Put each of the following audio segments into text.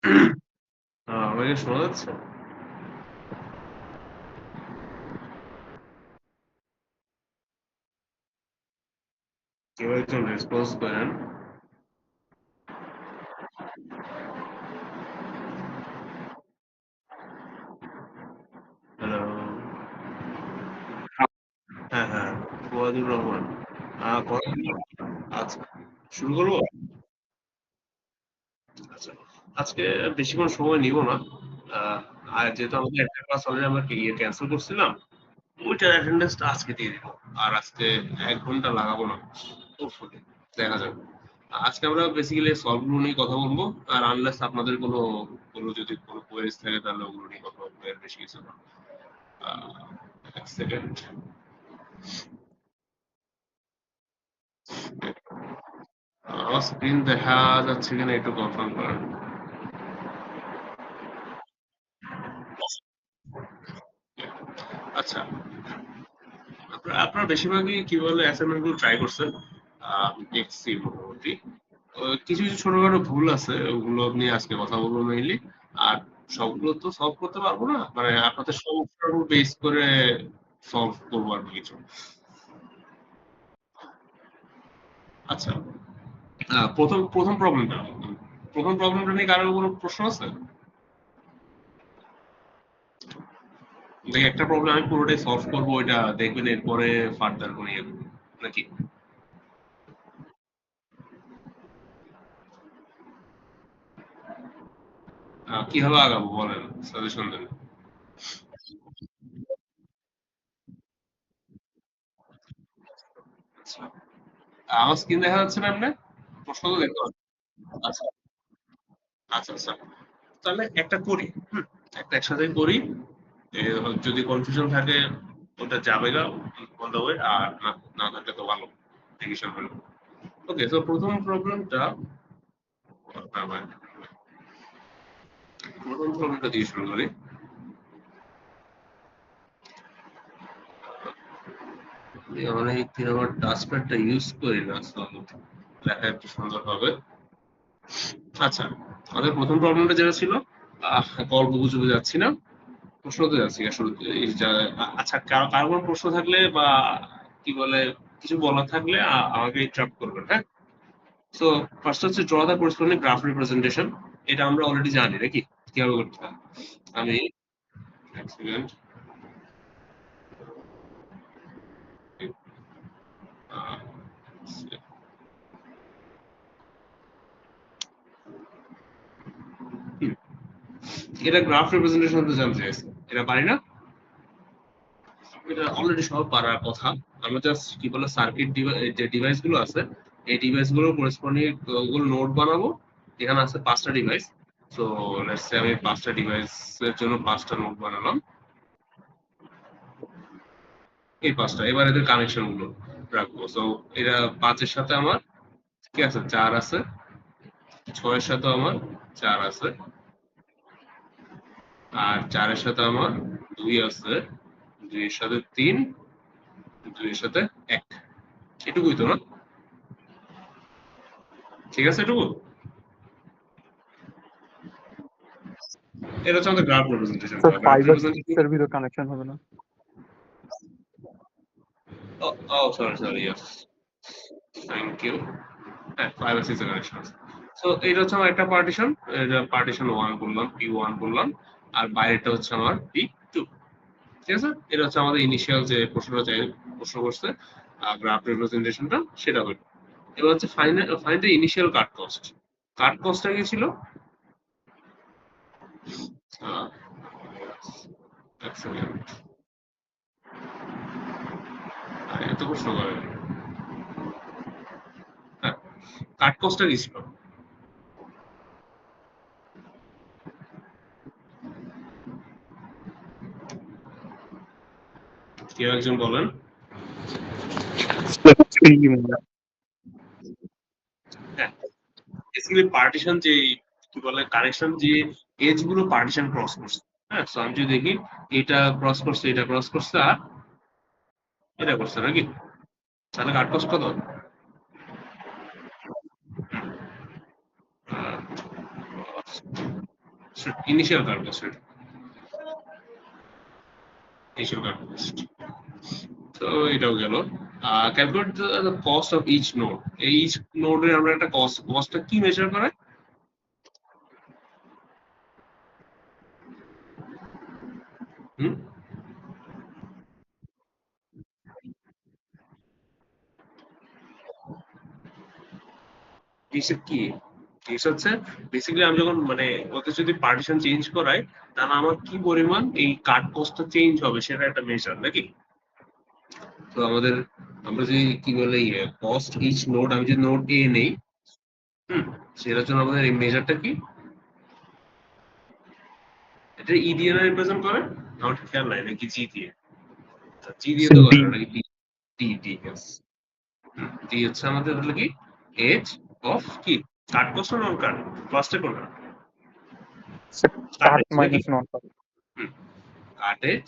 আমাকে শোনা যাচ্ছে? কেউ একজন রেসপন্স করেন। হ্যালো। হ্যাঁ হ্যাঁ, ফুয়াদুর রহমান। আচ্ছা, শুরু করবো। আচ্ছা, আজকে বেশিক্ষণ সময় নিব না। আহ, আর যেহেতু আমাদের একটা ক্লাস অলরেডি আমরা ক্যান্সেল করছিলাম, ওইটার অ্যাটেন্ডেন্সটা আজকে দিয়ে দিব। আর আজকে 1 ঘন্টা লাগাবো না। হোপফুলি দেখা যাবে। আজকে আমরা বেসিক্যালি সলভ গুলো নিয়ে কথা বলবো। আর আনলেস আপনাদের কোনো যদি কোনো কোয়েরিজ থাকে তাহলে ওগুলো নিয়ে কথা বলবো, এর বেশি কিছু না। আহ, এক সেকেন্ড। আমার স্ক্রিন দেখা যাচ্ছে কিনা একটু কনফার্ম করেন। আচ্ছা, আপনারা বেশিরভাগই কি বলে অ্যাসাইনমেন্ট গুলো ট্রাই করছেন। দেখছি মোটামুটি কিছু কিছু ছোটখাটো ভুল আছে, ওগুলো নিয়ে আজকে কথা বলবো মেইনলি। আর সবগুলো তো সলভ করতে পারবো না, মানে আপনাদের সমস্যার উপর বেস করে সলভ করবো আর কি কিছু। আচ্ছা, প্রথম প্রথম প্রবলেমটা নিয়ে কারোর কোনো প্রশ্ন আছে? দেখি, একটা প্রবলেম আমি পুরোটাই সলভ করবো, ওইটা দেখবেন, এরপরে ফার্দার কোনো ইয়ে করবো নাকি। কিভাবে আগাবো বলেন, সাজেশন দেন। আচ্ছা, আমার স্ক্রিন দেখা যাচ্ছে না আপনার? প্রশ্ন তো দেখতে পাচ্ছি। আচ্ছা আচ্ছা আচ্ছা, তাহলে একটা করি। হুম, একটা একসাথে করি। যদি কনফিউশন থাকে ওটা যাবে গা অন দ্য ওয়ে, আর না না থাকলে তো ভালো, ডিসিশন হলো। ওকে, তো প্রথম প্রবলেমটা, প্রথম প্রবলেমটা দিয়ে শুরু করি। অনেকদিন আমার টাচপ্যাডটা ইউজ করি না, so লেখা একটু সুন্দর হবে। আচ্ছা, আমাদের প্রথম প্রবলেমটা যেটা ছিল, গল্প গুজবে যাচ্ছি না, প্রশ্নতে যাচ্ছি আসলে। আচ্ছা, কার কার কোনো প্রশ্ন থাকলে বা কি বলে কিছু বলার থাকলে আমাকে ইন্টারাপ্ট করবেন, হ্যাঁ। সো ফার্স্ট হচ্ছে ড্র দা করেসপন্ডিং গ্রাফ রিপ্রেজেন্টেশন। এটা আমরা অলরেডি জানি নাকি কিভাবে করতে হয়। আমি এক সেকেন্ড। এটা গ্রাফ রিপ্রেজেন্টেশন তো জানতে চাইছে, এটা পারি না। এটা অলরেডি সব পারার কথা। আমরা জাস্ট কি বলে সার্কিট যে ডিভাইস গুলো আছে, এই ডিভাইস গুলোর করেসপন্ডিং গুলো নোড বানাবো। এখানে আছে 5টা ডিভাইস। সো লেটস সে আমি 5টা ডিভাইসের জন্য 5টা নোড বানালাম। এই 5টা, এবার এদের কানেকশন গুলো রাখবো। সো এরা 5-এর সাথে আমার কি আছে, 4 আছে। 6-এর সাথে আমার 4 আছে। আর 4-এর সাথে আমার 2 আছে। 2-এর সাথে 3, 2-এর সাথে 1। এটুকুই তো না? ঠিক আছে এটুকু। এটা হচ্ছে আমাদের গ্রাফ রিপ্রেজেন্টেশন। স্যার গ্রাফ 5 আর 6 রিপ্রেজেন্টেশন। এর ভিতর কানেকশন হবে না? Sorry sorry, yes, thank you. হ্যাঁ, 5 আর 6 এর কানেকশন আছে। সো এটা হচ্ছে আমার একটা পার্টিশন। এটা পার্টিশন 1 বললাম, P1 বললাম। আর বাইরেটা হচ্ছে আমার P2। ঠিক আছে, এটা হচ্ছে আমাদের ইনিশিয়াল যে প্রশ্ন করছে গ্রাফ রিপ্রেজেন্টেশনটা, সেটা হলো। এবার হচ্ছে find the initial cut cost. Cut কস্টটা কি ছিল? আহ, এক সেকেন্ড, এত প্রশ্ন করে। হ্যাঁ, কাট কস্টটা কি ছিল? কেউ একজন বলেন। হ্যাঁ, বেসিক্যালি পার্টিশন যে কি বলে কানেকশন, যে এজ গুলো পার্টিশন ক্রস করছে। হ্যাঁ, সো আমি যদি দেখি এটা ক্রস করছে, এটা ক্রস করছে, আর এটা করছে নাকি, তাহলে কাট কস্ট কত? Initial cut cost, initial cut cost. তো এটাও গেল। Calculate the cost of each node. এই ইচ নোডের আমরা একটা কস্টটা কি মেজার করে? হুম, হিসেব কি? হিসেব হচ্ছে বেসিক্যালি আমি যখন মানে ওদের যদি পার্টিশন চেঞ্জ করাই, তাহলে আমার কি পরিমাণ এই কাট কস্টটা চেঞ্জ হবে সেটা একটা মেজার নাকি? তো আমাদের আমরা যদি কি বলে কস্ট ইচ নোড, আমি যদি নোড এ নেই, হুম, সেটার জন্য আমাদের এই মেজারটা কি? এটা ই দিয়ে না রিপ্রেজেন্ট করে? আমার ঠিক খেয়াল নাই নাকি জি দিয়ে? জি দিয়ে তো করে ডি। না, নাকি D? D D yes। D হচ্ছে আমাদের হলো কি এজ অফ কি কাট কস্ট না নন কাট, ফার্স্টে কোনটা? কাট কাট এজ নাকি? মাইনাস নন কাট। হুম, কাট এজ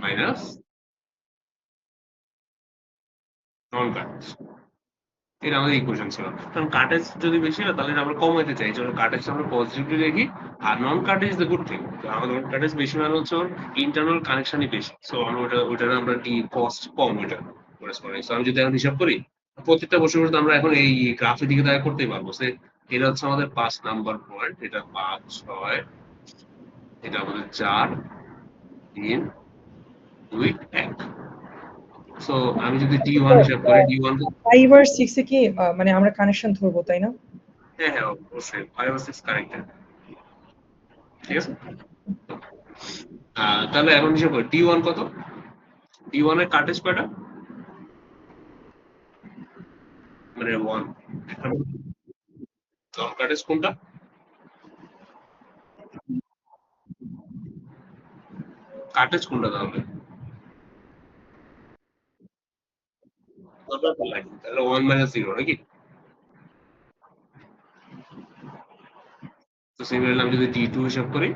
মাইনাস নন কাট, এটা আমাদের ইকুয়েশন ছিল। কারণ কাটেজ যদি বেশি হয় তাহলে এটা আমরা কমাইতে চাই, জন্য কাটেজ আমরা পজিটিভলি দেখি। আর নন কাটেজ দ্য গুড থিং, আমাদের নন কাটেজ বেশি মানে হচ্ছে ওর ইন্টারনাল কানেকশনই বেশি, সো আমরা ওইটার আমরা ডি কস্ট কম ওইটা করেসপন্ডিং। সো আমি যদি এখন হিসাব করি প্রত্যেকটা বছর বছর আমরা এখন এই গ্রাফের দিকে দেখা করতেই পারবো সে। এটা হচ্ছে আমাদের 5 নাম্বার পয়েন্ট, এটা 5 6, এটা আমাদের 4 3 2 1। সো আমি যদি D1 হিসাব করি, D1, 5 আর 6 এ কি মানে আমরা কানেকশন ধরবো তাই না? হ্যাঁ হ্যাঁ অবশ্যই 5 আর 6 কানেক্টেড, ঠিক আছে। আচ্ছা। তাহলে এখন হিসাব করি D1 কত? D1 এর কাটেজ কয়টা? মানে 1, একটা নন কাটেজ কোনটা? কাটেজ কোনটা তাহলে? তাহলে 1 - 0 নাকি? তো সিমিলারলি আমি যদি D2 হিসাব করি,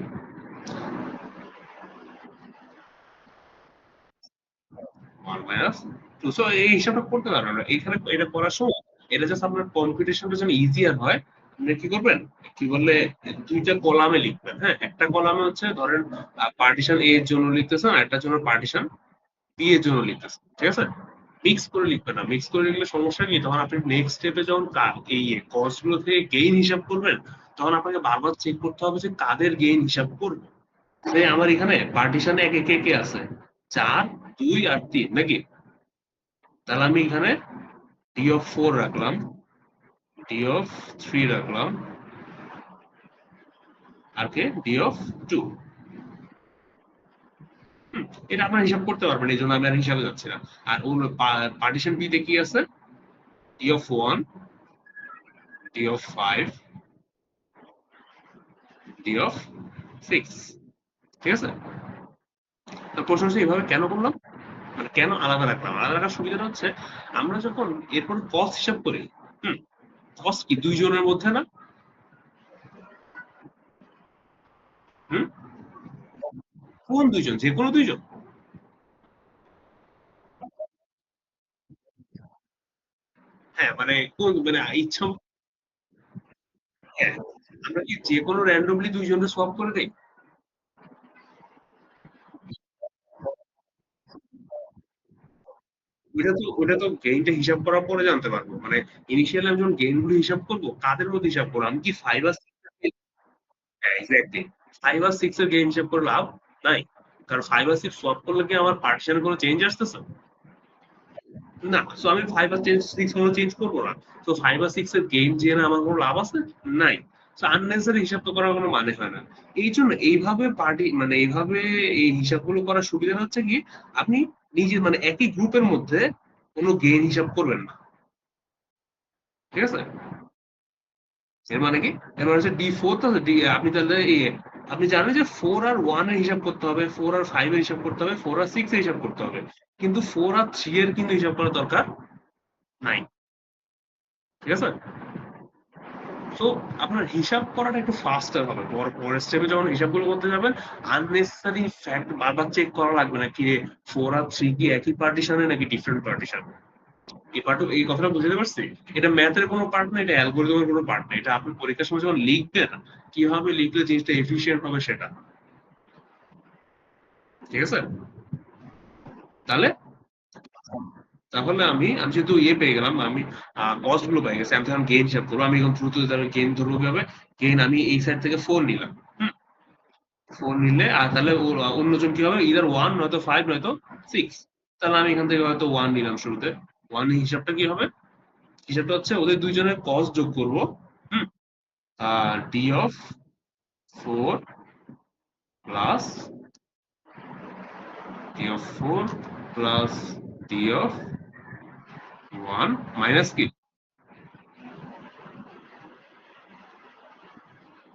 1 - 2। সো এই হিসাবটা করতে পারবেন না এখানে, এটা করার সময় এটা জাস্ট আপনার কম্পিটিশনটা যেন ইজিয়ার হয়, আপনি কি করবেন, কি বললে দুইটা কলামে লিখবেন। হ্যাঁ, একটা কলামে হচ্ছে ধরেন পার্টিশন এ এর জন্য লিখতেছেন, আর একটা জন্য পার্টিশন বি এর জন্য লিখতেছেন, ঠিক আছে। মিক্স করে লিখবেন না, মিক্স করে লিখলে সমস্যা কি, তখন আপনি নেক্সট স্টেপে যখন এই কস্ট গুলো থেকে গেইন হিসাব করবেন, তখন আপনাকে বারবার চেক করতে হবে যে কাদের গেইন হিসাব করবে। আমার এখানে পার্টিশনে একে কে কে আছে, 4 2 আর 3 নাকি? তাহলে আমি এখানে D(4) রাখলাম, D(3) রাখলাম, আর কে D(2)। এটা আপনার হিসাব করতে পারবেন, এই জন্য আমি আর হিসাবে যাচ্ছি না। আর ওর পার্টিশন বি তে কি আছে? D(1), D(5), D(6), ঠিক আছে। তার প্রশ্ন হচ্ছে এইভাবে কেন করলাম, মানে কেন আলাদা রাখলাম? আলাদা রাখার সুবিধাটা হচ্ছে আমরা যখন এরপর কস্ট হিসাব করি, হুম, কস্ট কি দুইজনের মধ্যে না? হুম, কোন দুইজন? যে কোনো দুইজন? হ্যাঁ, মানে কোন মানে ইচ্ছা, হ্যাঁ, আমরা কি যে কোনো র্যান্ডমলি দুইজনকে সোয়াপ করে দেই? ওটা তো গেইনটা হিসাব করার পরে জানতে পারবো, মানে ইনিশিয়ালি আমি যখন গেইন গুলো হিসাব করবো কাদের মধ্যে হিসাব করবো, আমি কি 5 আর 6? হ্যাঁ এক্স্যাক্টলি, 5 আর 6 এর গেইন হিসাব করে লাভ নাই। কারণ 5 আর 6 সোয়াপ করলে কি আমার পার্টিশনের কোনো চেঞ্জ আসতেছে? না, সো আমি 5 আর 6 কোনো চেঞ্জ করবো না। তো 5 আর 6 এর গেইন জেনে আমার কোনো লাভ আছে? নাই। সো আননেসেসারি হিসাব তো করার কোনো মানে হয় না। এই জন্য এইভাবে মানে এইভাবে এই হিসাবগুলো করার সুবিধা হচ্ছে কি, আপনি নিজে মানে একই গ্রুপের মধ্যে কোনো গেইন হিসাব করবেন না, ঠিক আছে। এর মানে কি, এর মানে হচ্ছে D4 তো আপনি তাহলে আপনি জানেন যে 4 আর 1 এর হিসাব করতে হবে, 4 আর 5 এর হিসাব করতে হবে, 4 আর 6 এর হিসাব করতে হবে, কিন্তু 4 আর 3 এর কিন্তু হিসাব করার দরকার নাই, ঠিক আছে। তো আপনার হিসাব করাটা একটু ফাস্টার হবে, পরের স্টেপে যখন হিসাবগুলো করতে যাবেন আননেসেসারি ফ্যাক্ট বারবার চেক করা লাগবে না কি 4 আর 3 কি একই পার্টিশনে নাকি ডিফারেন্ট পার্টিশন। এই কথাটা বুঝতে পারছি? এটা ম্যাথের কোনো পার্ট না, এটা অ্যালগরিদমের কোনো পার্ট না। এটা আপনি পরীক্ষার সময় যখন লিখবেন, কিভাবে লিখলে জিনিসটা এফিশিয়েন্ট হবে সেটা। ঠিক আছে? তাহলে তাহলে আমি যেহেতু পেয়ে গেলাম, আমি কস্ট গুলো পেয়ে গেছি, আমি তখন গেইন হিসাব করবো। আমি এখন দ্রুত গেইন ধরবো কিভাবে? গেইন আমি এই সাইড থেকে 4 নিলাম। হুম, 4 নিলে আর তাহলে অন্যজন কি হবে? ইদার 1 নয়তো 5 নয়তো 6। তাহলে আমি এখান থেকে হয়তো 1 নিলাম শুরুতে। 1 এর হিসাবটা কি হবে? হিসাবটা হচ্ছে ওদের দুইজনের কস্ট যোগ করব। হুম, D of 4 plus D of 4 plus D of 1 minus কি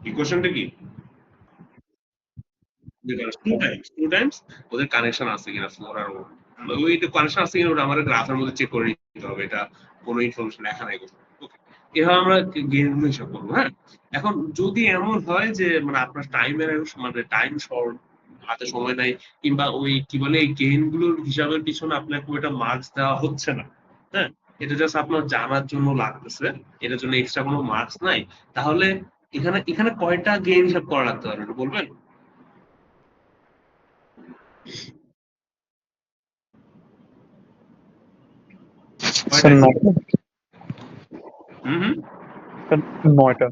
ইকুয়েশনটা কি? টু টাইমস ওদের কানেকশন আছে কিনা 4 আর 1, ওই কানেকশন আছে কিনা ওটা আমাদের গ্রাফের মধ্যে চেক করে নিতে হবে। এটা কোনো ইনফরমেশন লেখা নাই কোথাও। ওকে, এভাবে আমরা গেইন গুলো হিসাব করবো। হ্যাঁ, এখন যদি এমন হয় যে মানে আপনার টাইমের মানে টাইম শর্ট, হাতে সময় নাই, কিংবা ওই কি বলে এই গেইন গুলোর হিসাবের পিছনে আপনার খুব একটা মার্কস দেওয়া হচ্ছে না, হ্যাঁ, এটা জাস্ট আপনার জানার জন্য লাগতেছে, এটার জন্য এক্সট্রা কোনো মার্কস নাই, তাহলে এখানে এখানে কয়টা গেইন হিসাব করা লাগতে পারে একটু বলবেন? স্যার কয়টা? 9টা। হুম হুম, স্যার 9টা।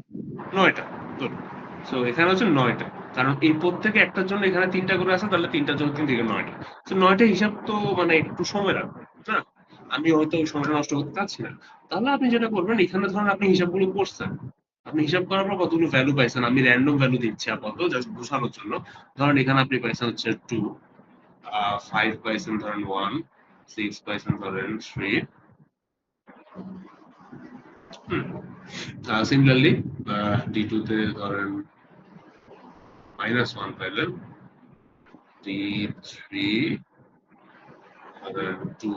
9টা। গুড। সো এখানে হচ্ছে 9টা, কারণ এই প্রত্যেকে একটার জন্য এখানে 3টা করে আছে, তাহলে 3টার জন্য 3 থেকে 9টা। তো 9টা হিসাব তো মানে একটু সময় লাগবে না, আমি হয়তো ওই সময়টা নষ্ট করতে চাচ্ছি না। তাহলে আপনি যেটা করবেন, এখানে ধরুন আপনি হিসাবগুলো করছেন, আপনি হিসাব করার পর কতগুলো ভ্যালু পাইছেন, আমি র্যান্ডম ভ্যালু দিচ্ছি আপাতত জাস্ট বোঝানোর জন্য। ধরেন এখানে আপনি পাইছেন হচ্ছে 2, 5 পাইছেন ধরেন 1, 6 পাইছেন ধরেন 3। হুম, সিমিলারলি D2 তে ধরেন -1 পাইলেন, D3 ধরেন 2,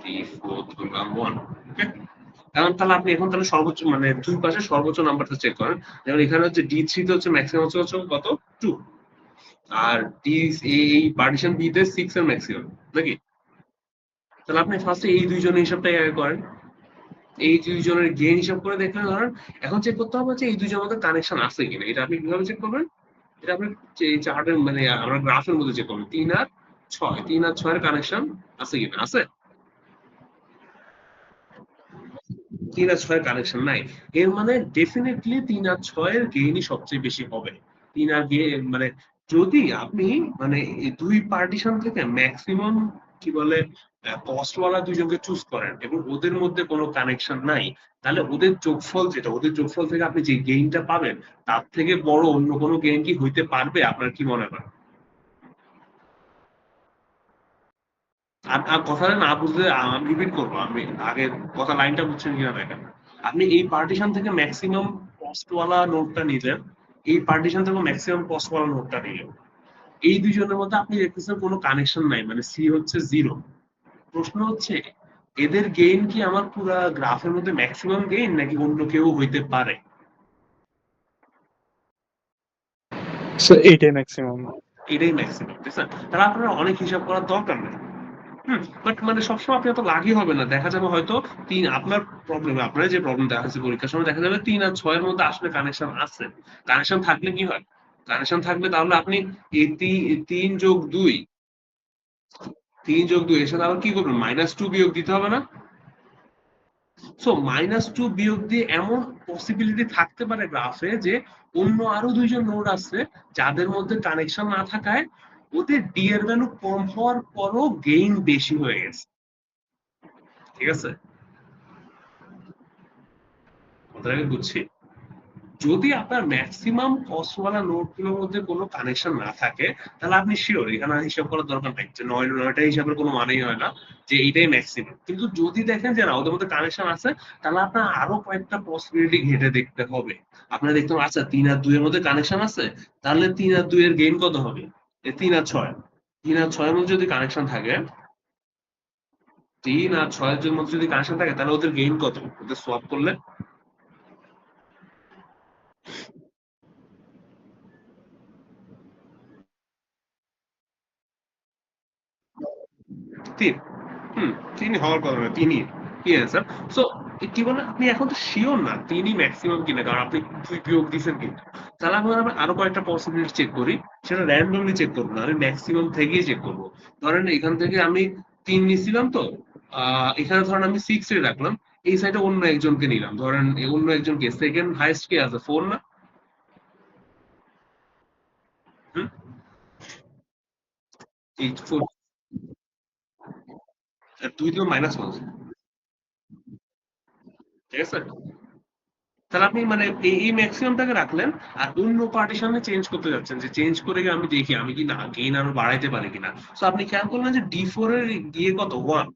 D4 ধরলাম 1। ওকে, এখন তাহলে আপনি এখন তাহলে সর্বোচ্চ মানে দুই পাশে সর্বোচ্চ নাম্বারটা চেক করেন। যেমন এখানে হচ্ছে D3 তে হচ্ছে ম্যাক্সিমাম হচ্ছে কত? 2। আর ডি এই পার্টিশন বি তে 6 এর ম্যাক্সিমাম নাকি? তাহলে আপনি ফার্স্টে এই দুইজনের হিসাবটাই আগে করেন। এই দুইজনের গেইন হিসাব করে দেখলে ধরেন, এখন চেক করতে হবে যে এই দুইজনের মধ্যে কানেকশন আছে কিনা। এটা আপনি কিভাবে চেক করবেন? এটা আপনি এই চার্টের মানে আমরা গ্রাফের মধ্যে চেক করবেন। 3 আর 6, 3 আর 6 এর কানেকশন আছে কিনা? আছে? 3 আর 6 এর কানেকশন নাই, এর মানে ডেফিনেটলি 3 আর 6 এর গেইনই সবচেয়ে বেশি হবে। 3 আর মানে যদি আপনি মানে এই দুই পার্টিশন থেকে ম্যাক্সিমাম কি বলে কস্ট ওয়ালা দুইজনকে চুজ করেন এবং ওদের মধ্যে কোনো কানেকশন নাই, তাহলে ওদের যোগফল যেটা, ওদের যোগফল থেকে আপনি যে গেইনটা পাবেন তার থেকে বড় অন্য কোনো গেইন কি হইতে পারবে? আপনার কি মনে হয়? আর কথাটা না বুঝলে আমি রিপিট করবো, আমি আগের কথা লাইনটা বুঝছেন কিনা দেখেন। আপনি এই পার্টিশন থেকে ম্যাক্সিমাম কস্টওয়ালা নোটটা নিলেন, এই পার্টিশন থেকে ম্যাক্সিমাম কস্টওয়ালা নোটটা নিলেন, এই দুইজনের মধ্যে আপনি দেখতেছেন কোনো কানেকশন নাই, মানে সি হচ্ছে 0। প্রশ্ন হচ্ছে এদের গেইন কি আমার পুরা গ্রাফের মধ্যে ম্যাক্সিমাম গেইন নাকি অন্য কেউ হইতে পারে? স্যার এইটাই ম্যাক্সিমাম। এটাই ম্যাক্সিমাম, ঠিক আছে? তাহলে আপনার অনেক হিসাব করার দরকার নেই। বাট মানে সবসময় আপনি এত লাগি হবে না, দেখা যাবে হয়তো আপনার প্রবলেম, আপনার যে প্রবলেম দেখা যাচ্ছে পরীক্ষার সময় দেখা যাবে 3 আর 6 এর মধ্যে আসলে কানেকশন আছে। কানেকশন থাকলে কি হয়? কানেকশন থাকলে তাহলে আপনি এই 3 যোগ 2, 3 যোগ 2 এর সাথে আবার কি করবেন? -2 বিয়োগ দিতে হবে না? সো -2 বিয়োগ দিয়ে এমন পসিবিলিটি থাকতে পারে গ্রাফে যে অন্য আরো দুইজন নোড আছে যাদের মধ্যে কানেকশন না থাকায় ওদের ডি এর ভ্যালু কম হওয়ার পরও গেইন বেশি হয়ে গেছে। ঠিক আছে, কথাটা কি বুঝছি? যদি আপনার ম্যাক্সিমাম কস্টওয়ালা নোটগুলোর মধ্যে কোনো কানেকশন না থাকে, তাহলে আপনি শিওর এখানে হিসাব করার দরকার নাই যে 9টা হিসাবের কোনো মানেই হয় না যে এইটাই ম্যাক্সিমাম। কিন্তু যদি দেখেন যে না ওদের মধ্যে কানেকশন আছে, তাহলে আপনার আরো কয়েকটা পসিবিলিটি ঘেটে দেখতে হবে। আপনার দেখতে হবে আচ্ছা 3 আর 2 এর মধ্যে কানেকশন আছে, তাহলে 3 আর 2 এর গেইন কত হবে? 3 আর 6, 3 আর 6 এর মধ্যে যদি কানেকশন থাকে, 3 আর 6 এর মধ্যে যদি কানেকশন থাকে তাহলে ওদের গেইন কত? ওদের সোয়াপ করলে তিন। হুম, ৩ হওয়ার কথা না, ৩ই কি অ্যান্সার। সো কি বলে আপনি এখন তো সিওর না ৩ই ম্যাক্সিমাম কিনা, কারণ আপনি ২ বিয়োগ দিছেন কিন্তু। তাহলে এখন আমরা আরো কয়েকটা পসিবিলিটি চেক করি। সেটা র‍্যান্ডমলি চেক করব না, আমি ম্যাক্সিমাম থেকেই চেক করব। ধরেন এখান থেকে আমি ৩ নিছিলাম তো, এখানে ধরেন আমি 6 এ রাখলাম। এই সাইডে অন্য একজনকে নিলাম। ধরেন অন্য একজনকে সেকেন্ড হাইয়েস্ট কে আছে 4 না? হুম? এই 4 আর ২ থেকে -1 ঠিক আছে? তাহলে আপনি মানে এই ম্যাক্সিমামটাকে রাখলেন আর অন্য পার্টিশনে চেঞ্জ করতে যাচ্ছেন, যে চেঞ্জ করে গিয়ে আমি দেখি আমি কি না গেইন আরো বাড়াইতে পারি কিনা। সো আপনি খেয়াল করলেন যে D4 এর গিয়ে কত 1।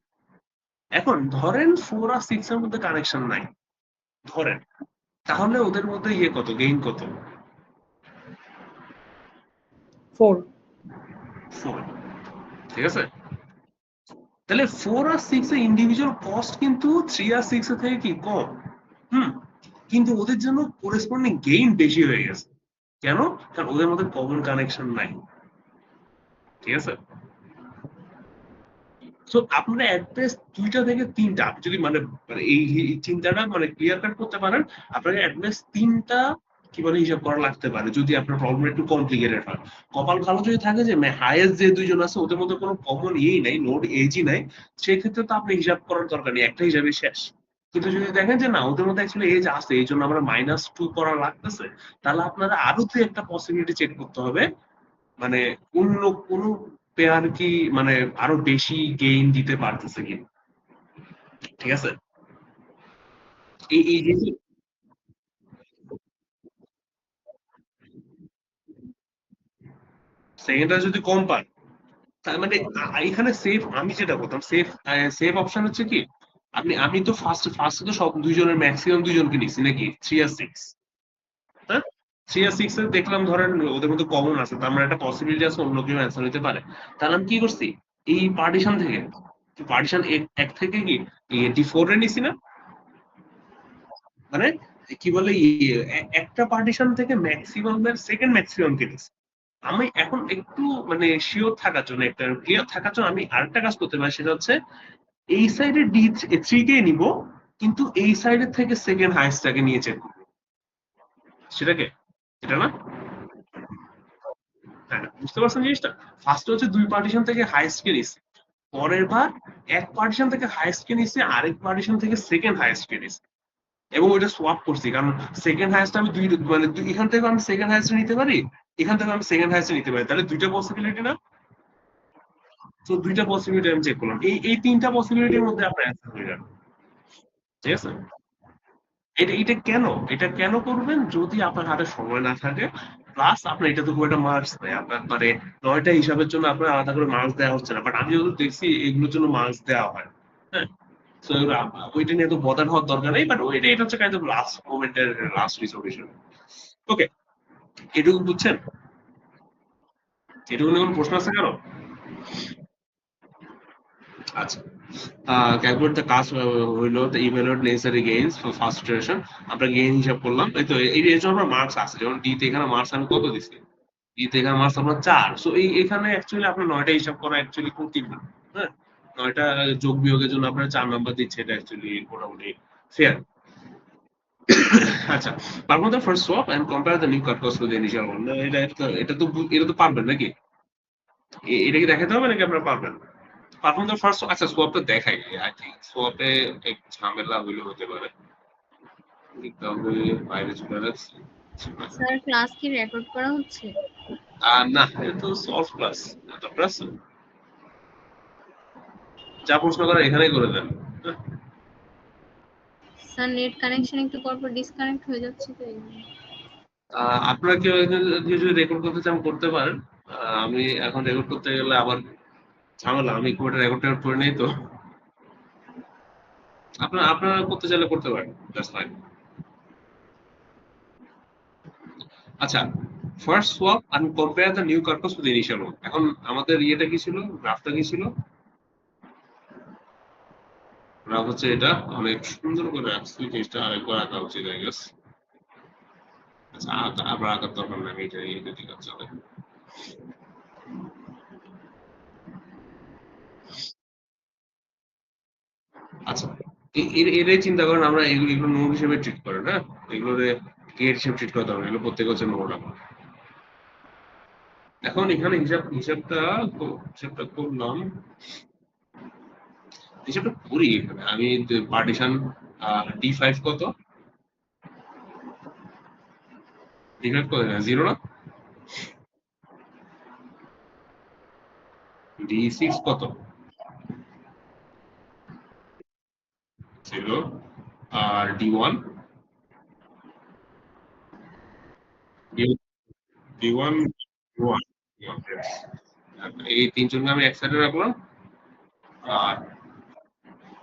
এখন ধরেন 4 আর 6 এর মধ্যে কানেকশন নাই, ধরেন, তাহলে ওদের মধ্যে ইয়ে কত, গেইন কত? 4। 4। ঠিক আছে? তাহলে 4 আর 6 এর ইন্ডিভিজুয়াল কস্ট কিন্তু 3 আর 6 এর থেকে কি কম। হুম, কিন্তু ওদের জন্য করেসপন্ডিং গেইন বেশি হয়ে গেছে। কেন? কারণ ওদের মধ্যে কমন কানেকশন নাই। ঠিক আছে? সো আপনারা অ্যাড্রেস ২ টা থেকে ৩ টা, আপনি যদি মানে মানে এই চিন্তাটা মানে ক্লিয়ার কাট করতে পারেন, আপনাকে অ্যাড্রেস ৩ টা কি বলে হিসাব করা লাগতে পারে যদি আপনার প্রবলেম একটু কমপ্লিকেটেড হয়। কপাল ভালো যদি থাকে যে হাইয়েস্ট যে ২ জন আছে ওদের মধ্যে কোনো কমন ইয়েই নাই, নোড এজই নাই, সেক্ষেত্রে তো আপনি হিসাব করার দরকার নেই। একটা হিসাবেই শেষ। কিন্তু যদি দেখেন যে না ওদের মধ্যে অ্যাকচুয়ালি এজ আছে, এইজন্য আমরা -2 করা লাগতেছে, তাহলে আপনারা আরো ২-১ টা পসিবিলিটি চেক করতে হবে। মানে অন্য কোন পেয়ার কি মানে আরো বেশি গেইন দিতে পারতেছে কিনা। ঠিক আছে? এই যে সেকেন্ডটা যদি কম পান, তার মানে এখানে সেফ, আমি যেটা বলতাম সেফ, সেফ অপশন হচ্ছে কি, আমি তো ফার্স্টে তো সব ২ জনের ম্যাক্সিমাম ২ জনকে নিছি নাকি 3 আর 6, হ্যাঁ? 3 আর 6 এ দেখলাম ধরেন ওদের মধ্যে কমন আছে। তার মানে একটা পসিবিলিটি আছে অন্য কেউ অ্যান্সার নিতে পারে। তাহলে আমি কি করছি? এই পার্টিশন থেকে, পার্টিশন ১ থেকে কি D4 এ নিছি না? মানে কি বলে একটা পার্টিশন থেকে ম্যাক্সিমাম এর সেকেন্ড ম্যাক্সিমাম কেটেছে। আমি এখন একটু মানে শিওর থাকার জন্য, একটা ক্লিয়ার থাকার জন্য আমি আরেকটা কাজ করতে পারি, সেটা হচ্ছে এই সাইডে D3 কে নিব, কিন্তু এই সাইডের থেকে সেকেন্ড হাইয়েস্টটাকে নিয়ে চেক করব। সেটাকে, এটা না? হ্যাঁ, বুঝতে পারছেন জিনিসটা? ফার্স্টে হচ্ছে ২ পার্টিশন থেকে হাইয়েস্ট কে নিছি। পরের বার এক পার্টিশন থেকে হাইয়েস্ট কে নিছি, আরেক পার্টিশন থেকে সেকেন্ড হাইয়েস্ট কে নিছি। এবং ওইটা সোয়াপ করছি, কারণ সেকেন্ড হাইয়েস্ট আমি মানে এখান থেকে আমি সেকেন্ড হাইয়েস্ট নিতে পারি, এখান থেকে আমি সেকেন্ড হাইয়েস্ট নিতে পারি, তাহলে ২ টা পসিবিলিটি না? তো ২ টা পসিবিলিটি আমি চেক করলাম, এই ৩ টা পসিবিলিটির মধ্যে আপনার অ্যান্সার হয়ে যাবে। ঠিক আছে? এটা কেন করবেন, যদি আপনার হাতে সময় না থাকে, প্লাস আপনার এটা তো খুব একটা মার্কস নেই, আপনার মানে ৯টা হিসাবের জন্য আপনার আলাদা করে মার্কস দেওয়া হচ্ছে না, বাট আমি যত দেখছি এগুলোর জন্য মার্কস দেওয়া হয়। হ্যাঁ, তো ওইটা নিয়ে তো বদার হওয়ার দরকার নেই, বাট ওইটা এটা হচ্ছে কাইন্ড অফ লাস্ট মোমেন্টের লাস্ট রিসোর্ট। ওকে, এটুকু বুঝছেন? এটুকু নিয়ে কোনো প্রশ্ন আছে কারো? আচ্ছা, ক্যালকুলেট দ্য কাজ হইলো the evaluate necessary gains for first iteration. আমরা গেইন হিসাব করলাম, এই তো এর জন্য মার্কস আছে, যেমন ডি তে এখানে মার্কস আমি কত দিছি, ডি তে এখানে মার্কস আপনার ৪। সো এখানে অ্যাকচুয়ালি আপনার ৯টা হিসাব করা অ্যাকচুয়ালি কঠিন না। হ্যাঁ, ৯টা যোগ বিয়োগের জন্য আপনার ৪ নাম্বার দিচ্ছে, এটা অ্যাকচুয়ালি মোটামুটি ফেয়ার। আচ্ছা, perform the first swap and compare the new cut cost with the initial one. এটা তো পারবেন নাকি? এটা কি দেখাতে হবে নাকি আপনারা পারবেন? পারফর্ম দ্য ফার্স্ট, আচ্ছা সোয়াপটা দেখাই, আই থিংক সোয়াপে একটু ঝামেলা হইলে হতে পারে, তবে বাইরে চলে যাচ্ছে। স্যার ক্লাস কি রেকর্ড করা হচ্ছে? না, এটা তো সলভ ক্লাস, আপনারা যা প্রশ্ন করার এখানেই করে দেন। স্যার নেট কানেকশন একটু পরপর ডিসকানেক্ট হয়ে যাচ্ছে তো এই জন্য। আপনারা কেউ একজন যদি রেকর্ড করতে চান করতে পারেন। আমি এখন রেকর্ড করতে গেলে আবার ঝামেলা, আমি খুব একটা রেকর্ড টেকর্ড করে নেই তো। আপনারা করতে চাইলে করতে পারেন, দ্যাটস ফাইন। আচ্ছা, first swap and compare the new corpus with initial one. এখন আমাদের ইয়েটা কি ছিল, গ্রাফটা কি ছিল? গ্রাফ হচ্ছে এটা, অনেক সুন্দর করে রাখছি, জিনিসটা আরেকবার আঁকা উচিত আই গেস। আচ্ছা, আবার আঁকার দরকার নাই, এটা এইটা ঠিক আছে। আচ্ছা, এটাই চিন্তা করেন, আমরা এগুলো এগুলো নোট হিসেবে ট্রিট করেন, হ্যাঁ, এগুলোরে গেট হিসেবে ট্রিট করতে হবে, এগুলো প্রত্যেক হচ্ছে নোট আমার। এখন এখানে হিসাবটা করলাম, হিসাবটা করি এখানে আমি। পার্টিশন D5 কত, D5 কত, জিরো না, D6 কত, জিরো, আর D1, D1, D1, এই তিনজনকে আমি এক সাইডে রাখলাম, আর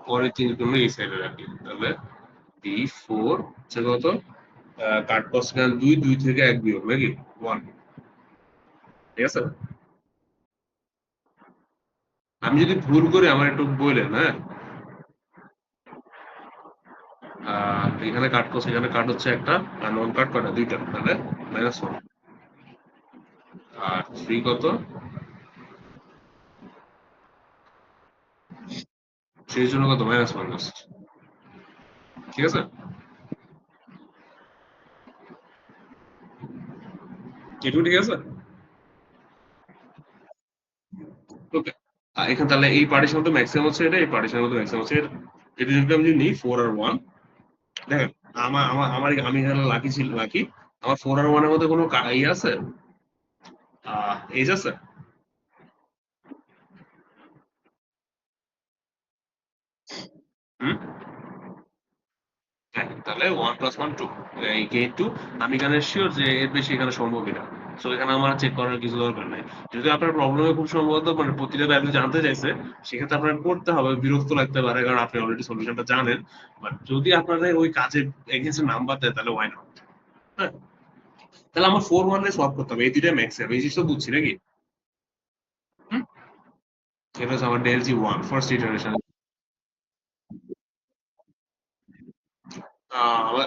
পরের তিনজন্য এই সাইডে রাখি, তাহলে D4 হচ্ছে কত, কাট কস্ট দুই, দুই থেকে এক বিয়োগ নাকি 1, ঠিক আছে। আমি যদি ভুল করি আমার একটু বললেন, হ্যাঁ। এখানে কাট কস্ট, এখানে কাট হচ্ছে একটা, আর নন কাট কটা, দুইটা, তাহলে -1, আর 3 কত, 3 জন্য কত, -1, ঠিক আছে। এটুকু ঠিক আছে, ওকে। এখানে তাহলে এই পার্টিশন মধ্যে ম্যাক্সিমাম হচ্ছে এটা, এই পার্টিশনের মধ্যে ম্যাক্সিমাম হচ্ছে এটা। এটা যদি আমি যদি নিই 4 আর 1, দেখেন আমি এখানে লাকি ছিল, লাকি আমার 4 আর 1 এর মধ্যে কোনো ইয়ে আছে, এজ আছে। হুম, হ্যাঁ, তাহলে 1 + 1 2, এই গেট 2, আমি এখানে শিওর যে এর বেশি এখানে সম্ভবই না। সো এখানে আমার চেক করার কিছু দরকার নেই। যদি আপনার প্রবলেমে খুব সম্ভবত মানে প্রতিটা ভ্যালু জানতে চাইছে, সেক্ষেত্রে আপনার করতে হবে, বিরক্ত লাগতে পারে, কারণ আপনি অলরেডি সলিউশনটা জানেন। বাট যদি আপনাদের ওই কাজে এগেইনস্ট নাম্বার দেয়, তাহলে ওয়াই নট, হ্যাঁ। তাহলে আমার 4 1 এ সলভ করতে হবে, এই দুইটা ম্যাক্সিমাম, এই জিনিসটা বুঝছি নাকি। হুম, এটা হচ্ছে আমার ডেল জি 1 ফার্স্ট ইটারেশন।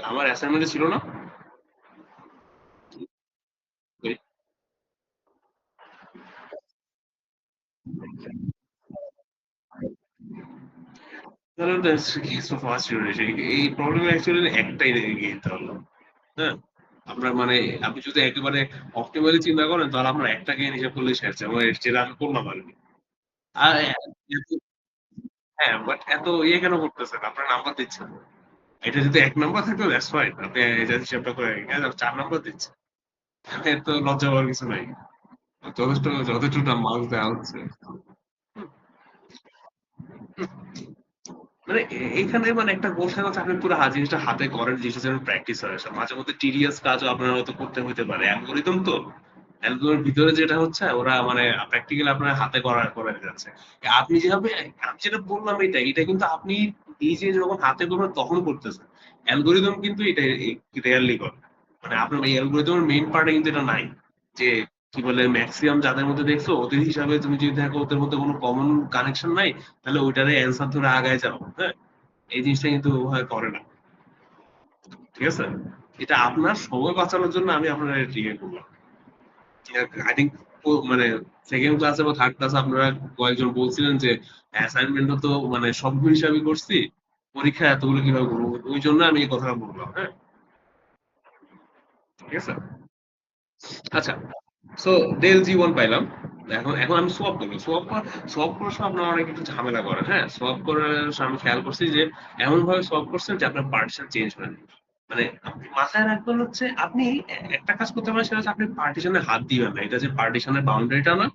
আমার অ্যাসাইনমেন্টে ছিল না। ওই, তাহলে that's case of first iteration. এই প্রবলেম অ্যাকচুয়ালি একটাই গেট হলো, হ্যাঁ। আপনার মানে আপনি যদি একেবারে অপটিমালি চিন্তা করেন, তাহলে আপনার একটা গেইন হিসাব করলে শেষ, এবং যেটা আমি করলাম আর কি। আর হ্যাঁ, বাট এত ইয়ে কেন করতেছেন, আপনার নাম্বার দিচ্ছেন। এটা যদি 1 নাম্বার থাকতো দ্যাটস ফাইন, আপনি এটা হিসাবটা করে গেছেন, 4 নাম্বার দিচ্ছে, এত লজ্জা পাওয়ার কিছু নাই। যথেষ্ট, যথেষ্টটা মার্কস দেওয়া হচ্ছে। মানে এইখানে মানে একটা গোলসেন হচ্ছে, আপনি পুরো জিনিসটা হাতে করেন, জিনিসটা যেন প্র্যাকটিস হয়। মাঝে মধ্যে টিডিয়াস কাজও আপনার হয়তো করতে হতে পারে, অ্যালগোরিদম তো, অ্যালগোরিদমের ভিতরে যেটা হচ্ছে ওরা মানে প্র্যাকটিক্যালি আপনার হাতে করে যাচ্ছে। আপনি যেভাবে, আমি যেটা বললাম এটা কিন্তু আপনি নিজে যখন হাতে করবেন তখন করতেছেন। অ্যালগোরিদম কিন্তু এটা রেয়ারলি করে, মানে আপনার এই অ্যালগোরিদমের মেইন পার্টে কিন্তু এটা নাই, যে কি বলে ম্যাক্সিমাম যাদের মধ্যে দেখছো ওদের হিসাবে তুমি যদি দেখো ওদের মধ্যে কোনো কমন কানেকশন নাই, তাহলে ওইটারে অ্যান্সার ধরে আগায় যাও, হ্যাঁ। এই জিনিসটা কিন্তু হয় করে না, ঠিক আছে। এটা আপনার সময় বাঁচানোর জন্য আমি আপনার ইয়ে করলাম। আই থিঙ্ক মানে সেকেন্ড ক্লাসে বা থার্ড ক্লাসে আপনারা কয়েকজন বলছিলেন যে অ্যাসাইনমেন্টও তো মানে সবগুলো হিসাবই করছি, পরীক্ষা এতগুলো কিভাবে করবো, ওই জন্য আমি এই কথাটা বললাম, হ্যাঁ, ঠিক আছে। আচ্ছা, সো ডেল জি 1 পাইলাম। এখন এখন আমি সোয়াপ করবো, সোয়াপ করার সময় আপনার অনেক একটু ঝামেলা করেন, হ্যাঁ। সোয়াপ করার সময় আমি খেয়াল করছি যে এমন ভাবে সোয়াপ করছেন যে আপনার পার্টিশন চেঞ্জ হয় না। মানে আপনি মাথায় রাখবেন হচ্ছে, আপনি একটা কাজ করতে পারেন, সেটা হচ্ছে আপনি পার্টিশনে হাত দিবেন না, এটা যে পার্টিশনের বাউন্ডারিটা না,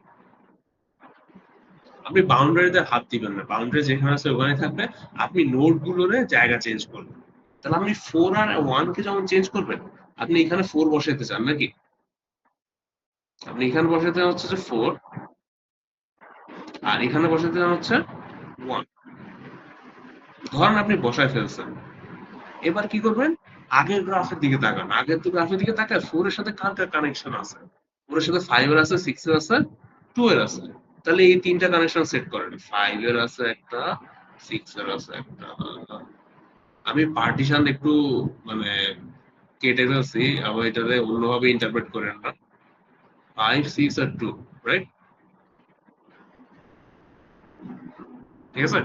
আপনি বাউন্ডারিতে হাত দিবেন না, বাউন্ডারি যেখানে আছে ওখানে থাকবে। আপনি নোট গুলোর জায়গা চেঞ্জ করবেন। তাহলে আপনি 4 আর 1 কে যখন চেঞ্জ করবেন, আপনি এখানে 4 বসাইতে চান নাকি, আপনি এখানে বসাতে হচ্ছে যে 4, আর এখানে বসাতে হচ্ছে 1। ধরেন আপনি বসায় ফেলছেন, এবার কি করবেন, আগের গ্রাফের দিকে তাকান, আগের তো গ্রাফের দিকে তাকায় 4 এর সাথে কার কার কানেকশন আছে, 4 এর সাথে 5 এর আছে, 6 এর আছে, 2 এর আছে। তাহলে এই তিনটা কানেকশন সেট করেন, 5 এর আছে একটা, 6 এর আছে একটা। আমি পার্টিশন একটু মানে কেটে ফেলছি, আবার এটাতে অন্যভাবে ইন্টারপ্রেট করেন না। 5 6 আর 2, রাইট, ঠিক আছে।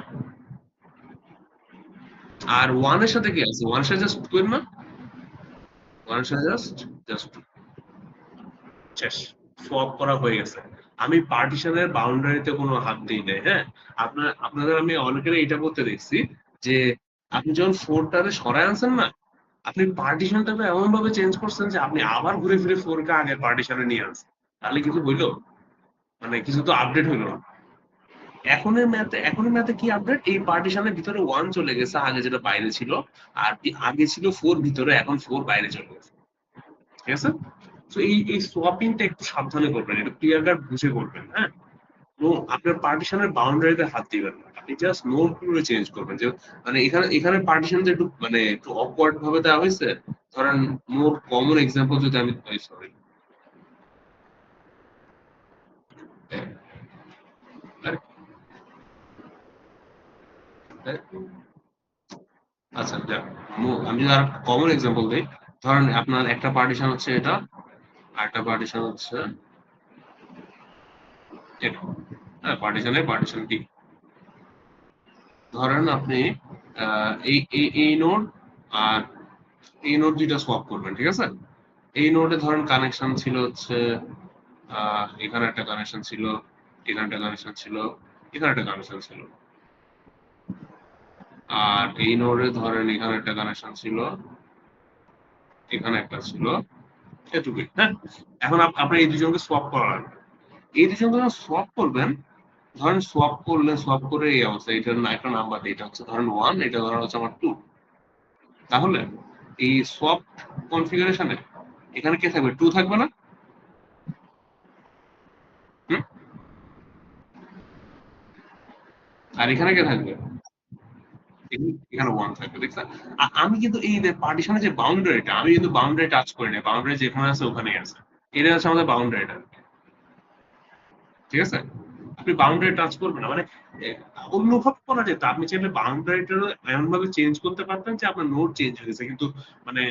আর ওয়ান এর সাথে কি আছে? ওয়ান এর সাথে জাস্ট করেন না, ওয়ান এর সাথে জাস্ট জাস্ট শেষ, সোয়াপ করা হয়ে গেছে। আমি পার্টিশনের বাউন্ডারিতে কোনো হাত দিই নাই। হ্যাঁ, আপনাদের আমি অনেকের এটা করতে দেখছি যে আপনি যখন ফোরটারে সরায় আনছেন না, আপনি পার্টিশনটাকে এমন ভাবে চেঞ্জ করছেন যে আপনি আবার ঘুরে ফিরে ফোর কে আগের পার্টিশনে নিয়ে আসছেন। তাহলে কিছু হইলো? মানে কিছু তো আপডেট হইলো না। এখনের ম্যাথে কি আপডেট? এই পার্টিশনের ভিতরে ওয়ান চলে গেছে, আগে যেটা বাইরে ছিল। আর আগে ছিল ফোর ভিতরে, এখন ফোর বাইরে চলে গেছে। ঠিক আছে? তো এই সোয়াপিংটা একটু সাবধানে করবেন, একটু ক্লিয়ার কাট বুঝে করবেন। হ্যাঁ, তো আপনার পার্টিশনের বাউন্ডারিতে হাত দিবেন না, আপনি জাস্ট নোট গুলো চেঞ্জ করবেন। যে মানে এখানে পার্টিশন যে একটু মানে একটু অকওয়ার্ড ভাবে দেওয়া হয়েছে। ধরেন মোর কমন এক্সাম্পল যদি আমি সরি, আচ্ছা যাক, আমি যদি আর কমন এক্সাম্পল দিই, ধরেন আপনার একটা পার্টিশন হচ্ছে এটা, আর একটা পার্টিশন হচ্ছে এটা। হ্যাঁ, পার্টিশন ডি। ধরেন আপনি এই নোড আর এই নোড দুইটা সোয়াপ করবেন, ঠিক আছে? এই নোডে ধরেন কানেকশন ছিল হচ্ছে এখানে একটা কানেকশন ছিল, এখানে একটা কানেকশন ছিল, এখানে একটা কানেকশন ছিল। আর এই নোডে ধরেন এখানে একটা কানেকশন ছিল, এখানে একটা ছিল, এটুকুই। হ্যাঁ, এখন আপনি এই দুজনকে সোয়াপ করার, এই দুজনকে যখন সোয়াপ করবেন, ধরেন সোয়াপ করে এই অবস্থা, এটার না একটা নাম্বার, এটা হচ্ছে ধরেন ওয়ান, এটা ধরেন হচ্ছে আমার টু। তাহলে এই সোয়াপ কনফিগারেশনে এখানে কে থাকবে? টু থাকবে না? হুম? আর এখানে কে থাকবে? এখানে ওয়ান থাকবে, দেখছেন? আমি কিন্তু এই পার্টিশনের যে বাউন্ডারিটা, আমি কিন্তু বাউন্ডারি টাচ করি না, বাউন্ডারি যেখানে আছে ওখানেই আছে। এটা হচ্ছে আমাদের বাউন্ডারিটা, ঠিক আছে? আপনি বাউন্ডারি টাচ করবেন না, মানে অনুভব করা যেত, আপনি চাইলে বাউন্ডারিটা এমন ভাবে চেঞ্জ করতে পারতেন যে আপনার নোট চেঞ্জ হয়ে গেছে, কিন্তু মানে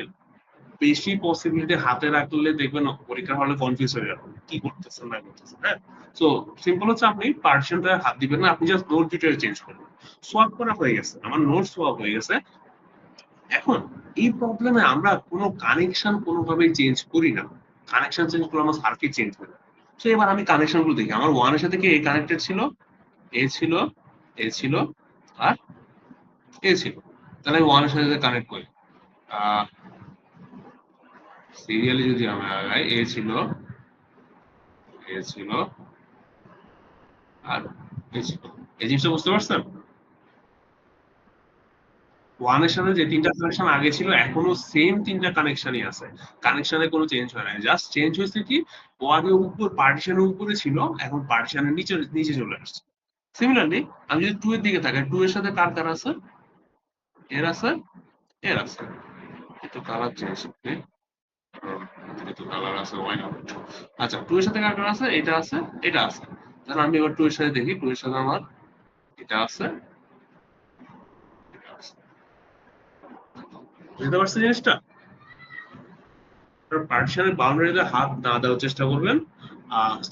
বেশি পসিবিলিটি হাতে রাখলে দেখবেন পরীক্ষা হলে কনফিউজ হয়ে যাবে কি করতেছেন না করতেছেন। হ্যাঁ, সো সিম্পল হচ্ছে আপনি পার্টিশনটা হাত দিবেন না, আপনি জাস্ট নোট ডিটেল চেঞ্জ করবেন। সোয়াপ করা হয়ে গেছে, আমার নোট সোয়াপ হয়ে গেছে। এখন এই প্রবলেমে আমরা কোনো কানেকশন কোনোভাবেই চেঞ্জ করি না। কানেকশন চেঞ্জ করলে আমার সার্কিট চেঞ্জ হয়ে যায়। তো এবার আমি কানেকশন গুলো দেখি, আমার ওয়ান এর সাথে কি এ কানেক্টেড ছিল, এ ছিল, এ ছিল, আর এ ছিল। তাহলে আমি ওয়ান এর সাথে কানেক্ট করি, সিরিয়ালি যদি আমি আগাই, এ ছিল, এ ছিল, আর এ ছিল। এই জিনিসটা বুঝতে পারছেন? ওয়ান এর সাথে যে তিনটা কানেকশন আগে ছিল, এখনো সেম তিনটা কানেকশনই আছে। কানেকশনে কোনো চেঞ্জ হয় না, জাস্ট চেঞ্জ হয়েছে কি, ও আগে উপর পার্টিশনের উপরে ছিল, এখন পার্টিশনের নিচে নিচে চলে আসছে। সিমিলারলি আমি যদি টু এর দিকে তাকাই, টু এর সাথে কার কার আছে? এর আছে, এর আছে। একটু কালার চেঞ্জ করি, একটু কালার আছে, ওয়াই নট। আচ্ছা, টু এর সাথে কার কার আছে? এটা আছে, এটা আছে। তাহলে আমি এবার টু এর সাথে দেখি, টু এর সাথে আমার এটা আছে, এটা আছে। বুঝতে পারছেন জিনিসটা? পার্টিশনের বাউন্ডারিতে হাত না দেওয়ার চেষ্টা করবেন,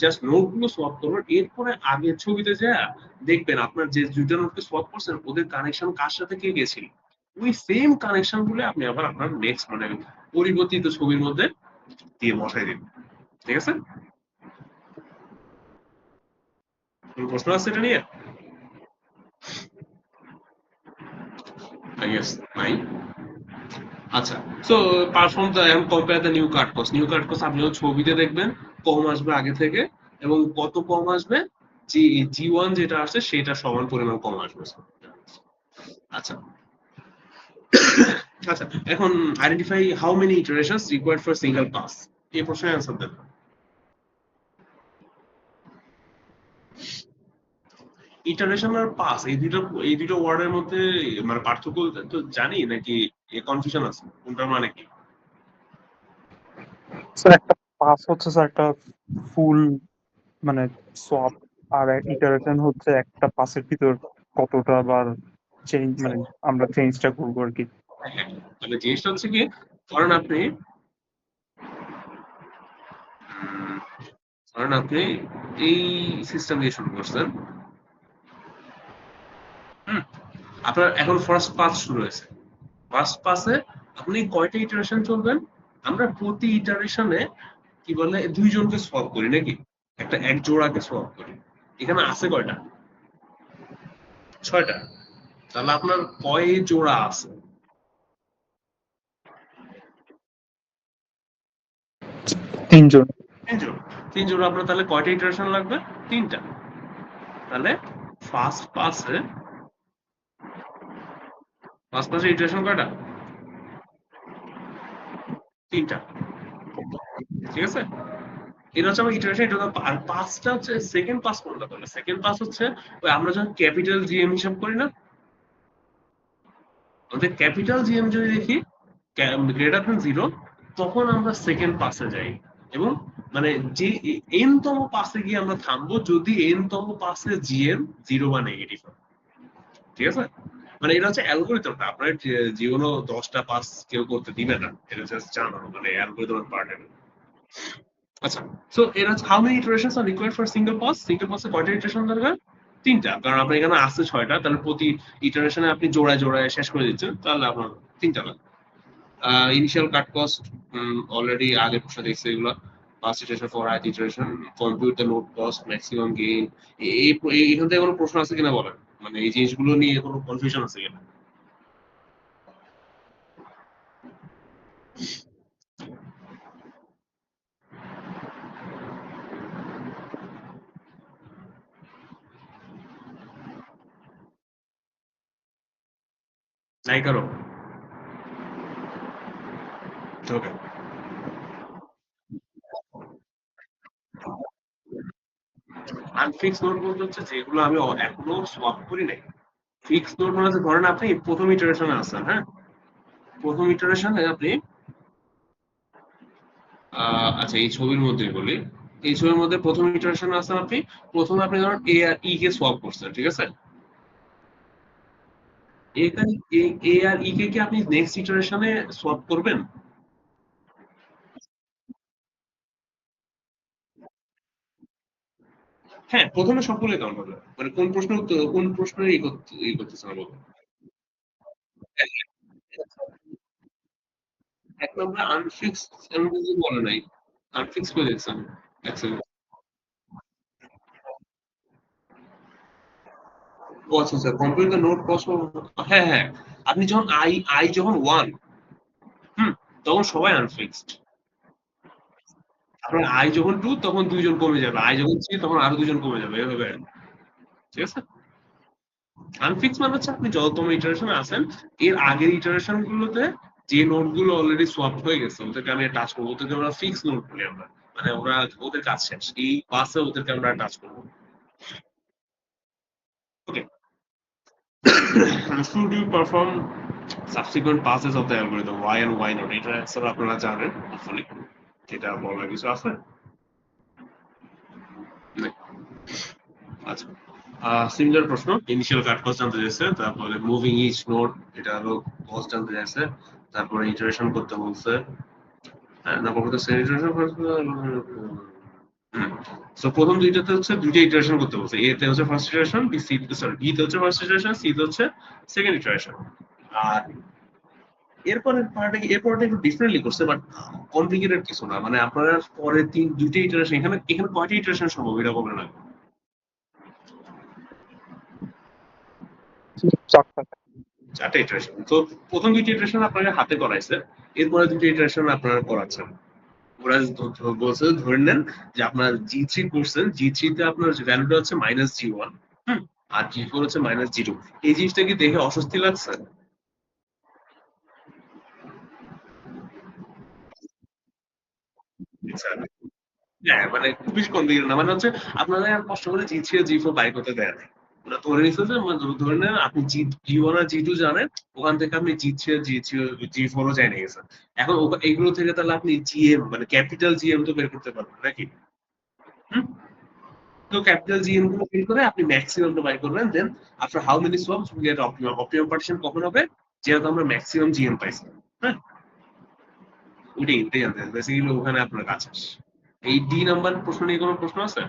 জাস্ট নোট গুলো সোয়াপ করবেন। এরপরে আগের ছবিতে যা দেখবেন আপনার যে দুইটা নোটকে সোয়াপ করছেন, ওদের কানেকশন কার সাথে কে গেছিল, ওই সেম কানেকশন গুলো আপনি আবার আপনার নেক্সট মানে পরিবর্তিত ছবির মধ্যে দিয়ে বসাই দিবেন। ঠিক আছে? কোনো প্রশ্ন আছে এটা নিয়ে? আই গেস নাই। আচ্ছা, so perform the end compare the new cut cost. New cut cost আপনি যখন ছবিতে দেখবেন কম আসবে আগে থেকে, এবং কত কম আসবে? জি ওয়ান যেটা আছে সেটা সমান পরিমাণ কম আসবে। আচ্ছা, আচ্ছা, এখন identify how many iterations required for single pass. এই প্রশ্নের অ্যান্সার দেন। ইটারেশন আর পাস, এই দুটো ওয়ার্ডের মধ্যে মানে পার্থক্য তো জানি নাকি কনফিউশন আছে কোনটার মানে কি? স্যার একটা পাস হচ্ছে স্যার একটা ফুল মানে সোয়াপ, আর ইটারেশন হচ্ছে একটা পাসের ভিতর কতটা বার চেঞ্জ মানে আমরা চেঞ্জটা করবো আর কি। হ্যাঁ, তাহলে জিনিসটা হচ্ছে কি, ধরেন আপনি ধরেন আপনি এই সিস্টেম দিয়ে শুরু করছেন। হুম, আপনার এখন ফার্স্ট পাস শুরু হয়েছে, ফার্স্ট পাসে আপনি কয়টা ইটারেশন চলবেন? আমরা প্রতি ইটারেশনে কি বলে দুইজনকে সলভ করি নাকি, একটা এক জোড়াকে সলভ করি। এখানে আছে কয়টা? 6টা। তাহলে আপনার কয় জোড়া আছে? 3 জন। 3 জোড়া। 3 জোড়া। আপনার তাহলে কয়টা ইটারেশন লাগবে? 3টা। তাহলে ফার্স্ট পাসে ইটারেশন কয়টা? 3টা। ঠিক আছে, এটা হচ্ছে আমার ইটারেশন। এটা আর পাসটা হচ্ছে সেকেন্ড পাস কোনটা? তাহলে সেকেন্ড পাস হচ্ছে ওই আমরা যখন ক্যাপিটাল জিএম হিসাব করি না, আমাদের ক্যাপিটাল জিএম যদি দেখি গ্রেটার দ্যান 0, তখন আমরা সেকেন্ড পাসে যাই এবং মানে যে এন তম পাসে গিয়ে আমরা থামবো যদি এন তম পাসে জিএম 0 বা নেগেটিভ হয়। ঠিক আছে, মানে এটা হচ্ছে অ্যালগরিদমটা। আপনার জীবনও 10টা পাস কেউ করতে দিবে না, এটা জাস্ট জানো, মানে অ্যালগরিদমের পার্ট এটা। আচ্ছা, সো এর হচ্ছে how many iterations are required for single pass? Single পাসে কয়টা ইটারেশন দরকার? 3টা, কারণ আপনার এখানে আছে 6টা, তাহলে প্রতি ইটারেশনে আপনি জোড়ায় জোড়ায় শেষ করে দিচ্ছেন, তাহলে আপনার 3টা লাগবে। ইনিশিয়াল কাট কস্ট অলরেডি আগে প্রশ্ন দেখছে এগুলো। First iteration for ith iteration, compute the node cost, maximum gain. এখান থেকে কোনো প্রশ্ন আছে কিনা বলেন, মানে এই জিনিসগুলো নিয়ে কোনো কনফিউশন আছে কিনা? নাই কারো? ওকে, আনফিক্স নোড বলতে হচ্ছে যেগুলো আমি এখনো সোয়াপ করি নাই। ফিক্স নোড মানে হচ্ছে ধরেন আপনি প্রথম ইটারেশনে আছেন, হ্যাঁ, প্রথম ইটারেশনে আপনি আচ্ছা এই ছবির মধ্যেই বলি, এই ছবির মধ্যে প্রথম ইটারেশনে আছেন আপনি, প্রথমে আপনি ধরেন এ আর ই কে সোয়াপ করছেন, ঠিক আছে? এখানে এ আর ই কে কি আপনি নেক্সট ইটারেশনে সোয়াপ করবেন? হ্যাঁ, প্রথমে সবগুলোই কাউন্ট হবে, মানে কোন প্রশ্ন কোন প্রশ্নের ই করতেছেন বলবো। এক নম্বরে আনফিক্স এমন কিছু বলে নাই, আনফিক্স করে দেখছেন? এক সেকেন্ড। ও আচ্ছা আচ্ছা, কম্পিউটার নোট কস্ট। হ্যাঁ হ্যাঁ, আপনি যখন আই যখন 1, হুম, তখন সবাই আনফিক্সড। আপনার আই যখন 2 তখন 2 জন কমে যাবে, আই যখন 3 তখন আরো 2 জন কমে যাবে, এভাবে আর কি। ঠিক আছে, আনফিক্স মানে হচ্ছে আপনি যততম ইটারেশনে আছেন এর আগের ইটারেশন গুলোতে যে নোড গুলো অলরেডি সোয়াপ হয়ে গেছে ওদেরকে আমি টাচ করবো, ওদেরকে আমরা ফিক্স নোড বলি আমরা, মানে ওরা ওদের কাজ শেষ, এই পাসে ওদেরকে আমরা টাচ করবো। ওকে, should you perform subsequent passes of the algorithm why and why not? এটা অ্যান্সার আপনারা জানেন হোপফুলি, এটা বলার কিছু আছে? নেই। আচ্ছা, সিমিলার প্রশ্ন, ইনিশিয়াল কাট কস্ট জানতে চাইছে, তারপরে মুভিং ইচ নোড, এটা হলো কস্ট জানতে চাইছে, তারপরে ইটারেশন করতে বলছে, না বলতে ইটারেশন করতে। সো প্রথম দুইটাতে হচ্ছে দুইটা ইটারেশন করতে বলছে, এ তে হচ্ছে first iteration, B C sorry B তে হচ্ছে ফার্স্ট ইটারেশন, সি তে হচ্ছে সেকেন্ড ইটারেশন। আর এরপরের পার্টে এরপরটা একটু ডিফারেন্টলি করছে, বাট কমপ্লিকেটেড কিছু না, মানে আপনারা পরে দুইটা ইটারেশন, এখানে এখানে কয়টা ইটারেশন সম্ভব এটা বলবেন না? 4টা। 4টা ইটারেশন। তো প্রথম দুইটা ইটারেশন আপনাকে হাতে করাইছে, এরপরে দুইটা ইটারেশন আপনারা করাচ্ছেন। ওরা বলছে ধরে নেন যে আপনার জি3 করছেন, জি3 তে আপনার ভ্যালুটা হচ্ছে -g1, হুম, আর জি4 হচ্ছে -g2। এই জিনিসটা কি দেখে অস্বস্তি লাগছে? আচ্ছা, হ্যাঁ, মানে খুব বেশি কমপ্লিকেটেড না, মানে হচ্ছে আপনাদের আর কষ্ট করে জি3 আর জি4 বাই করতে দেয় না। ওরা ধরে নিচ্ছে যে মানে ধরে নেন আপনি জি1 আর জি2 জানেন, ওখান থেকে আপনি জি3 আর জি4 ও জেনে গেছেন। এখন এগুলো থেকে তাহলে আপনি জিএম মানে ক্যাপিটাল জিএম তো বের করতে পারবেন নাকি? হুম, তো ক্যাপিটাল জিএম গুলো বের করে আপনি ম্যাক্সিমামটা বাই করবেন, then after how many swaps we get optimum. Optimum partition কখন হবে? যেহেতু আমরা ম্যাক্সিমাম জিএম পাইছি, হ্যাঁ, ওইটাই জানতে বেসিক্যালি ওখানে আপনার কাজ শেষ। এই ডি নাম্বার প্রশ্ন নিয়ে কোনো প্রশ্ন আছে?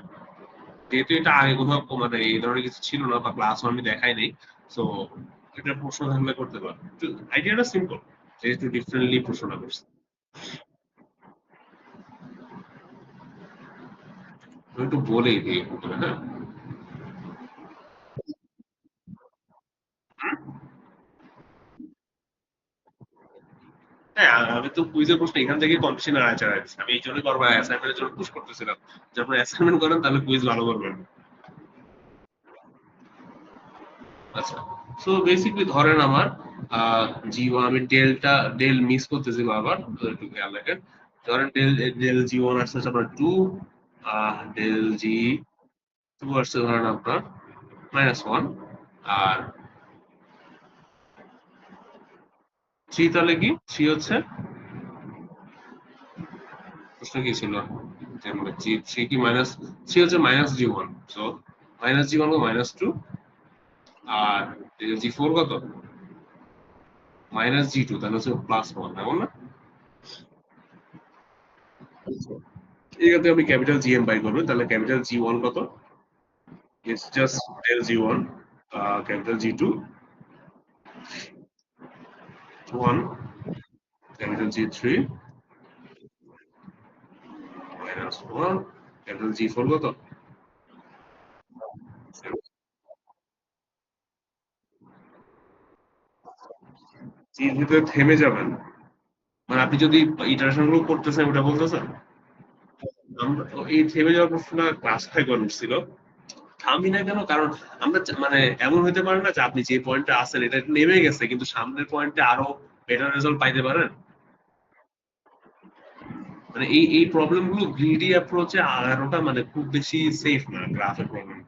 যেহেতু এটা আগে কোথাও মানে এই ধরনের কিছু ছিল না বা ক্লাসও আমি দেখাই নাই, সো এটা প্রশ্ন থাকলে করতে পারো। আইডিয়াটা সিম্পল, যেহেতু ডিফারেন্টলি প্রশ্নটা করছে। আমি একটু বলেই দিই প্রথমে, হ্যাঁ। হ্যাঁ, আমি তো কুইজের প্রশ্ন এখান থেকে কম্পিটিশনের আচার আছে, আমি এই জন্যই করবো অ্যাসাইনমেন্টের জন্য পুশ করতেছিলাম, যখন অ্যাসাইনমেন্ট করেন তাহলে কুইজ ভালো করবেন। আচ্ছা, সো বেসিকলি ধরেন আমার জি1, আমি ডেল মিস করতেছি বারবার, তো একটু খেয়াল রাখেন। ধরেন ডেল জি1 আসছে আপনার 2, ডেল জি2 আসছে ধরেন আপনার -1, আর 3 তাহলে কি 3 হচ্ছে, প্রশ্ন কি ছিল যে মানে জি3 কি -3 হচ্ছে -জি1, সো -জি1 ও -2, আর জি4 কত -জি2, তাহলে হচ্ছে +1, এমন না? এখানে আমি ক্যাপিটাল জিএম বাই করবো, তাহলে ক্যাপিটাল জি1 কত, ইটস জাস্ট ডেল জি1, ক্যাপিটাল জি2 1, ক্যাপিটাল জি3 -1, ক্যাপিটাল জি4 কত, জির ভিতরে থেমে যাবেন মানে আপনি যদি ইটারেশন গুলো করতেছেন ওটা বলতেছেন। আমরা এই থেমে যাওয়ার প্রশ্নটা ক্লাস 5 ছিল, থামি না কেন, কারণ আমরা মানে এমন হইতে পারে না যে আপনি যে পয়েন্টে আছেন এটা নেমে গেছে কিন্তু সামনের পয়েন্টে আরো বেটার রেজাল্ট পাইতে পারেন। মানে এই প্রবলেম গুলো গ্রিডি অ্যাপ্রোচে আগানোটা মানে খুব বেশি সেফ না গ্রাফের প্রবলেম।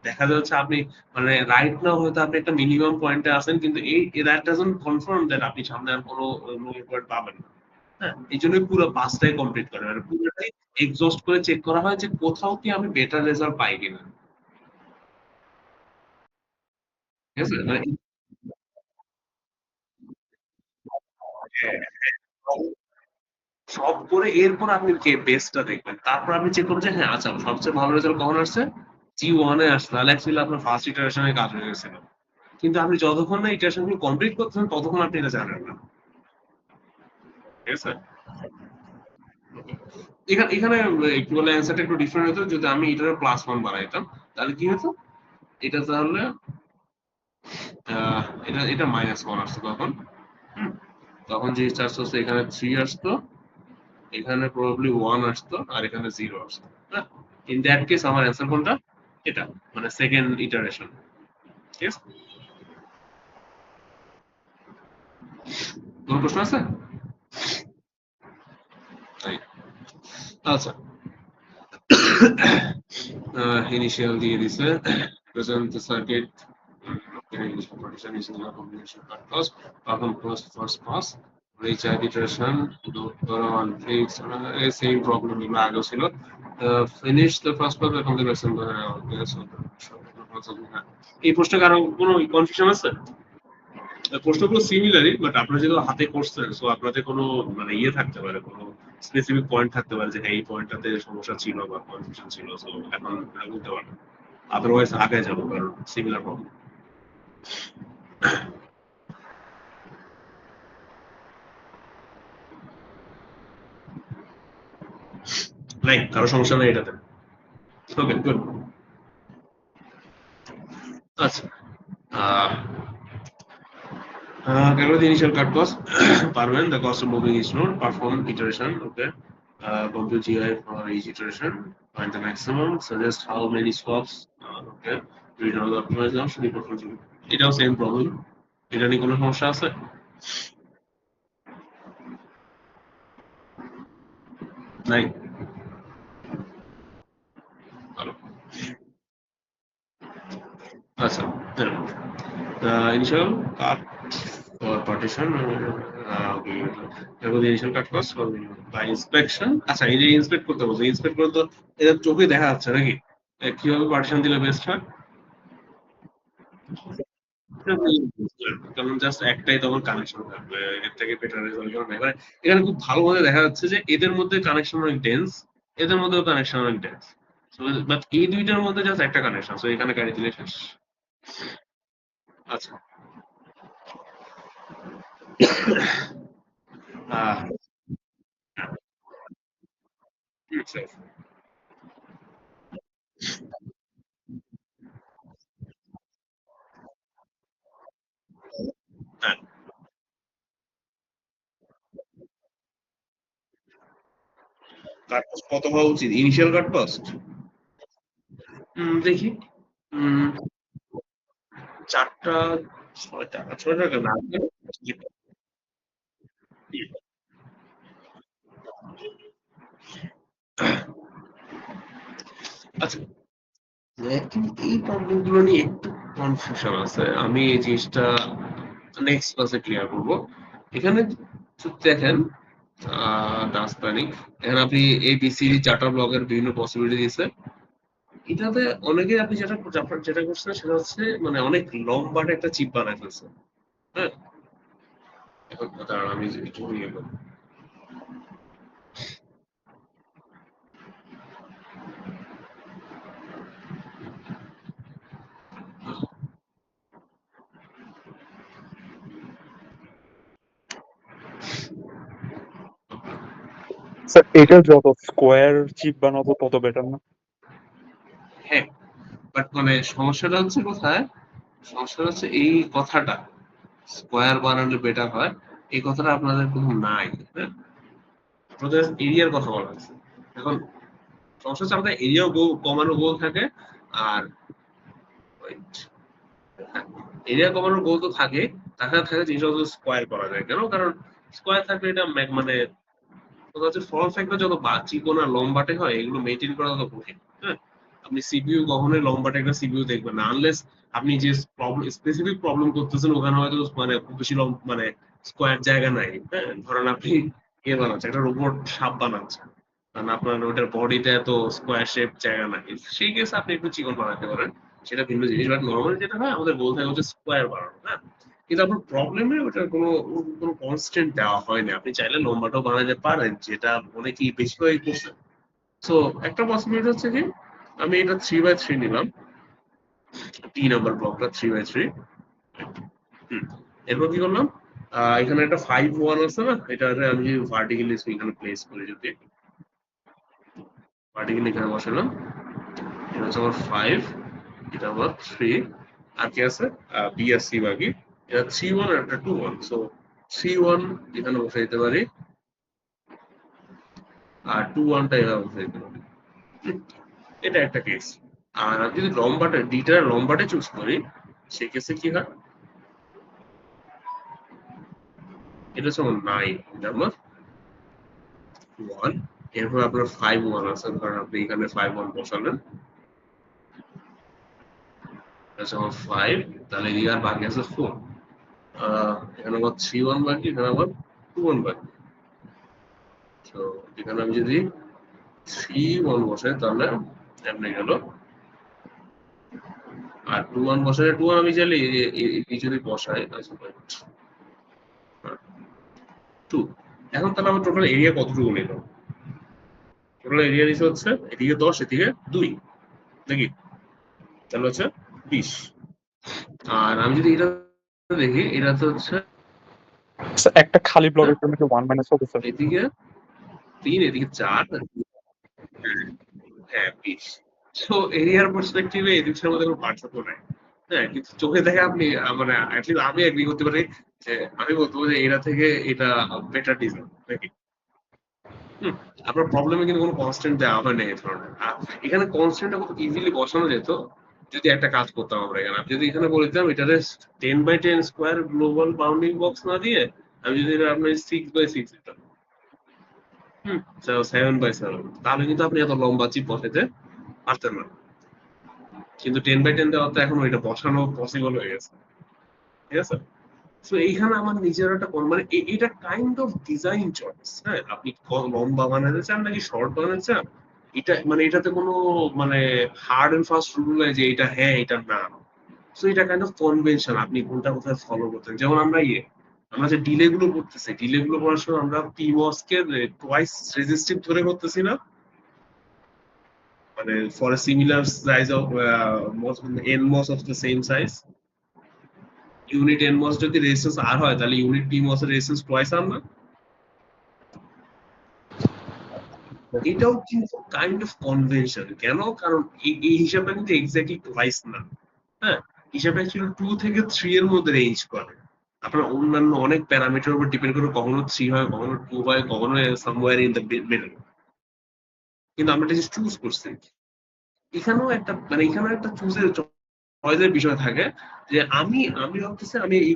দেখা যাচ্ছে আপনি মানে রাইট নাও হয়তো আপনি একটা মিনিমাম পয়েন্টে আছেন, কিন্তু এই দ্যাট ডাজন্ট কনফার্ম দ্যাট আপনি সামনে আর কোনো পয়েন্ট পাবেন না। হ্যাঁ, এই জন্যই পুরো পাসটাই কমপ্লিট করে মানে পুরোটাই এক্সস্ট করে চেক করা হয় যে কোথাও কি আমি বেটার রেজাল্ট পাই কিনা। ঠিক আছে, মানে হ্যাঁ, সব করে এরপর আপনি কে বেসটা দেখবেন, তারপর আপনি চেক করবেন যে হ্যাঁ আচ্ছা সবচেয়ে ভালো রেজাল্ট কখন আসছে, জি1 এ আসছে, তাহলে অ্যাকচুয়ালি আপনার ফার্স্ট ইটারেশনে কাজ হয়ে গেছিল। কিন্তু আপনি যতক্ষণ না ইটারেশন গুলো কমপ্লিট করতেছেন ততক্ষণ আপনি এটা জানেন না। ঠিক আছে, এখানে এখানে একটু বলে অ্যান্সারটা একটু ডিফারেন্ট হতো, যদি আমি এটার +1 বানাইতাম তাহলে কি হতো, এটা তাহলে এটা এটা -1 আসতো তখন। হুম, তখন যে চার্জ আসতো এখানে 3 আসতো, এখানে প্রবাবলি 1 আসতো, আর এখানে 0 আসতো। হ্যাঁ, ইন দ্যাট কেস আমার অ্যান্সার কোনটা, এটা মানে সেকেন্ড ইটারেশন। ঠিক আছে, কোনো প্রশ্ন আছে? তাই, আচ্ছা, ইনিশিয়াল দিয়ে দিছে, present the circuit initial condition is in a combination cut loss, perform first pass, reach iteration, do on fix, same problem এগুলো আগেও ছিল। Finish the first pass by combination, এই প্রশ্নে কারো কোনো কনফিউশন আছে? প্রশ্নগুলো সিমিলারই, বাট আপনারা যেহেতু হাতে করছেন সো আপনাদের কোনো মানে ইয়ে থাকতে পারে, কোনো স্পেসিফিক পয়েন্ট থাকতে পারে যে হ্যাঁ এই পয়েন্টটাতে সমস্যা ছিল বা কনফিউশন ছিল, সো এখন এটা বলতে পারেন, আদারওয়াইজ আগে যাবো কারণ সিমিলার প্রবলেম। নাই কারো সমস্যা নেই এটাতে? Okay good. আচ্ছা, calculate the initial cut cost, Parven, the cost of moving each node, perform iteration, okay. Compute GI for each iteration, find the maximum, suggest how many swaps, okay. Read all the optimization, should be performed. এটাও same problem, এটা নিয়ে কোনো সমস্যা আছে? নাই, ভালো। আচ্ছা, initial cut for partition, okay. Therefore, the initial cut cost for by inspection, আচ্ছা এই যে ইন্সপেক্ট করতে বলছে, ইন্সপেক্ট করে তো এটা চোখে দেখা যাচ্ছে নাকি, কিভাবে পার্টিশন দিলে বেস্ট হয়? কারণ জাস্ট একটাই তখন কানেকশন থাকবে, এর থেকে বেটার রেজাল্ট কেউ নাই। মানে এখানে খুব ভালোভাবে দেখা যাচ্ছে যে এদের মধ্যে কানেকশন অনেক ডেন্স, এদের মধ্যেও কানেকশন অনেক ডেন্স, বাট এই দুইটার মধ্যে জাস্ট একটা কানেকশন, সো এখানে গাড়ি দিলে শেষ। আচ্ছা, আহ, আচ্ছা, হ্যাঁ, কাট কস্ট কত হওয়া উচিত ইনিশিয়াল কাট কস্ট? দেখি। উম, 4টা 6 টাকা 6 টাকা না। আচ্ছা, কিন্তু এই প্রবলেম গুলো নিয়ে একটু কনফিউশন আছে। আমি এই জিনিসটা নেক্সট ক্লাসে ক্লিয়ার করবো। এখানে যদি দেখেন টাস্ক প্ল্যানিং, এখানে আপনি ABCD 4টা ব্লকের বিভিন্ন পসিবিলিটি দিয়েছে। এটাতে অনেকে আপনি যেটা করছেন সেটা হচ্ছে মানে অনেক লম্বাটে একটা চিপ বানায় ফেলছে। হ্যাঁ, এখন দাঁড়ান আমি একটু ইয়ে করি। স্যার এটা যত স্কোয়ার চিপ বানাবো তত বেটার না? হ্যাঁ, বাট মানে সমস্যাটা হচ্ছে কোথায়? সমস্যাটা হচ্ছে এই কথাটা স্কোয়ার বানালে বেটার হয়, এই কথাটা আপনাদের কোনো নাই। হ্যাঁ, আপনাদের এরিয়ার কথা বলা হচ্ছে। এখন সমস্যা হচ্ছে আমাদের এরিয়াও কমানো গোল থাকে। আর এরিয়া কমানোর গোল তো থাকে, তাছাড়া থাকে জিনিসটা স্কোয়ার করা যায় কেন? কারণ স্কোয়ার থাকলে এটা মানে কথা হচ্ছে ফর্ম ফ্যাক্টর যত চিকন আর লম্বাটে হয় এগুলো মেনটেন করা তত কঠিন। হ্যাঁ, আপনি সিপিইউ কখনোই লম্বাটে একটা সিপিইউ দেখবেন না আনলেস আপনি যে প্রবলেম স্পেসিফিক প্রবলেম করতেছেন ওখানে হয়তো মানে খুব বেশি মানে স্কোয়ার জায়গা নাই। হ্যাঁ, ধরেন আপনি বানাচ্ছেন একটা রোবট সাপ বানাচ্ছেন, কারণ আপনার ওটার বডিতে এত স্কোয়ার শেপ জায়গা নাই, সেই কেসে আপনি একটু চিকন বানাতে পারেন, সেটা ভিন্ন জিনিস। বাট নর্মালি যেটা হয় আমাদের গোল থাকে হচ্ছে স্কোয়ার বানানো। হ্যাঁ, কিন্তু আপনার প্রবলেমে ওটার কোনো কনস্ট্যান্ট দেওয়া হয়নি। আপনি চাইলে লম্বাটাও বানাতে পারেন, যেটা অনেকেই বেশিরভাগই করছেন। সো একটা পসিবিলিটি হচ্ছে কি, আমি এটা 3x3 নিলাম, নাম্বার ব্লকটা 3x3। এরপর কি করলাম, এখানে একটা 5 1 আছে না, এটা আমি যদি ভার্টিক্যালি এখানে প্লেস করি, যদি ভার্টিক্যালি এখানে বসালাম, এটা হচ্ছে আমার 5, এটা আমার 3, আর কি আছে বি আর সি বাকি। এটা 3 1 আর একটা 2 1, সো 3 1 এখানে বসে দিতে পারি, আর 2 1টা এভাবে বসে দিতে পারি। হুম, এটা একটা কেস। আর আমি যদি ডিটা লম্বাটে চুজ করি, সেই কেসে কি হয়, এটা হচ্ছে আমার 9, এটা আমার 1, এরপর আপনার 5 1 আছে, ধরেন আপনি এখানে 5 1 বসালেন, এটা হচ্ছে আমার 5, তাহলে এদিকে আর বাকি আছে 4। এখানে আমার 3 1 বাকি, এখানে আমার 2 1 বাকি। তো এখানে আমি যদি 3 1 বসাই তাহলে এমনি গেল, আর 2 1 বসালে 2 1 আমি চাইলে এই যদি বসাই, আচ্ছা 2, এখন তাহলে আমার টোটাল এরিয়া কতটুকু নিল? টোটাল এরিয়া দিচ্ছে হচ্ছে এদিকে 10, এদিকে 2, নাকি? তাহলে হচ্ছে 20। আর আমি যদি এটা দেখি, এটা তো হচ্ছে স্যার একটা খালি ব্লকের জন্য কি 1 - হবে স্যার? এদিকে 3, এদিকে 4, হ্যাঁ 20। সো এরিয়ার পার্সপেক্টিভে এই দুটোর মধ্যে কোনো পার্থক্য নাই। হ্যাঁ, কিন্তু চোখে দেখে আপনি মানে অ্যাটলিস্ট আমি এগ্রি করতে পারি যে আমি বলতে পারি যে এটা থেকে এটা বেটার ডিজাইন, নাকি? হুম, আপনার প্রবলেমে কিন্তু কোনো কনস্ট্যান্ট দেওয়া হয় না এই ধরনের। এখানে কনস্ট্যান্টটা খুব ইজিলি বসানো যেত যদি একটা কাজ করতাম আমরা এখানে। আমি যদি এখানে বলে দিতাম এটারে 10 by 10 square global bounding box না দিয়ে আমি যদি এটা আপনার 6 বাই 6 দিতাম, 7 বাই 7, তাহলে কিন্তু আপনি এত লম্বা চিপ বসাতে পারতেন না। কিন্তু 10 বাই 10 দেওয়া তো এখন ওইটা বসানো পসিবল হয়ে গেছে। ঠিক আছে? তো এইখানে আমার নিজের একটা মানে এটা কাইন্ড অফ ডিজাইন চয়েস। হ্যাঁ, আপনি লম্বা বানাতে চান নাকি শর্ট বানাতে চান, এটা মানে এটাতে কোনো মানে হার্ড এন্ড ফাস্ট রুল নাই যে এটা হ্যাঁ এটা না। সো এটা কাইন্ড অফ কনভেনশন, আপনি কোনটা কোথায় ফলো করতেন। যেমন আমরা যে ডিলে গুলো করতেছি, ডিলে গুলো করার সময় আমরা PMOS কে টুয়াইস রেজিস্টিভ ধরে করতেছি না, মানে for a similar size of NMOS of the same size. Unit N MOS যদি রেজিস্ট্যান্স আর হয় তাহলে ইউনিট পি মস এর রেজিস্ট্যান্স টোয়াইস আর না? এটাও কিন্তু কাইন্ড অফ কনভেনশন। কেন? কারণ এই হিসাবটা কিন্তু এক্স্যাক্টলি টোয়াইস না। হ্যাঁ, হিসাবটা অ্যাকচুয়ালি 2 থেকে 3 এর মধ্যে রেঞ্জ করে। আপনার অন্যান্য অনেক প্যারামিটার উপর ডিপেন্ড করে কখনো 3 হয়, কখনো 2 হয়, কখনো সামওয়্যার ইন দ্য মিডল। কিন্তু আমরা এটা চুজ করছি। এখানেও একটা মানে এখানেও একটা চয়েসের বিষয় থাকে যে আমি ভাবতেছি আমি এই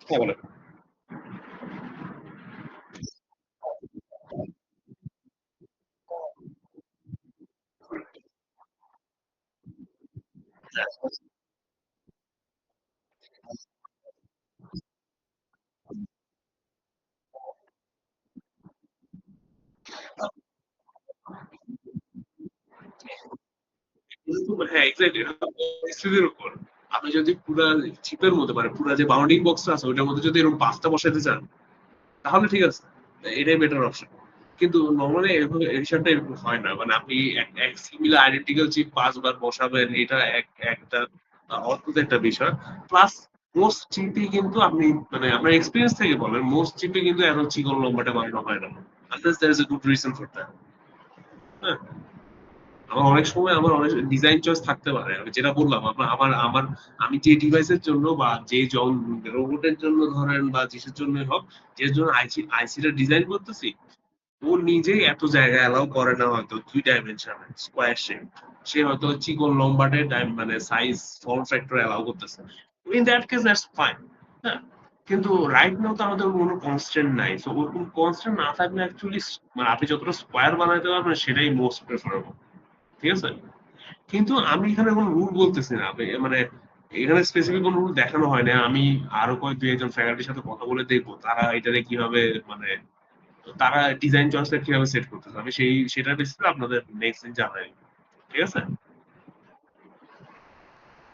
হ্যাঁ, বলেন। কিন্তু হ্যাঁ, এক্সাক্টলি পরিস্থিতির উপর। আপনি যদি পুরা চিপের মধ্যে মানে পুরা যে বাউন্ডিং বক্সটা আছে ওইটার মধ্যে যদি এরকম 5টা বসাইতে চান তাহলে ঠিক আছে, এটাই বেটার অপশন। কিন্তু নর্মালি এভাবে এই হিসাবটা এরকম হয় না। মানে আপনি এক সিমিলার আইডেন্টিক্যাল চিপ 5 বার বসাবেন, এটা একটা অদ্ভুত একটা বিষয়। প্লাস মোস্ট চিপই কিন্তু আপনি মানে আপনার এক্সপিরিয়েন্স থেকে বলেন, মোস্ট চিপে কিন্তু এত চিকন লম্বাটা বানানো হয় না, unless there is a good reason for that. হ্যাঁ, আমার অনেক ডিজাইন চয়েস থাকতে পারে। আমি যেটা বললাম আমার আমার আমার আমি যে ডিভাইসের জন্য বা যে রোবটের জন্য ধরেন বা যেসের জন্যই হোক, যে জন্য আইসিটা ডিজাইন করতেছি, ও নিজেই এত জায়গা অ্যালাউ করে না হয়তো 2 ডাইমেনশন স্কোয়ার শেপ। সে হয়তো চিকন লম্বাটে মানে সাইজ ফর্ম ফ্যাক্টর অ্যালাউ করতেছে। In that case that's fine. হ্যাঁ, কিন্তু রাইট নাও তো আমাদের কোনো কনস্ট্যান্ট নাই। সো ওরকম কনস্ট্যান্ট না থাকলে অ্যাকচুয়ালি মানে আপনি যতটা স্কোয়ার বানাইতে পারবেন সেটাই মোস্ট প্রেফারেবল। ঠিক আছে? কিন্তু আমি এখানে কোনো রুল বলতেছি না। মানে এখানে স্পেসিফিক কোনো রুল দেখানো হয় না। আমি আরো কয়েক 2 একজন ফ্যাকাল্টির সাথে কথা বলে দেখবো তারা এটারে কিভাবে মানে তারা ডিজাইন চয়েসটা কিভাবে সেট করতেছে। আমি সেটার বেসিসে আপনাদের নেক্সট দিন জানাই। ঠিক আছে?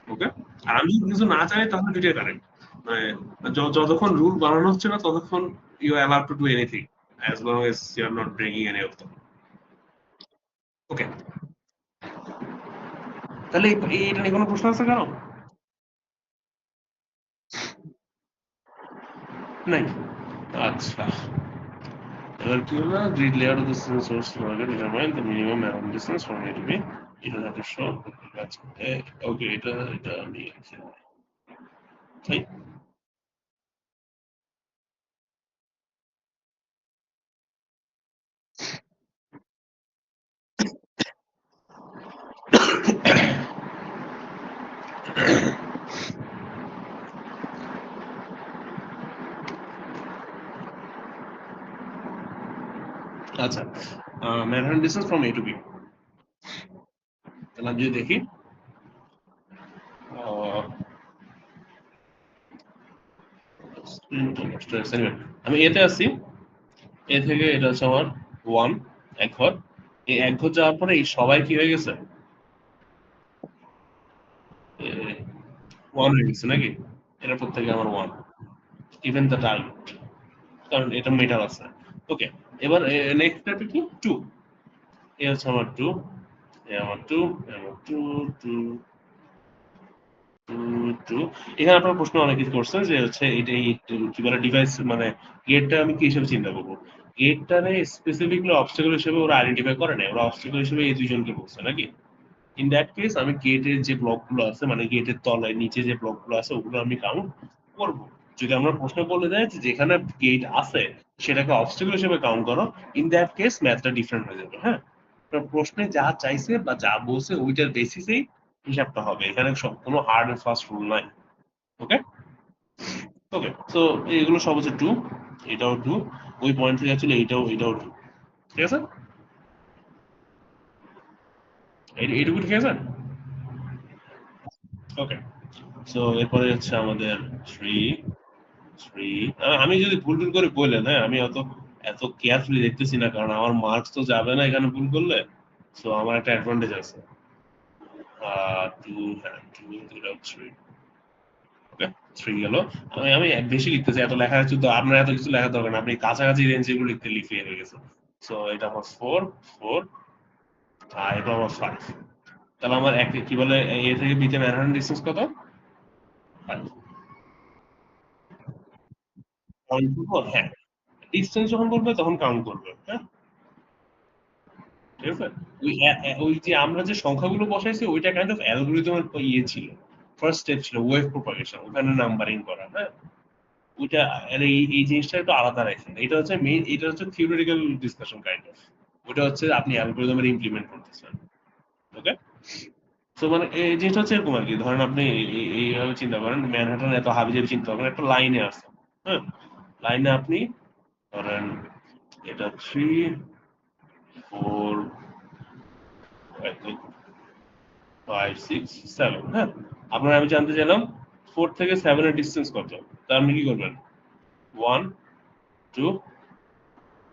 ওকে? আর আমি যদি কিছু না চাই তাহলে দুইটাই কারেক্ট। মানে যতক্ষণ রুল বানানো হচ্ছে না ততক্ষণ you are allowed to do anything as long as you are not breaking any of them. Okay, তাহলে এটা নিয়ে কোনো প্রশ্ন আছে কারো? নাই? আচ্ছা, এবার কি হলো, grid layout of the system source target determine the minimum around distance from A to B. এটা have to show that's okay, এটা আমি তাই। আচ্ছা, Manhattan distance from A to B, তাহলে আমি যদি দেখি anyway, আমি এতে আছি, এ থেকে এটা হচ্ছে আমার 1 এক ঘর। এই এক ঘর যাওয়ার পরে এই সবাই কি হয়ে গেছে, 1 হয়ে গেছে নাকি? এটা প্রত্যেকে আমার 1, ইভেন দ্য টার্গেট, কারণ এটা মেটার আছে। ওকে, এবার নেক্সট স্টেপে কি 2, এ হচ্ছে আমার 2, এ আমার 2, এ আমার 2 2 2 এখানে আপনার প্রশ্ন অনেক কিছু করছে যে হচ্ছে এটা কি বলে ডিভাইস মানে গেটটা আমি কি হিসেবে চিন্তা করবো। গেটটারে স্পেসিফিকলি অবস্টাকল হিসেবে ওরা আইডেন্টিফাই করে না, ওরা অবস্টাকল হিসেবে এই দুইজনকে বলছে নাকি। ইন দ্যাট কেস আমি গেটের যে ব্লকগুলো আছে মানে গেটের তলায় নিচে যে ব্লকগুলো আছে ওগুলো আমি কাউন্ট করব। যদি আমরা প্রশ্ন বলে দেয় যে যেখানে গেট আছে সেটাকে অবস্টাকল হিসেবে কাউন্ট করো, ইন দ্যাট কেস ম্যাথটা ডিফারেন্ট হয়ে যাবে। হ্যাঁ, প্রশ্নে যা চাইছে বা যা বলছে ওইটার বেসিসেই হিসাবটা হবে। এখানে সব কোনো হার্ড এন্ড ফাস্ট রুল নাই। ওকে, ওকে, তো এগুলো সব হচ্ছে 2, এটাও 2, ওই পয়েন্ট থেকে আসলে এটাও 2। ঠিক আছে, এইটুকু ঠিক আছে। ওকে, সো এরপরে হচ্ছে আমাদের 3 3 আমি যদি ভুল টুল করে বললেন, হ্যাঁ আমি এত কেয়ারফুলি দেখতেছি না কারণ আমার মার্কস তো যাবে না এখানে ভুল করলে। সো আমার একটা অ্যাডভান্টেজ আছে। 2, হ্যাঁ 2 3, ওকে 3 গেল। আমি বেশি লিখতেছি, এত লেখা হচ্ছে তো আপনার এত কিছু লেখার দরকার না, আপনি কাছাকাছি রেঞ্জ এগুলো লিখে হয়ে গেছে। সো এটা আমার 4 4, আর এটা আমার 5। তাহলে আমার কি বলে এ থেকে বিতে ম্যানহাটন ডিসটেন্স কত? 5। 1 to 4, হ্যাঁ ডিস্টেন্স যখন বলবে তখন কাউন্ট করবে, হ্যাঁ ঠিক আছে। ওই যে আমরা যে সংখ্যাগুলো বসাইছি ওইটা কাইন্ড অফ অ্যালগরিদমের ইয়ে ছিল, ফার্স্ট স্টেপ ছিল ওয়েভ প্রপাগেশন, ওখানে নাম্বারিং করা, হ্যাঁ ওইটা এই জিনিসটা একটু আলাদা রাখছেন। এটা হচ্ছে মেইন, এটা হচ্ছে থিওরিটিক্যাল ডিসকাশন কাইন্ড অফ, ওটা হচ্ছে আপনি অ্যালগরিদমের ইমপ্লিমেন্ট করতেছেন, ওকে। তো মানে এই জিনিসটা হচ্ছে এরকম আর কি, ধরেন আপনি এইভাবে চিন্তা করেন, ম্যানহাটন এত হাবিজাবি চিন্তা করেন, একটা লাইনে আছে, হ্যাঁ লাইনে আপনি ধরেন এটা 3 4 5 6 7, হ্যাঁ আপনার আমি জানতে চাইলাম 4 থেকে 7 এর ডিসটেন্স কত, তা আপনি কি করবেন 1 2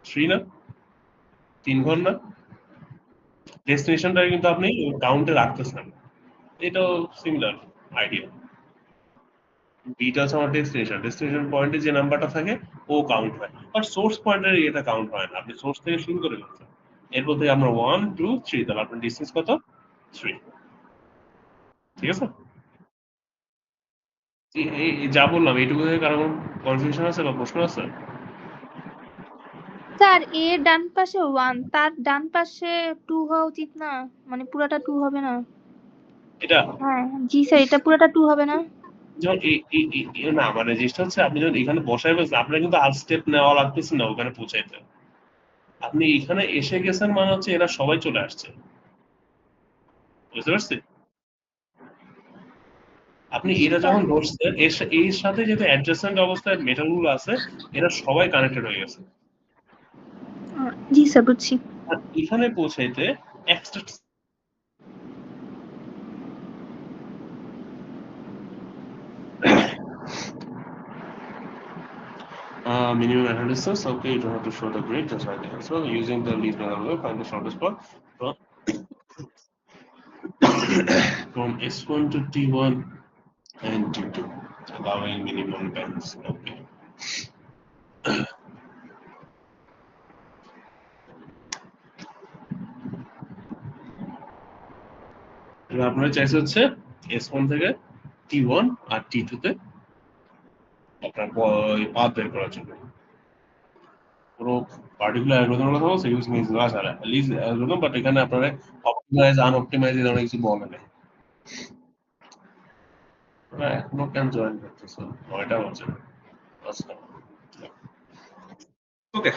3 না 3 ঘর না, ডেস্টিনেশনটা কিন্তু আপনি কাউন্টে রাখতেছেন, এটাও সিমিলার আইডিয়া। বিটা হচ্ছে আমার ডেস্টিনেশন, ডেস্টিনেশন পয়েন্টে যে নাম্বারটা থাকে ও কাউন্ট হয়, আর সোর্স পয়েন্টের এটা কাউন্ট হয় না, আপনি সোর্স থেকে শুরু করে ফেলছেন, এরপর থেকে আমরা 1 2 3, তাহলে আপনার ডিসটেন্স কত 3, ঠিক আছে। যা বললাম এইটুকু থেকে কারো কনফিউশন আছে বা প্রশ্ন আছে? স্যার এর ডান পাশে 1, তার ডান পাশে 2 হওয়া উচিত না? মানে পুরাটা 2 হবে না? এটা হ্যাঁ জি স্যার, এটা পুরাটা 2 হবে না? যখন না মানে জিনিসটা হচ্ছে আপনি যখন এখানে বসাই ফেলছেন আপনার কিন্তু আর স্টেপ নেওয়া লাগতেছে না ওখানে পৌঁছাইতে, আপনি এখানে এসে গেছেন মানে হচ্ছে এরা সবাই চলে আসছে, বুঝতে পারছি। আপনি এরা যখন ধরছেন এর সাথে যেহেতু অ্যাডজাসেন্ট অবস্থায় মেটাল গুলো আছে এরা সবাই কানেক্টেড হয়ে গেছে, জি স্যার বুঝছি। আর এখানে পৌঁছাইতে extra minimum address distance. Okay, you don't have to show the grid, just write it as well. Using the least number, find the shortest path from S1 to T1 and T2, allowing minimum bands. Okay. এবার আপনারা চাইছে হচ্ছে S1 থেকে T1 আর T2 তে আপনার path বের করার জন্য। পুরো পার্টিকুলার অ্যালগরিদমের কথা বলছে, ইউজ মিনস না ছাড়া লিজ অ্যালগরিদম, বাট এখানে আপনারা অপটিমাইজ আনঅপটিমাইজ এই ধরনের কিছু বলে না। আপনারা এখনো কেন জয়েন করতেছেন 9টা বাজে। আচ্ছা ওকে,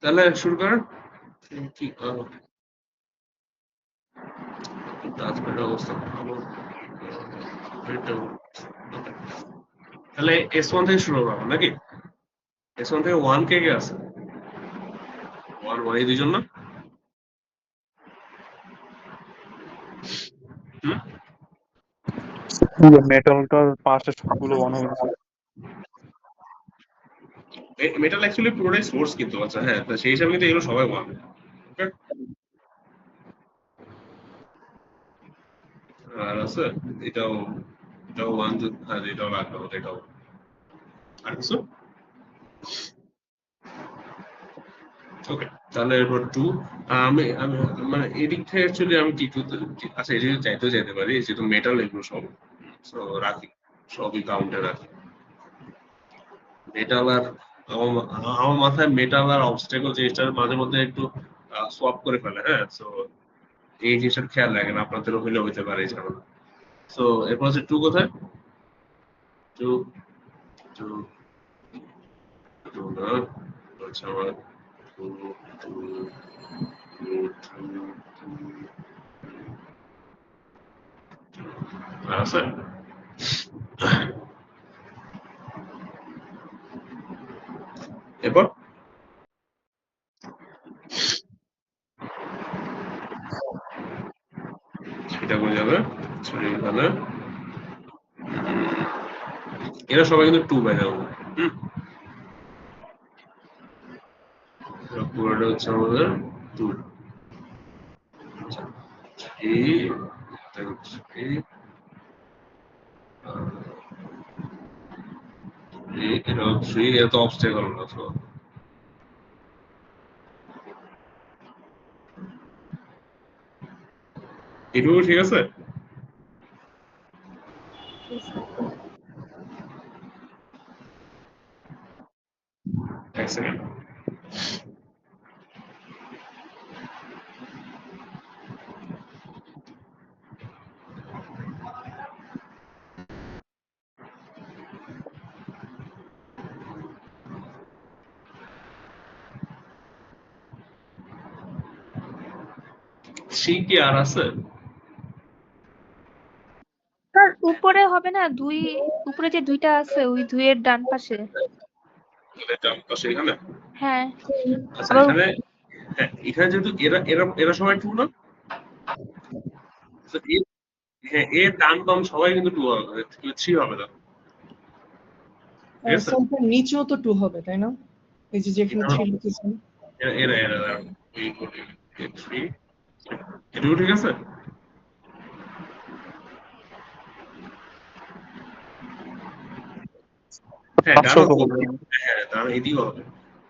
তাহলে শুরু করেন। কি ট্রান্সফারের অবস্থা ভালো, তাহলে S1 থেকে শুরু করবো নাকি? S1 থেকে 1 কে কে আছে? 1 1 এই দুইজন না? পুরো মেটালটার পাশে সবগুলো অন হবে না। মেটাল অ্যাকচুয়ালি পুরোটাই সোর্স কিন্তু, আচ্ছা হ্যাঁ সেই হিসাবে কিন্তু এগুলো সবাই 1, ওকে। আর আছে এটাও 1 আর এটাও রাখবো, এটাও আর কিছু ওকে। তাহলে এরপর 2 আমি আমি মানে এদিক থেকে অ্যাকচুয়ালি আমি T2 আচ্ছা এই যে চাইতেও যেতে পারি, যেহেতু মেটাল এগুলো সব সো রাখি, সবই কাউন্টে রাখি। মেটাল আর আমার মাথায় মেটাল আর অবস্টেকল জিনিসটার মাঝে মধ্যে একটু সোয়াপ করে ফেলে, হ্যাঁ সো এই জিনিসটার খেয়াল রাখেন, আপনাদেরও হইলে হইতে পারে এই ঝামেলা। সো এরপর হচ্ছে 2 কোথায়? 2 2 2 না হচ্ছে আমার 2 2 2 আছে। এরপর এটা কোন যাবে? সরি এখানে এরা সবাই কিন্তু 2 বাই যাবে, পুরোটা হচ্ছে আমাদের 2 এই এটা 3 এত অবস্টেকল না তো এটুকু ঠিক আছে। থ্রি কি আর আছে? তার উপরে হবে না, দুই উপরে যে দুইটা আছে ওই দুইয়ের ডান পাশে। এটা পাশে এখানে? হ্যাঁ, আচ্ছা আবার এখানে, হ্যাঁ এখানে যেহেতু এরা এরা এরা সবাই টু না, তো হ্যাঁ এর ডান বাম সবাই কিন্তু টু হবে, থ্রি হবে না, ঠিক আছে? স্যার নিচেও তো 2 হবে তাই না? এই যে যেখানে এখানে 3 লিখেছেন। এরা এরা এরা এই থ্রি, এটুকু ঠিক আছে? হ্যাঁ ডানও 500 তো হবে না। হ্যাঁ ডান এদিকেও হবে,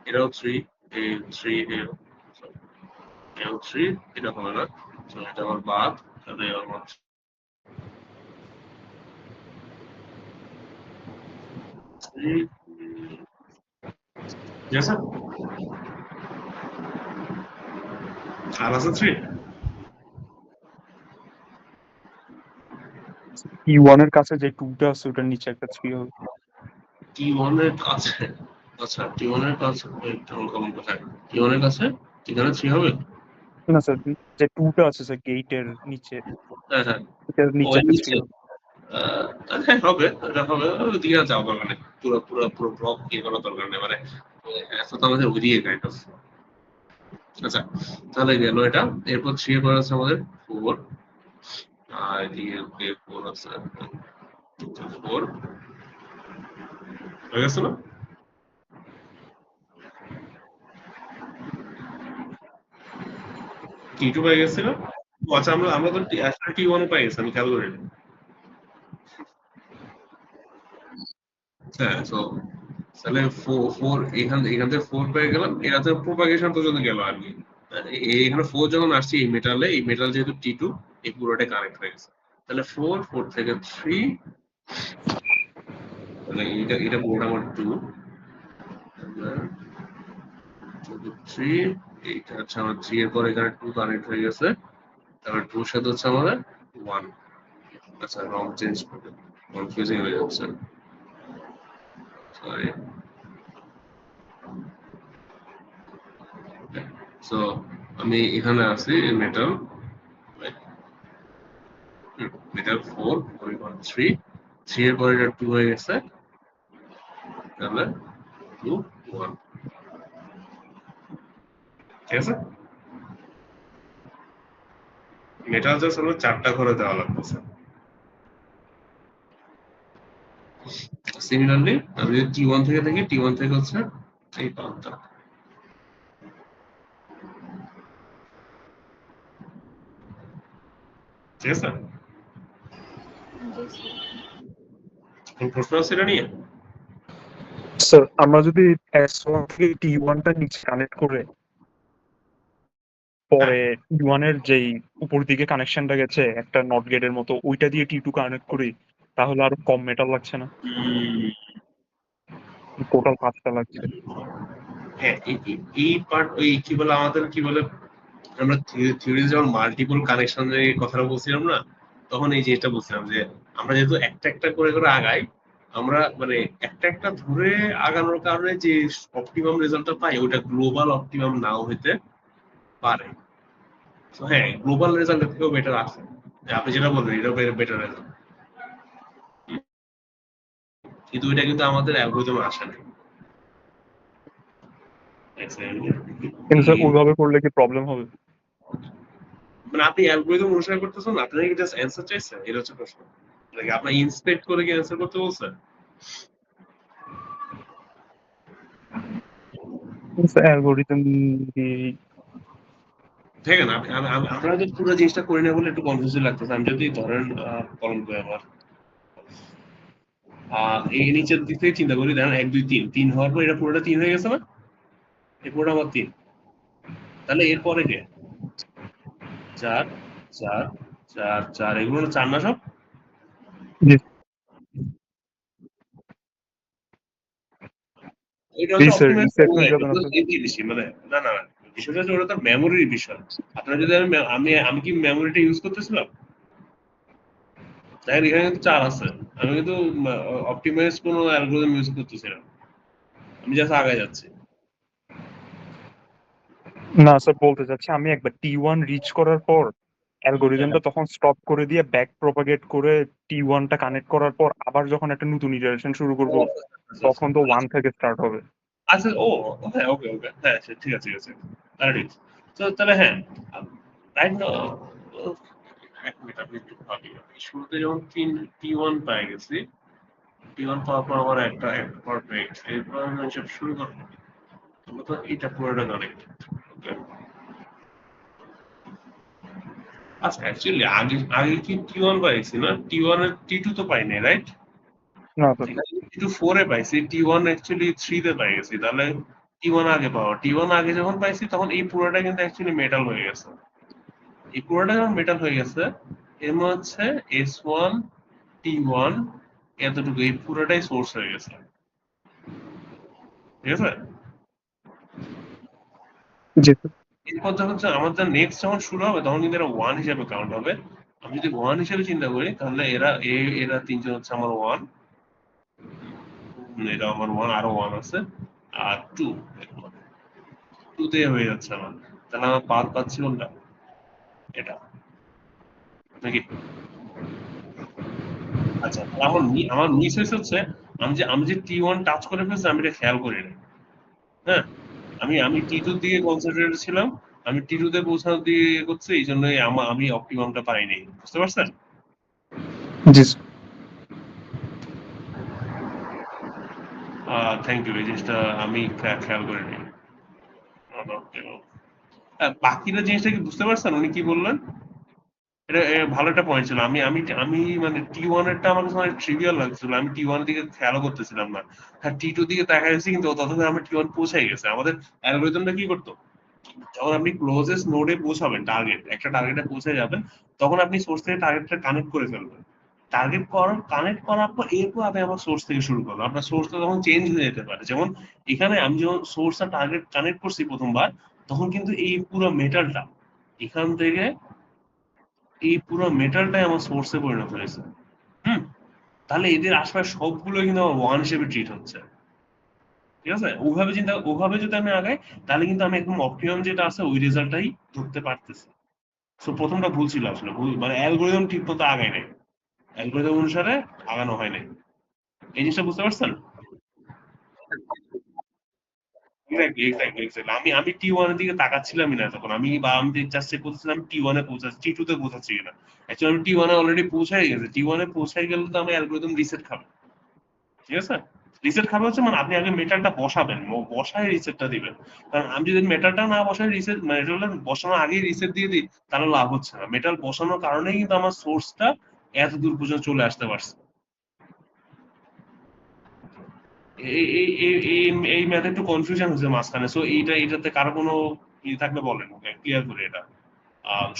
এটাও থ্রি, এই থ্রি এও থ্রি, এটা হবে না, তো এটা আমার বাদ, তাহলে আমার থ্রি, ঠিক আছে? আর আছে থ্রি, E1 এর কাছে যে 2 টা আছে ওটার নিচে একটা 3 হবে। টি ওয়ান এর কাছে, আচ্ছা টি ওয়ান এর কাছে একটা কমন কোথায়, টি ওয়ান এর কাছে এখানে থ্রি হবে? না স্যার, যে 2 টা আছে স্যার গেটের নিচে, হ্যাঁ হ্যাঁ, এটার নিচে ওই একটা 3 নিচে, হবে। হ্যাঁ হবে, এটা হবে, ওইদিকে আর যাওয়ার দরকার নেই, পুরো পুরো পুরো ব্লক ইয়ে করার দরকার নেই, মানে এখন তো আমাদের ওইদিকে কাইন্ড অফ। আচ্ছা তাহলে গেল এটা, এরপর থ্রি এর পর আছে আমাদের ফোর, আর এদিকে ফোর আছে, ফোর হয়ে গেছে না? টি টু পাই গেছে না? ও আচ্ছা আমরা আমরা তো টি ওয়ান পাই গেছি, আমি খেয়াল করিনি। হ্যাঁ তো তাহলে ফোর এখান এখান থেকে ফোর পেয়ে গেলাম, এটাতে প্রোপাগেশন পর্যন্ত গেল আর কি। এখানে ফোর যখন আসছে এই মেটালে, এই মেটাল যেহেতু টি টু, এই পুরোটা কানেক্ট হয়ে গেছে, তাহলে ফোর, ফোর থেকে থ্রি, তাহলে এটা এটা পুরোটা আমার টু, থ্রি, এইটা হচ্ছে আমার থ্রি এর পর এখানে টু কানেক্ট হয়ে গেছে, তারপর টুর সাথে হচ্ছে আমাদের ওয়ান। আচ্ছা রং চেঞ্জ করে কনফিউজিং হয়ে যাচ্ছে, সরি। সো আমি এখানে আছি metal, metal four, three, three এর পরে এটা টু হয়ে গেছে, তাহলে টু, ওয়ান, ঠিক আছে? মেটাল জাস্ট আমরা চারটা ঘরে দেওয়া লাগতেছে। সিমিলারলি আমি যদি টি ওয়ান থেকে দেখি, টি ওয়ান থেকে হচ্ছে এই পাঁচটা, ঠিক আছে? জি স্যার। কোন প্রশ্ন আছে এটা নিয়ে? স্যার আমরা যদি S1 থেকে T1 টা নিচে কানেক্ট করে হ্যাঁ পরে T1 এর যেই উপর দিকে কানেকশনটা গেছে একটা নট গেটের মতো, ওইটা দিয়ে T2 কানেক্ট করি, তাহলে আরো কম মেটাল লাগছে না? টোটাল 5টা লাগছে। হ্যাঁ এই পার্ট, ওই কি বলে আমাদের কি বলে, আমরা থিওরিতে যখন মাল্টিপল কানেকশনের কথাটা বলছিলাম না, তখন এই জিনিসটা বলছিলাম যে আমরা যেহেতু একটা একটা করে করে আগাই, আমরা মানে একটা একটা ধরে আগানোর কারণে যে অপটিমাম রেজাল্টটা পাই ওটা গ্লোবাল অপটিমাম নাও হইতে পারে। তো হ্যাঁ গ্লোবাল রেজাল্টের থেকেও বেটার আছে, আপনি যেটা বললেন এটা বেটার রেজাল্ট, কিন্তু এটা কিন্তু আমাদের অ্যালগরিদমে আসে না। কিন্তু স্যার ওইভাবে করলে কি প্রবলেম হবে? মানে আপনি অ্যালগরিদম অনুসরণ করতেছেন, আপনি নাকি জাস্ট অ্যান্সার চাইছেন, এটা হচ্ছে প্রশ্ন, নাকি আপনার ইন্সপেক্ট করে কি অ্যান্সার করতে বলছেন? অ্যালগোরিদম দিয়ে দেখেন আমরা যদি পুরো জিনিসটা করি না বলে একটু কনফিউজ লাগতেছে। আমি যদি ধরেন কলম করে আমার এই নিচের দিক থেকে চিন্তা করি, দেখেন এক দুই তিন, তিন হওয়ার পর এটা পুরোটা তিন হয়ে গেছে না, এই পুরোটা আমার তিন, তাহলে এরপরে কে? চার, চার, চার, চার, এগুলো না চার না সব? যে এটা হচ্ছে রিসেট অপটিমাইজ রিসেট করা হয়ে যায়, যাবে না এটা তো? এই জিনিসই মানে না না না, বিষয়টা হচ্ছে ওটা তো মেমোরির বিষয়। আপনার যদি আমি কি মেমোরিটা ইউজ করতেছিলাম? দেখেন এখানে কিন্তু 4 আছে। আমি কিন্তু অপটিমাইজ কোনো অ্যালগরিদম ইউজ করতেছি না। আমি জাস্ট আগায় যাচ্ছি। না স্যার, বলতে চাচ্ছি আমি একবার T1 রিচ করার পর হ্যাঁ, অ্যালগোরিদমটা তখন স্টপ করে দিয়ে ব্যাক প্রপাগেট করে T1 টা কানেক্ট করার পর আবার যখন একটা নতুন ইটারেশন শুরু ও করব আচ্ছা, আচ্ছা, তখন তো আচ্ছা। 1 থেকে স্টার্ট হবে। আচ্ছা, ও হ্যাঁ, ওকে ওকে, হ্যাঁ ঠিক আছে ঠিক আছে, তাহলে ঠিক আছে। তো তাহলে হ্যাঁ, রাইট নাও এক মিনিট আমি একটু ভাবি। আমি শুরুতে যখন T1 পাই গেছি, T1 পাওয়ার পর আমার একটা পর পেয়ে গেছে, এরপর আমি সব শুরু করবো। তো এটা পুরোটা কানেক্টেড। ওকে, আচ্ছা অ্যাকচুয়ালি আগে আগে কি T1 পাইছি না, T1 এর T2 তো পাই নাই, রাইট? না স্যার, T2 4 এ পাইছি, T1 অ্যাকচুয়ালি 3 তে পাই গেছি, তাহলে T1 আগে পাওয়া, T1 আগে যখন পাইছি তখন এই পুরোটা কিন্তু অ্যাকচুয়ালি মেটাল হয়ে গেছে। এই পুরোটা যখন মেটাল হয়ে গেছে, এর মধ্যে হচ্ছে S1 T1 এতটুকু, এই পুরোটাই সোর্স হয়ে গেছে, ঠিক আছে? জি স্যার। এরপর যখন হচ্ছে আমাদের নেক্সট যখন শুরু হবে তখন কিন্তু এরা 1 হিসেবে কাউন্ট হবে। আমি যদি 1 হিসেবে চিন্তা করি তাহলে এরা তিনজন হচ্ছে আমার 1, এটা আমার 1, আরো 1 আছে, আর 2, 2 তে হয়ে যাচ্ছে আমার। তাহলে আমার পাথ পাচ্ছি কোনটা? এটা নাকি? আচ্ছা, তাহলে আমার মিস হচ্ছে আমি যে T1 টাচ করে ফেলছি আমি এটা খেয়াল করি না। হ্যাঁ, আমি T2 র দিকে কনসেন্ট্রেটেড ছিলাম। আমি T2 তে পৌঁছানোর দিকে ইয়ে করছি, এই জন্যই আমি অপটিমামটা পাইনি। বুঝতে পারছেন? জি স্যার। থ্যাংক ইউ, এই জিনিসটা আমি খেয়াল করিনি। বাকিরা জিনিসটা কি বুঝতে পারছেন উনি কি বললেন? এটা ভালো একটা পয়েন্ট ছিল। আমি আমি আমি মানে T1 এরটা আমার কাছে অনেক ট্রিভিয়াল লাগছিল। আমি T1 এর দিকে খেয়ালও করতেছিলাম না। হ্যাঁ, T2 দিকে তাকাইছি কিন্তু ততক্ষণে আমার T1 পৌঁছাই গেছে। আমাদের অ্যালগরিদমটা কি করতো? যখন আপনি ক্লোজেস্ট নোডে পৌঁছাবেন, একটা টার্গেটে পৌঁছে যাবেন, তখন আপনি সোর্স থেকে টার্গেটটা কানেক্ট করে ফেলবেন। কানেক্ট করার পর এরপর আপনি আমার সোর্স থেকে শুরু করবেন। আপনার সোর্সটা তখন চেঞ্জ হয়ে যেতে পারে। যেমন এখানে আমি যখন সোর্স আর টার্গেট কানেক্ট করছি প্রথমবার, তখন কিন্তু এই পুরো মেটালটা এখান থেকে এই পুরো মেটালটাই আমার সোর্সে পরিণত হয়েছে। হুম, তাহলে এদের আশপাশ সবগুলো কিন্তু আমার ওয়ান হিসেবে ট্রিট হচ্ছে। ঠিক আছে, ওভাবে যদি আমি আগাই তাহলে কিন্তু আমি একদম অপটিমাম যেটা আছে ওই রেজাল্টটাই ধরতে পারতেছি। সো প্রথমটা ভুল ছিল, আসলে ভুল মানে অ্যালগোরিদম ঠিক মতো আগায় নাই, অ্যালগোরিদম অনুসারে আগানো হয় নাই। এই জিনিসটা বুঝতে পারছেন? এক্স্যাক্টলি আমি T1 এর দিকে তাকাচ্ছিলামই না তখন। আমি জাস্ট চেক করতেছিলাম T1 এ পৌঁছাচ্ছি, T2 তে পৌঁছাচ্ছি কিনা। অ্যাকচুয়ালি আমি T1 এ অলরেডি পৌঁছাই গেছে। T1 এ পৌঁছাই গেলে তো আমি অ্যালগরিদম রিসেট খাবে। ঠিক আছে? রিসেট খাবে হচ্ছে মানে আপনি আগে মেটালটা বসাবেন। বসায় রিসেটটা দিবেন। কারণ আমি যদি মেটালটা না বসাই মেটালটা বসানোর আগেই রিসেট দিয়ে দিই তাহলে লাভ হচ্ছে না। মেটাল বসানোর কারণেই কিন্তু আমার সোর্সটা এত দূর পর্যন্ত চলে আসতে পারছে। এই এই এই এই এই ম্যাথে একটু কনফিউশন হচ্ছে মাঝখানে। সো এইটাতে কারো কোনো থাকলে বলেন, ক্লিয়ার করে এটা।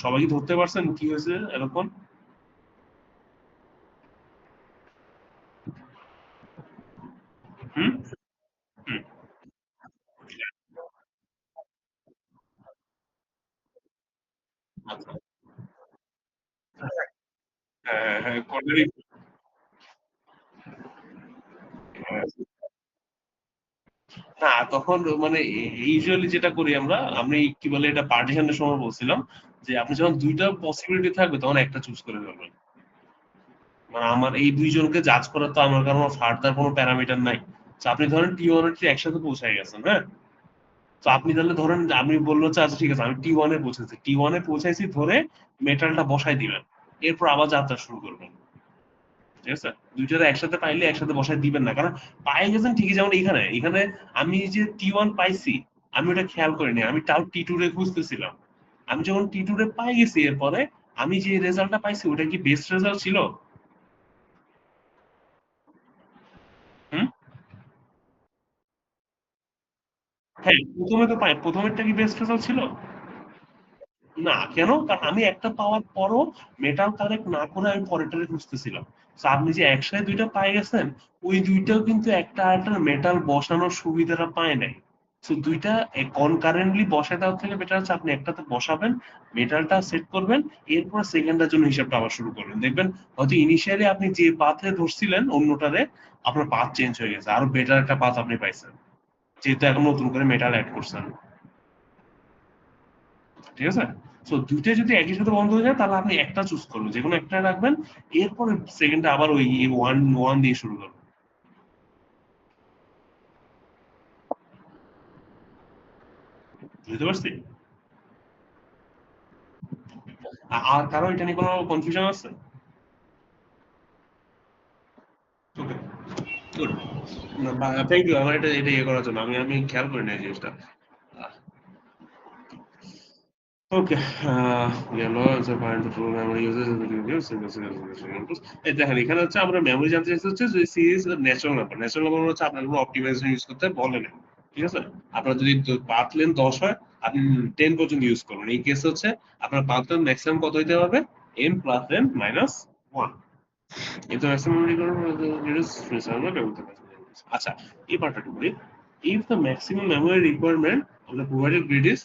সবাই কি ধরতে পারছেন কি হয়েছে এরকম? হুম হুম আচ্ছা, হ্যাঁ হ্যাঁ কর্নারই। না তখন মানে ইউজুয়ালি যেটা করি আমি কি বলে এটা পার্টিশনের সময় বলছিলাম যে আপনি যখন দুইটা পসিবিলিটি থাকবে তখন একটা চুজ করে ফেলবেন। মানে আমার এই দুইজনকে জাজ করার তো আমার কারণ ফার্দার কোনো প্যারামিটার নাই। তো আপনি ধরেন T1 আর T একসাথে পৌঁছায় গেছেন, হ্যাঁ? তো আপনি তাহলে ধরেন আমি বললো যে আচ্ছা ঠিক আছে আমি T1 এ পৌঁছেছি, T1 এ পৌঁছাইছি ধরে মেটালটা বসাই দিবেন, এরপর আবার যাত্রা শুরু করবেন। ঠিক আছে, দুইটারে একসাথে পাইলে একসাথে বসাই দিবেন না, কারণ পাই গেছেন ঠিকই। যেমন এখানে আমি যে T1 পাইছি আমি ওটা খেয়াল করিনি, আমি তাও T2 রে খুঁজতেছিলাম। আমি যখন T2 রে পাই গেছি এরপরে আমি যে রেজাল্টটা পাইছি ওটা কি বেস্ট রেজাল্ট ছিল? হুম, হ্যাঁ প্রথমে তো পাই, প্রথমেরটা কি বেস্ট রেজাল্ট ছিল? না কেন? কারণ আমি একটা পাওয়ার পরও মেটাল কানেক্ট না করে আমি পরেরটারে খুঁজতেছিলাম। So আপনি যে একসাথে দুইটা পাই গেছেন, ওই দুইটাও কিন্তু একটা আরেকটার মেটাল বসানোর সুবিধাটা পায় নাই। সো দুইটা কনকারেন্টলি বসায় দেওয়ার থেকে বেটার হচ্ছে আপনি একটাতে বসাবেন, মেটালটা সেট করবেন, এরপর সেকেন্ডটার জন্য হিসাবটা আবার শুরু করবেন। দেখবেন হয়তো ইনিশিয়ালি আপনি যে পাথে ধরছিলেন অন্যটারে, আপনার পাথ চেঞ্জ হয়ে গেছে, আরো বেটার একটা পাথ আপনি পাইছেন, যেহেতু এখন নতুন করে মেটাল অ্যাড করছেন। ঠিক আছে? সো দুইটা যদি একই সাথে বন্ধ হয়ে যায় তাহলে আপনি একটা চুজ করবেন, যে কোনো একটা রাখবেন, এরপরে সেকেন্ডটা আবার ওই ওয়ান ওয়ান দিয়ে শুরু করবেন। বুঝতে পারছি? আর কারো এটা নিয়ে কোনো কনফিউশন আছে? ওকে, গুড। থ্যাংক ইউ আমার এটা এটা ইয়ে করার জন্য। আমি আমি খেয়াল করি না এই জিনিসটা। ওকে, গেল answer find the full memory uses and reviews এই দেখেন এখানে হচ্ছে আমরা মেমরি জানতে চাইছি হচ্ছে যে C is natural number. Natural number হচ্ছে আপনার কোনো অপটিমাইজেশন ইউজ করতে বলে না। ঠিক আছে? আপনার যদি পাথ লেন্থ 10 হয়, আপনি 10 পর্যন্ত ইউজ করবেন। এই কেস হচ্ছে আপনার পাথ লেন্থ ম্যাক্সিমাম কত হইতে হবে? n plus n minus 1। কিন্তু ম্যাক্সিমাম আচ্ছা, এই পার্টটা একটু বলি। If the maximum memory requirement of the provided grid is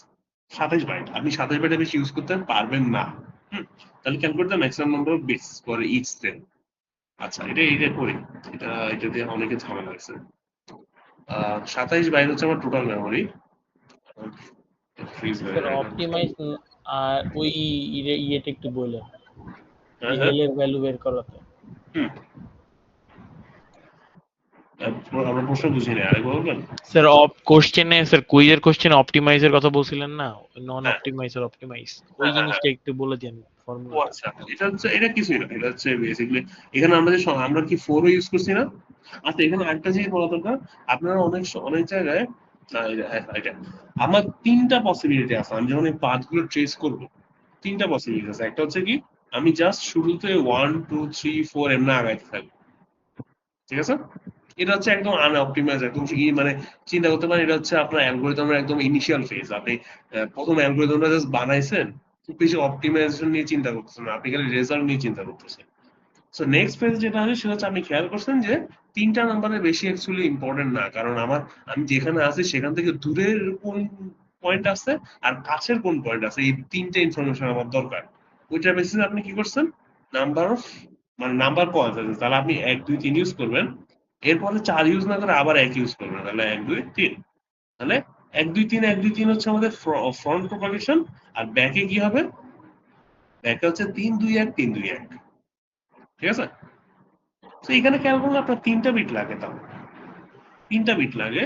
27 byte, আপনি 27 বাইটের বেশি ইউজ করতে পারবেন না। তাহলে calculate the maximum number of bits for each cell. আচ্ছা, এটা করি। এটা দিয়ে অনেকে ঝামেলা হয়েছে। 27 বাইট হচ্ছে আমার টোটাল মেমোরি। ফ্রিজ হয়ে স্যার যায় এটা। অপটিমাইজ আর ওই ইয়েটা একটু বললেন হ্যাঁ, হ্যাঁ। এল এর ভ্যালু বের করাতে। হুম। আমরা প্রশ্ন বুঝি না, আরেকবার বলবেন? স্যার কোশ্চেনে স্যার কুইজের কোশ্চেনে অপটিমাইজের কথা বলছিলেন না, নন হ্যাঁ। অপটিমাইজ আর অপটিমাইজ, ওই হ্যাঁ, হ্যাঁ, জিনিসটা একটু বলে দেন ও ফর্মুলা। আচ্ছা, এটা হচ্ছে এটা কিছুই না। এটা হচ্ছে বেসিক্যালি এখানে আমরা যে আমরা কি 4 ইউজ করছি না? আচ্ছা, এখানে আরেকটা জিনিস বলা দরকার। আপনারা অনেক জায়গায় এটা আমার 3টা পসিবিলিটি আছে। আমি যখন এই পাথগুলো ট্রেস করব, 3টা পসিবিলিটি আছে। একটা হচ্ছে কি আমি জাস্ট শুরুতে 1 2 3 4 এমনি আগাইতে থাকবো। ঠিক আছে? এটা হচ্ছে একদম আনঅপটিমাইজ, একদম মানে চিন্তা করতে পারেন এটা হচ্ছে আপনার অ্যালগরিদমের একদম ইনিশিয়াল ফেজ। আপনি প্রথম অ্যালগরিদমটা জাস্ট বানাইছেন, খুব বেশি অপটিমাইজেশন নিয়ে চিন্তা করতেছেন না, আপনি খালি রেজাল্ট নিয়ে চিন্তা করতেছেন। সো নেক্সট ফেজ যেটা আছে সেটা হচ্ছে আপনি খেয়াল করছেন যে 3টা নাম্বারের বেশি অ্যাকচুয়ালি ইম্পর্টেন্ট না, কারণ আমি যেখানে আছি সেখান থেকে দূরের কোন পয়েন্ট আছে আর কাছের কোন পয়েন্ট আছে, এই 3টে ইনফরমেশন আমার দরকার। ওইটার বেসিসে আপনি কি করছেন, নাম্বার অফ মানে নাম্বার পয়েন্ট আছে, তাহলে আপনি 1 2 3 ইউজ করবেন, এরপরে 4 ইউজ না করে আবার 1 ইউজ করবেন, তাহলে 1 2 3। তাহলে 1 2 3 1 2 3 হচ্ছে আমাদের ফ্রন্ট প্রপাগেশন, আর ব্যাকে কি হবে, ব্যাকে হচ্ছে 3 2 1 3 2 1। ঠিক আছে? তো এখানে খেয়াল করলে আপনার 3টা বিট লাগে, তাও 3টা বিট লাগে।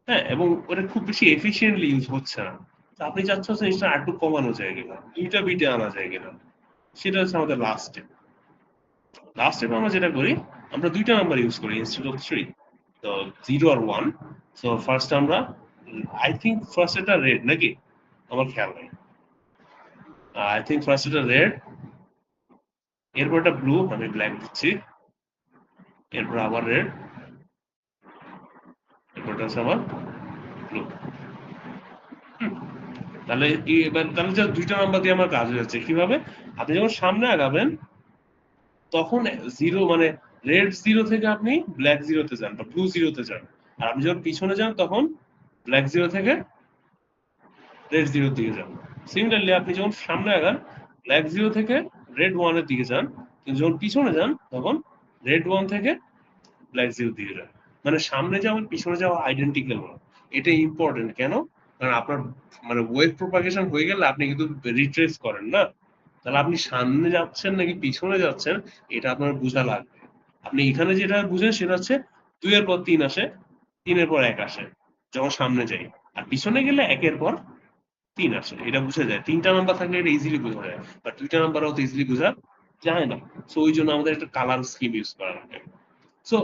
হ্যাঁ, এবং ওটা খুব বেশি এফিশিয়েন্টলি ইউজ হচ্ছে না। তো আপনি চাচ্ছেন জিনিসটা আরেকটু কমানো যায় কিনা, 2টা বিটে আনা যায় কিনা, সেটা হচ্ছে আমাদের লাস্ট স্টেপ। লাস্ট স্টেপে আমরা যেটা করি, আমরা 2টা নাম্বার ইউজ করি ইনস্টেড অফ 3, তো 0 আর 1। সো ফার্স্ট আমরা আই থিঙ্ক ফার্স্ট এটা রেড নাকি, আমার খেয়াল নেই। আই থিঙ্ক ফার্স্ট এটা রেড, এরপর এটা ব্লু, আমি ব্ল্যাক দিচ্ছি, এরপর আবার রেড, এরপর এটা হচ্ছে আবার ব্লু। তাহলে এবার তাহলে যে 2টা নাম্বার দিয়ে আমার কাজ হয়ে যাচ্ছে কিভাবে, আপনি যখন সামনে আগাবেন তখন 0 মানে রেড 0 থেকে আপনি ব্ল্যাক 0-তে যান বা ব্লু 0-তে যান, আর আপনি যখন পিছনে যান তখন ব্ল্যাক 0 থেকে রেড 0-এর দিকে যান। সিমিলারলি আপনি যখন সামনে আগান ব্ল্যাক 0 থেকে রেড 1-এর দিকে যান, কিন্তু যখন পিছনে যান তখন রেড 1 থেকে ব্ল্যাক 0 দিকে যান। মানে সামনে যাওয়া পিছনে যাওয়া আইডেন্টিক্যাল না। এটা ইম্পর্টেন্ট কেন, কারণ আপনার মানে ওয়েভ প্রপাগেশন হয়ে গেলে আপনি কিন্তু রিট্রেস করেন না, তাহলে আপনি সামনে যাচ্ছেন নাকি পিছনে যাচ্ছেন এটা আপনার বোঝা লাগবে। আপনি এখানে যেটা বুঝেন সেটা হচ্ছে 2 এর পর 3 আসে, 3 এর পর 1 আসে যখন সামনে যাই, আর পিছনে গেলে 1 এর পর 3 আসে, এটা বুঝা যায়। 3টা নাম্বার থাকলে এটা ইজিলি বোঝা যায়, বাট 2টা নাম্বার অত ইজিলি বোঝা যায় না। সো ওই জন্য আমাদের একটা কালার স্কিম ইউজ করা লাগে। সো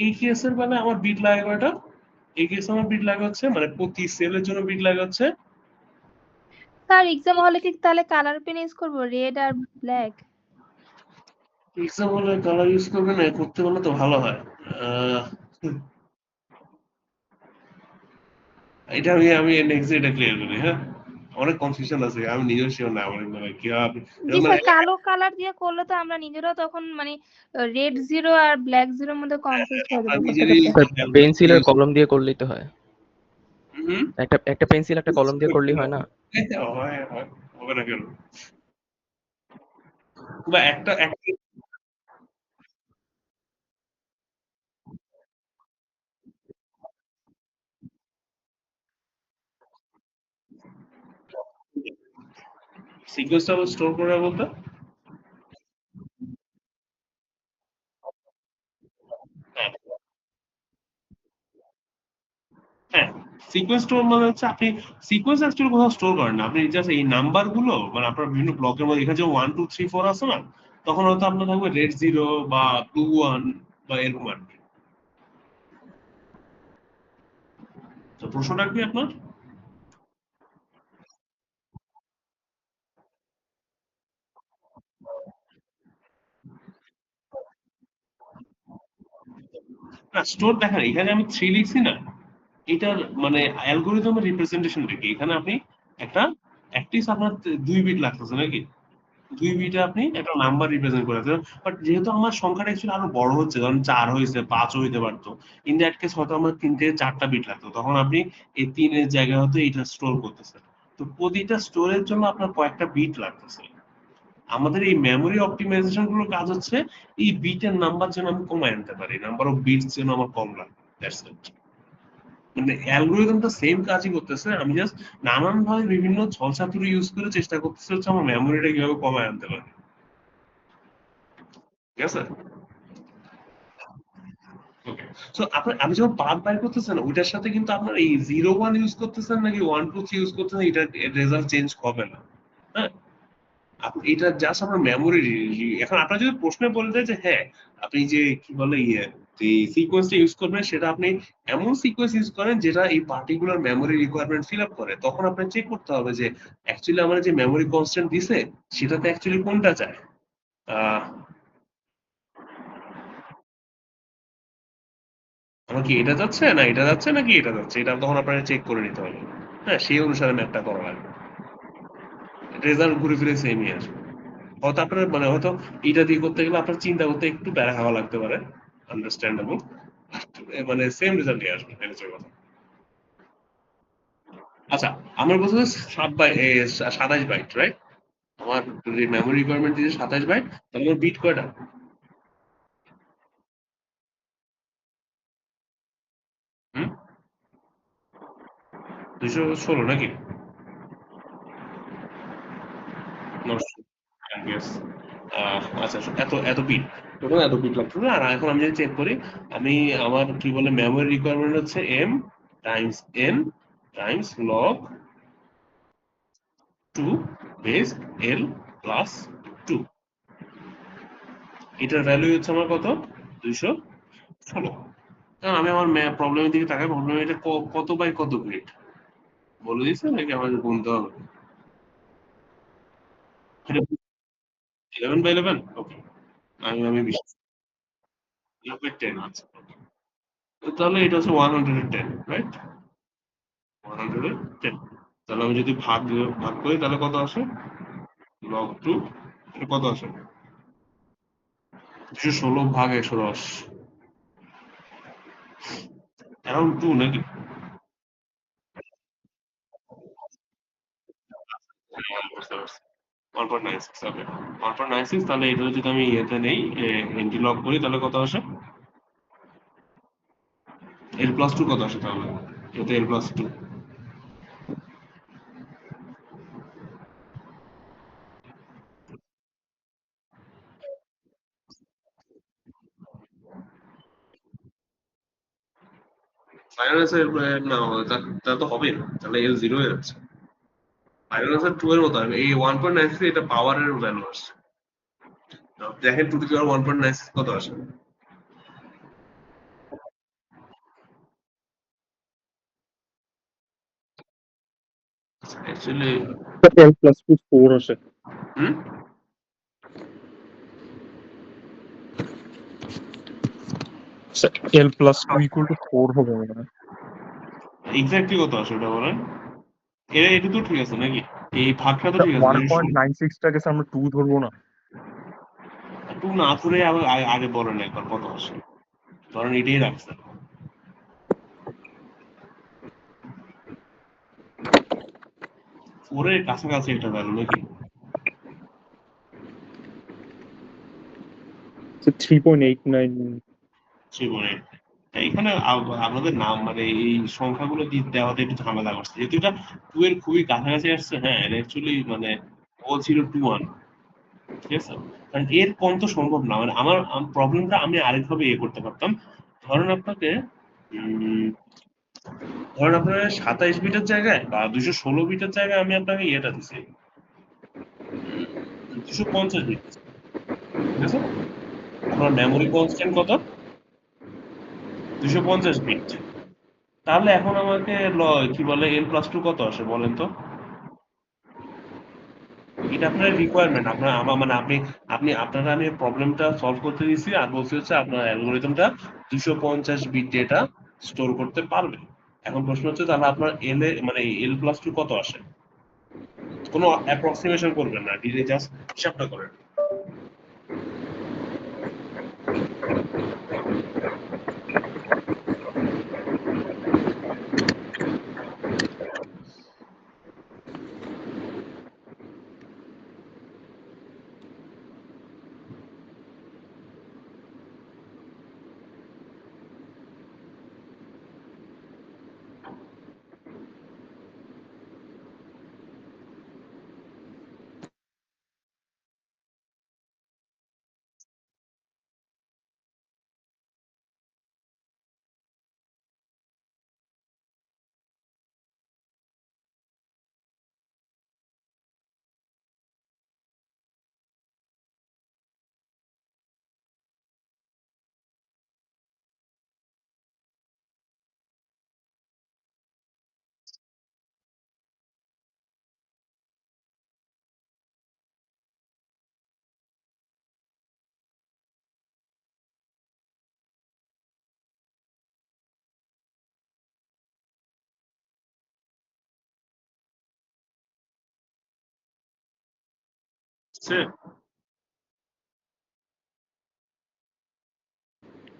এই কেসের বেলায় আমার বিট লাগে কয়টা, এই কেসে আমার বিট লাগে হচ্ছে মানে প্রতি সেলের জন্য বিট লাগে হচ্ছে, স্যার এক্সাম হলে কি তাহলে কালার পেন ইউজ করব, রেড আর ব্ল্যাক? এক্সাম হলে কালার ইউজ করবে না, করতে পারলে তো ভালো হয়। আহ, এটা আমি নেক্সট এটা ক্লিয়ার করি। হ্যাঁ, অনেক কনফিউশন আছে, আমি নিজেও শিওর না আমার এগুলো কিভাবে জি মানে স্যার, কালো কালার দিয়ে করলে তো আমরা নিজেরাও তখন মানে রেড জিরো আর ব্ল্যাক জিরোর মধ্যে কনফিউজ হয়ে আপনার যাবো নিজেরই ব্যাপারটাতে। পেন্সিল আর কলম দিয়ে করলেই তো হয়। হুম একটা পেন্সিল একটা কলম দিয়ে করলেই হয় না? হয় হয় হবে না কেন, বা একটা সিকোয়েন্সটা স্টোর করে বলতে হ্যাঁ হ্যাঁ সিকোয়েন্স স্টোর মানে হচ্ছে আপনি সিকোয়েন্স অ্যাকচুয়ালি কোথাও স্টোর করেন না, আপনি জাস্ট এই নাম্বার গুলো মানে আপনার বিভিন্ন ব্লকের মধ্যে এখানে যে 1 2 3 4 আছে না, তখন হয়তো আপনার থাকবে রেড জিরো বা ব্লু ওয়ান বা এরকম আর কি। তো প্রশ্নটা কি আপনার? না স্টোর দেখেন এখানে আমি 3 লিখছি না, এটার মানে অ্যালগোরিদমের রিপ্রেজেন্টেশন দেখি এখানে আপনি একটা অ্যাটলিস্ট আপনার 2 বিট লাগতেছে নাকি, 2 বিটে আপনি একটা নাম্বার রিপ্রেজেন্ট করে আছেন, বাট যেহেতু আমার সংখ্যাটা অ্যাকচুয়ালি আরো বড় হচ্ছে, ধরুন 4 হয়েছে 5 হইতে পারতো, ইন দ্যাট কেস হয়তো আমার 3 থেকে 4টা বিট লাগতো, তখন আপনি এই 3-এর জায়গায় হয়তো এটা স্টোর করতেছেন। তো প্রতিটা স্টোরের জন্য আপনার কয়েকটা বিট লাগতেছে। আমাদের এই মেমোরি অপটিমাইজেশন গুলোর কাজ হচ্ছে এই বিটের নাম্বার যেন আমি কমায় আনতে পারি, নাম্বার অফ বিটস যেন আমার কম লাগে, দ্যাটস ইট। মানে অ্যালগোরিদমটা সেম কাজই করতেছে, আমি জাস্ট নানান ভাবে বিভিন্ন ছলচাতুরি ইউজ করে চেষ্টা করতেছি হচ্ছে আমার মেমোরিটা কিভাবে কমায় আনতে পারি, ঠিক আছে? ওকে, সো আপনার আপনি যখন পাথ বাইর করতেছেন ওইটার সাথে কিন্তু আপনার এই 0 1 ইউজ করতেছেন নাকি 1 2 3 ইউজ করতেছেন, এটা রেজাল্ট চেঞ্জ হবে না। হ্যাঁ, আপনি এটা জাস্ট আপনার মেমোরি। এখন আপনার যদি প্রশ্নে বলে দেয় যে হ্যাঁ আপনি যে কি বলে এই সিকোয়েন্সটা ইউজ করবেন, সেটা আপনি এমন সিকোয়েন্স ইউজ করেন যেটা এই particular memory requirement fill up করে, তখন আপনার চেক করতে হবে যে অ্যাকচুয়ালি আমার যে মেমোরি কনস্ট্যান্ট দিছে সেটাতে অ্যাকচুয়ালি কোনটা চায়। আহ আমার কি এটা যাচ্ছে না এটা যাচ্ছে নাকি এটা যাচ্ছে, এটা তখন আপনাকে চেক করে নিতে হবে। হ্যাঁ, সেই অনুসারে ম্যাপটা করা লাগবে, রেজাল্ট ঘুরে ফিরে সেমই আসবে। হয়তো আপনার মানে হয়তো এটা দিয়ে করতে গেলে আপনার চিন্তা করতে একটু প্যারা খাওয়া লাগতে পারে, আন্ডারস্ট্যান্ডেবল, মানে সেম রেজাল্টই আসবে, এটা হচ্ছে কথা। আচ্ছা, আমার বলতে 27 বাইট, রাইট? আমার মেমোরি রিকোয়ারমেন্ট দিয়েছে 27 বাইট, তাহলে আমার বিট কয়টা? হুম, 216 নাকি? Yes. আচ্ছা আচ্ছা, এত এত বিট, টোটাল এত বিট লাগতেছে। আর এখন আমি যদি চেক করি, আমি আমার কি বলে মেমোরি রিকোয়ারমেন্ট হচ্ছে M times N times log 2 base L plus 2, এটার ভ্যালু হচ্ছে আমার কত? 216। কারণ আমি আমার প্রবলেমের দিকে তাকাই, প্রবলেম এটা কত বাই কত গ্রিড বলে দিচ্ছে নাকি আমাকে গুনতে হবে? এটা 11 বাই 11, ওকে। আমি 10 আছে, তাহলে এটা হচ্ছে 110, রাইট? 110। তাহলে আমি যদি ভাগ ভাগ করি তাহলে কত আসে? লগ 2 কত আসে? 216 ভাগ 110, অ্যারাউন্ড 2 নাকি? হ্যাঁ, বুঝতে পারছি। 1.96, ওকে। 1.96, তাহলে এটা যদি আমি ইয়েতে নেই, এন্টি লগ করি তাহলে কত আসে? এল প্লাস টু কত আসে তাহলে? এতে এল প্লাস টু, ফাইনাল অ্যান্সার না, তা তো হবে না, তাহলে এল জিরো হয়ে যাচ্ছে। ফাইনাল অ্যান্সার 2 এর মতো হবে, এই 1.96 এটা পাওয়ারের ভ্যালু আসছে। দেখেন 2 টু দি পাওয়ার 1.96 কত আসে? অ্যাকচুয়ালি এল প্লাস টু 4 আসে। হুম এল প্লাস টু ইকুয়াল টু 4 হবে মনে হয়। এক্স্যাক্টলি কত আসে ওটা বলেন? এটা তো ঠিক আছে নাকি? এই ভাগটা তো ঠিক আছে। 1.96টাকে আমরা 2 ধরবো না? 2 না ধরে আবার আগে বলেন একবার কত আসে। ধরেন এটাই রাখছেন। 4 এর কাছাকাছি একটা ভ্যালু নাকি? 3.89। 3.8। এখানে আমাদের নাম মানে এই সংখ্যাগুলো দেওয়াতে একটু ঝামেলা করছে। যেহেতু এটা 2 এর খুবই কাছাকাছি আসছে, হ্যাঁ, এটা অ্যাকচুয়ালি মানে ও ছিল 2.1, ঠিক আছে? কারণ এর কম তো সম্ভব না। মানে আমার প্রবলেমটা আমি আরেকভাবে করতে পারতাম। ধরেন আপনাকে ধরেন আপনার 27 বিটের জায়গায় বা 216 বিটের জায়গায় আমি আপনাকে ইয়েটা দিছি, 250 বিট, ঠিক আছে? আপনার মেমোরি কনস্ট্যান্ট কত? 250 বিট। তাহলে এখন আমাকে কি বলে n+2 কত আসে বলেন তো? এটা আপনার রিকোয়ারমেন্ট। আপনার আমার মানে আপনি আপনারা আমি প্রবলেমটা সলভ করতে দিছি আর বলছি হচ্ছে আপনার অ্যালগরিদমটা 250 বিট ডেটা স্টোর করতে পারবে। এখন প্রশ্ন হচ্ছে তাহলে আপনার এল এ মানে l+2 কত আসে? কোনো অ্যাপ্রক্সিমেশন করবেন না, ডিরেক্ট জাস্ট হিসাবটা করেন। সে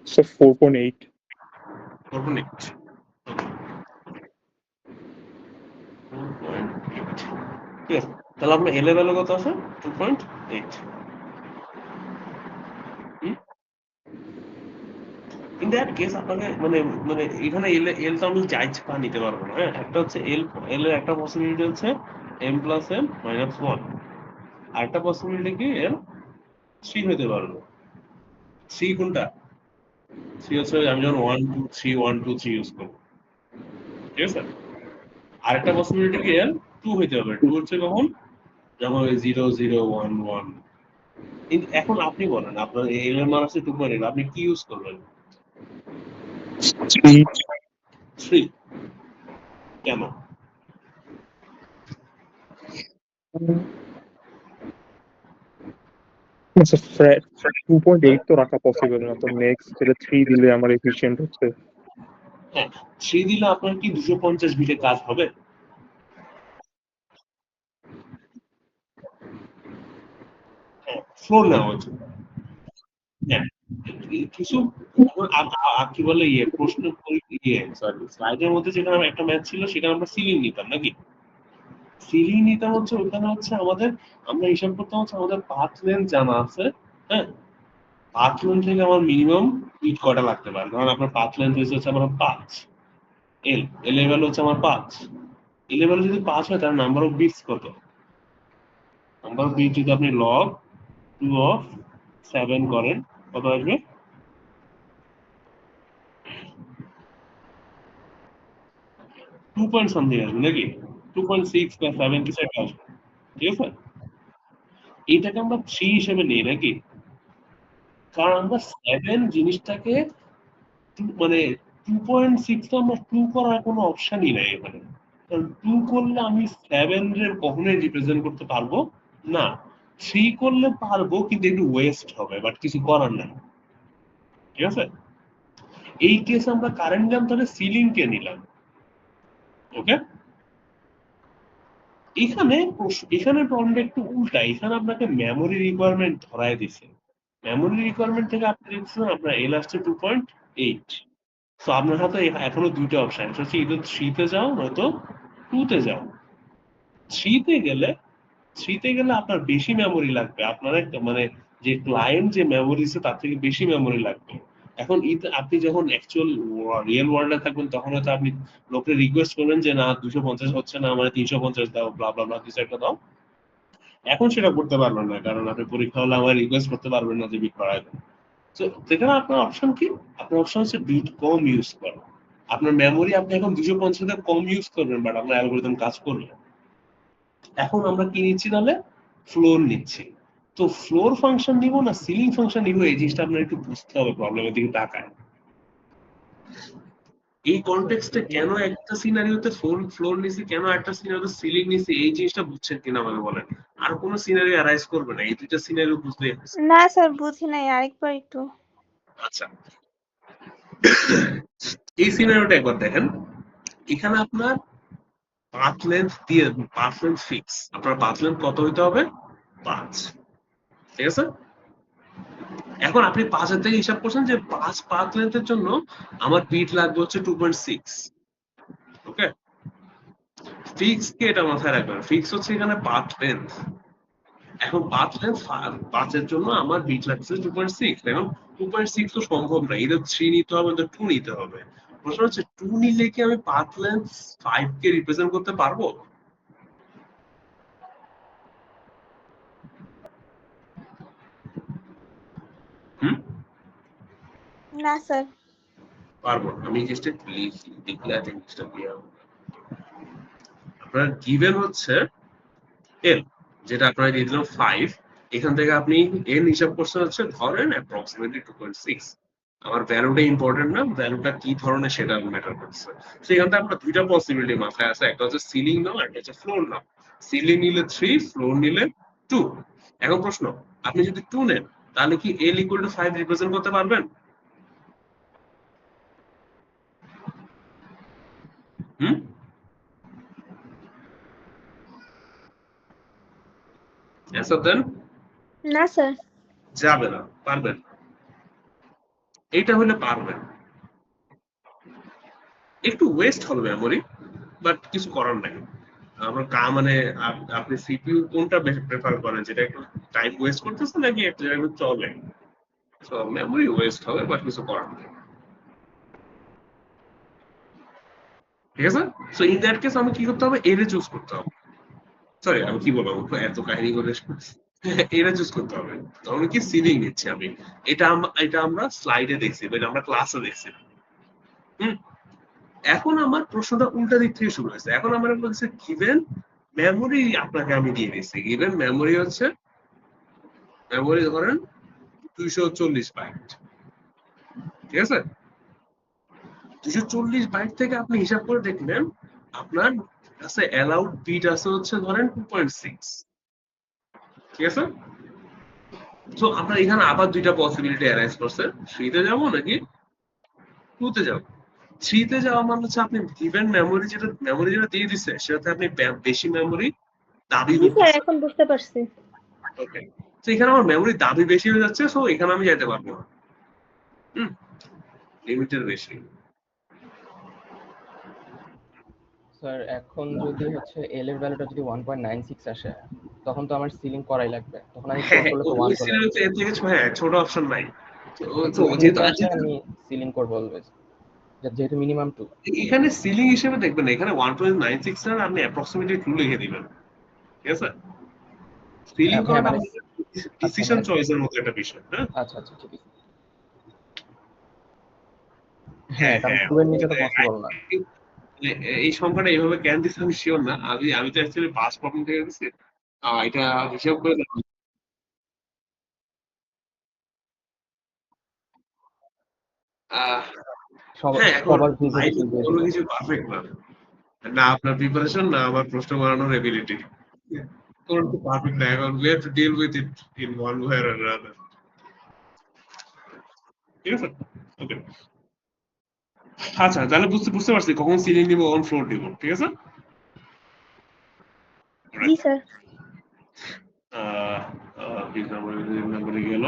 So 4.8। করবেন নেক্সট। ঠিক আছে, তাহলে আপনার এল এর ভ্যালু কত আছে? 2.8। ইন দ্যাট কেস আপনাকে মানে মানে এখানে এল তো আমি যা ইচ্ছা নিতে পারবো না। হ্যাঁ, একটা হচ্ছে এল এর একটা পসিবিলিটি হচ্ছে m+n-1, আর একটা পসিবিলিটি কি এল 3 হতে পারবে। 3 কোনটা? 3 হচ্ছে আমি যখন 1 2 3 1 2 3 ইউজ করবো, ঠিক আছে? আরেকটা পসিবিলিটি কি এল 2 হতে হবে। 2 হচ্ছে কখন? যখন ওই 0 0 1 1। এখন আপনি বলেন আপনার এল এর মান আছে 2.8, আপনি কি ইউজ করবেন? 3। 3 কেন? আচ্ছা, 2.8 তো রাখা পসিবল না, তো নেক্সট যেটা 3 দিলে আমার এফিশিয়েন্ট হচ্ছে। হ্যাঁ, 3 দিলে আপনার কি 250 বিটে কাজ হবে? হ্যাঁ, ফ্লোর নেওয়া উচিত। হ্যাঁ, কিছু কি বলে প্রশ্ন সরি স্লাইডের মধ্যে যেখানে একটা ম্যাথ ছিল সেখানে আমরা সিলিং নিতাম নাকি? সিলিং নিতাম হচ্ছে ওখানে হচ্ছে আমাদের আমরা হিসাব করতাম হচ্ছে আমাদের পাথ লেন্থ জানা আছে, হ্যাঁ, পাথ লেন্থ থেকে আমার মিনিমাম বিট কটা লাগতে পারে। ধরুন আপনার পাথ লেন্থ হচ্ছে আমার 5, এল এর ভ্যালু হচ্ছে আমার 5। এল এর ভ্যালু যদি 5 হয় তার নাম্বার অফ বিটস কত? নাম্বার অফ বিট যদি আপনি লগ 2 অফ 7 করেন কত আসবে? 2 পয়েন্ট সামথিং আসবে নাকি? 2.6 বা 7 কিছু একটা আসবে, ঠিক আছে? এইটাকে আমরা 3 হিসেবে নিই নাকি? কারণ আমরা 7 জিনিসটাকে মানে 2.6 তো আমরা 2 করার কোনো অপশনই নাই এখানে। কারণ 2 করলে আমি 7 এর কখনোই রিপ্রেজেন্ট করতে পারবো না। 3 করলে পারবো কিন্তু একটু ওয়েস্ট হবে, বাট কিছু করার নাই, ঠিক আছে? এই কেসে আমরা কারেন্ট নিলাম, তাহলে সিলিং কে নিলাম, ওকে? এখানে প্রবলেমটা একটু উল্টা, এখানে আপনাকে মেমোরি রিকোয়ারমেন্ট ধরায় দিছে। মেমোরি রিকোয়ারমেন্ট থেকে আপনি দেখছেন আপনার এল আসছে 2.8। তো আপনার হাতে এখনো দুইটা অপশন, একটা হচ্ছে ইদার 3 তে যাও নয়তো 2 তে যাও। 3 তে গেলে আপনার বেশি মেমোরি লাগবে, আপনার একটা মানে যে ক্লায়েন্ট যে মেমোরি দিচ্ছে তার থেকে বেশি মেমোরি লাগবে। এখন আপনি যখন অ্যাকচুয়াল রিয়েল ওয়ার্ল্ডে থাকবেন তখন হয়তো আপনি লোককে রিকোয়েস্ট করবেন যে না 250 হচ্ছে না, আমার 350 দাও, ব্লা ব্লা ব্লা কিছু একটা দাও। এখন সেটা করতে পারবেন না, কারণ আপনি পরীক্ষা হলে আমার রিকোয়েস্ট করতে পারবেন না যে বিট বাড়ায় দেন। তো সেখানে আপনার অপশন কি? আপনার অপশন হচ্ছে বিট কম ইউজ করা। আপনার মেমোরি আপনি এখন 250 থেকে কম ইউজ করবেন, বাট আপনার অ্যালগরিদম কাজ করবে। এখন আমরা কি নিচ্ছি তাহলে? ফ্লোর নিচ্ছি। তো ফ্লোর ফাংশন নিব না সিলিং ফাংশন নিব, এই জিনিসটা আপনার একটু বুঝতে হবে প্রবলেমের দিকে তাকায়। এই কনটেক্সটে কেন একটা সিনারিওতে ফ্লোর নিছি, কেন একটা সিনারিওতে সিলিং নিছি, এই জিনিসটা বুঝছেন কিনা আমাকে বলেন। আর কোনো সিনারিও অ্যারাইজ করবে না, এই দুইটা সিনারিও বুঝলেই হয়েছে। না স্যার বুঝি নাই, আরেকবার একটু। আচ্ছা, এই সিনারিওটা একবার দেখেন। এখানে আপনার পাথ লেন্থ দিয়ে, পাথ লেন্থ ফিক্স, আপনার পাথ লেন্থ কত হইতে হবে? 5। ঠিক আছে, এখন আপনি 5 থেকে হিসাব করছেন যে 5 পাথ লেন্থের জন্য আমার বিট লাগবে হচ্ছে 2.6। ওকে, ফিক্স কি এটা মাথায় রাখবেন, ফিক্স হচ্ছে এখানে পাথ লেন্থ। এখন পাথ লেন্থ 5 এর জন্য আমার বিট লাগছে 2.6। এখন 2.6 তো সম্ভব না, either 3 নিতে হবে না 2 নিতে হবে। প্রশ্ন হচ্ছে 2 নিলে কি আমি পাথ লেন্থ 5 কে রিপ্রেজেন্ট করতে পারবো? হুম, না স্যার। পারবো না। আমি জিনিসটা লিখি, দেখলে আই থিংক জিনিসটা ক্লিয়ার হবে। আপনার গিভেন হচ্ছে এল, যেটা আপনারা দিয়ে দিলাম 5। এখান থেকে আপনি এন হিসাব করছেন হচ্ছে ধরেন অ্যাপ্রক্সিমেটলি 2.6। আমার ভ্যালুটা ইম্পর্টেন্ট না, ভ্যালুটা কি ধরনের সেটা ম্যাটার করছে। সেখান থেকে আপনার দুইটা পসিবিলিটি মাথায় আছে, একটা হচ্ছে সিলিং নাও, একটা হচ্ছে ফ্লোর নাও। সিলিং নিলে 3, ফ্লোর নিলে 2। এখন প্রশ্ন, আপনি যদি 2 নেন তাহলে কি এল ইকুয়াল টু 5 রিপ্রেজেন্ট করতে পারবেন? হুম, অ্যান্সার দেন। না স্যার। যাবে না, পারবেন। এইটা হলে পারবেন, একটু ওয়েস্ট হবে মেমোরি, বাট কিছু করার নাই। আমার মানে আপনি সিপিইউ কোনটা বেশি প্রেফার করেন, যেটা একটু টাইম ওয়েস্ট করতেছে নাকি একটা জায়গায় চলে? তো মেমোরি ওয়েস্ট হবে, বাট কিছু করার নেই। ঠিক আছে, সো ইন দ্যাট কেস আমি কি করতে হবে? এরে চুজ করতে হবে। সরি, আমি কি বলবো, এত কাহিনী করে এরে চুজ করতে হবে। তো আমি কি সিলিং নিচ্ছি আমি, এটা আমরা স্লাইডে দেখছি, এটা আমরা ক্লাসে দেখছি। হুম, এখন আমার প্রশ্নটা উল্টা দিক থেকে শুরু হয়েছে। এখন আমরা বলছি গিভেন মেমোরি আপনাকে আমি দিয়ে দিচ্ছি, গিভেন মেমোরি হচ্ছে, মেমোরি ধরেন 240 বাইট। ঠিক আছে, 240 বাইট থেকে আপনি হিসাব করে দেখলেন আপনার কাছে অ্যালাউড বিট আছে হচ্ছে ধরেন 2.6। ঠিক আছে, তো আপনার এখানে আবার দুইটা পসিবিলিটি অ্যারাইজ করছে, 3 তে যাবো নাকি 2 তে যাবো। 3 তে যাওয়া মানে হচ্ছে আপনি গিভেন মেমোরি যেটা দিয়ে দিচ্ছে সেটাতে আপনি বেশি মেমোরি দাবি জি স্যার, করতেছেন। এখন বুঝতে পারছি। ওকে, তো এখানে আমার মেমোরি দাবি বেশি হয়ে যাচ্ছে, সো এখানে আমি যেতে পারবো না। হুম, লিমিটের বেশি। স্যার এখন যদি হচ্ছে এল এর ভ্যালুটা যদি 1.96 আসে, তখন তো আমার সিলিং করাই লাগবে, তখন আমি ফ্লোর হ্যাঁ, করলে তো ওই 1 চলে সিনারিওতে আসবে। এর থেকে হ্যাঁ ছোট অপশন নাই। তো তো ওই যেহেতু কেসে আমি সিলিং করবো অলওয়েজ, যেহেতু মিনিমাম 2। এখানে সিলিং হিসেবে দেখবেন না, এখানে 1.96 এর আপনি অ্যাপ্রক্সিমেটলি 2 লিখে দিবেন। ঠিক আছে, সিলিং হ্যাঁ করাটা মানে আচ্ছা ডিসিশন মানে চয়েসের মতো একটা বিষয়। হ্যাঁ, আচ্ছা আচ্ছা ঠিক আছে। হ্যাঁ, হ্যাঁ, কারণ হ্যাঁ, 2 এর নিচে তো পসিবল না। এই সংখ্যাটা এইভাবে কেন দিচ্ছে আমি শিওর না। আমি তো অ্যাকচুয়ালি পাস প্রবলেম থেকে দিচ্ছি, এটা হিসাব করে দেখুন। আহ, হ্যাঁ, এখন সবার বুঝে লাইফে কিছু দিয়ে কোনো দিল। কিছু পারফেক্ট না, না আপনার প্রিপারেশন না আমার প্রশ্ন বানানোর এবিলিটি, কোনো কিছু পারফেক্ট না। এখন we have to deal with it in one way or another. ঠিক আছে, ওকে। আচ্ছা, তাহলে বুঝতে বুঝতে পারছি কখন সিলিং নিব কখন ফ্লোর দিব। ঠিক আছে, জি স্যার। big number গেল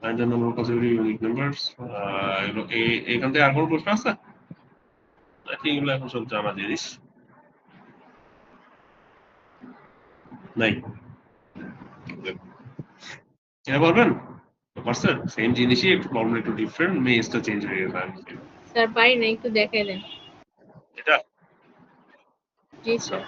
and the number of possible unique numbers এখান থেকে আর কোনো প্রশ্ন আছে? I think এগুলো এখন সব জানা জিনিস নাই। এটা বলবেন পারছেন? সেম জিনিসই একটু প্রবলেম একটু ডিফারেন্ট, মেজটা চেঞ্জ হয়ে গেছে আর কি। স্যার পারি না, একটু দেখাই দেন। এটা জি sir.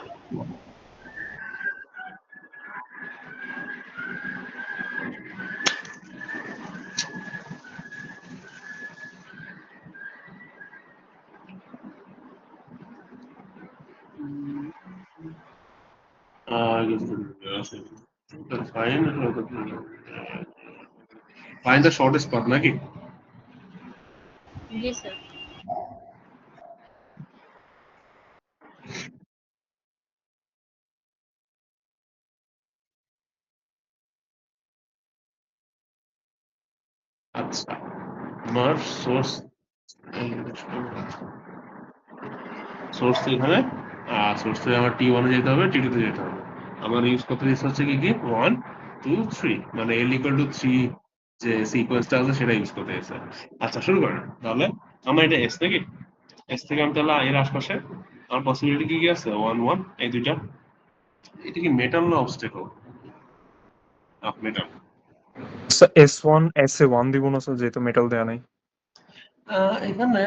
find the shortest path নাকি? জি স্যার। আচ্ছা আমার সোর্স তো এখানে সোর্স থেকে আমার T1 এ যেতে হবে, T2 তে যেতে হবে। আমার ইউজ করতে দিচ্ছে হচ্ছে কি 1 2 3 মানে L equal to 3 যে সিকোয়েন্সটা আছে সেটা ইউজ করতে দিচ্ছে। আচ্ছা শুরু করেন তাহলে। আমার এটা S নাকি? S থেকে আমি তাহলে এর আশপাশে আমার পসিবিলিটি কি কি আছে 1 1 এই দুইটা। এটা কি মেটাল না অবস্টেকল? মেটাল। S1 SA1 দিব না স্যার, যেহেতু মেটাল দেয়া নাই। এখানে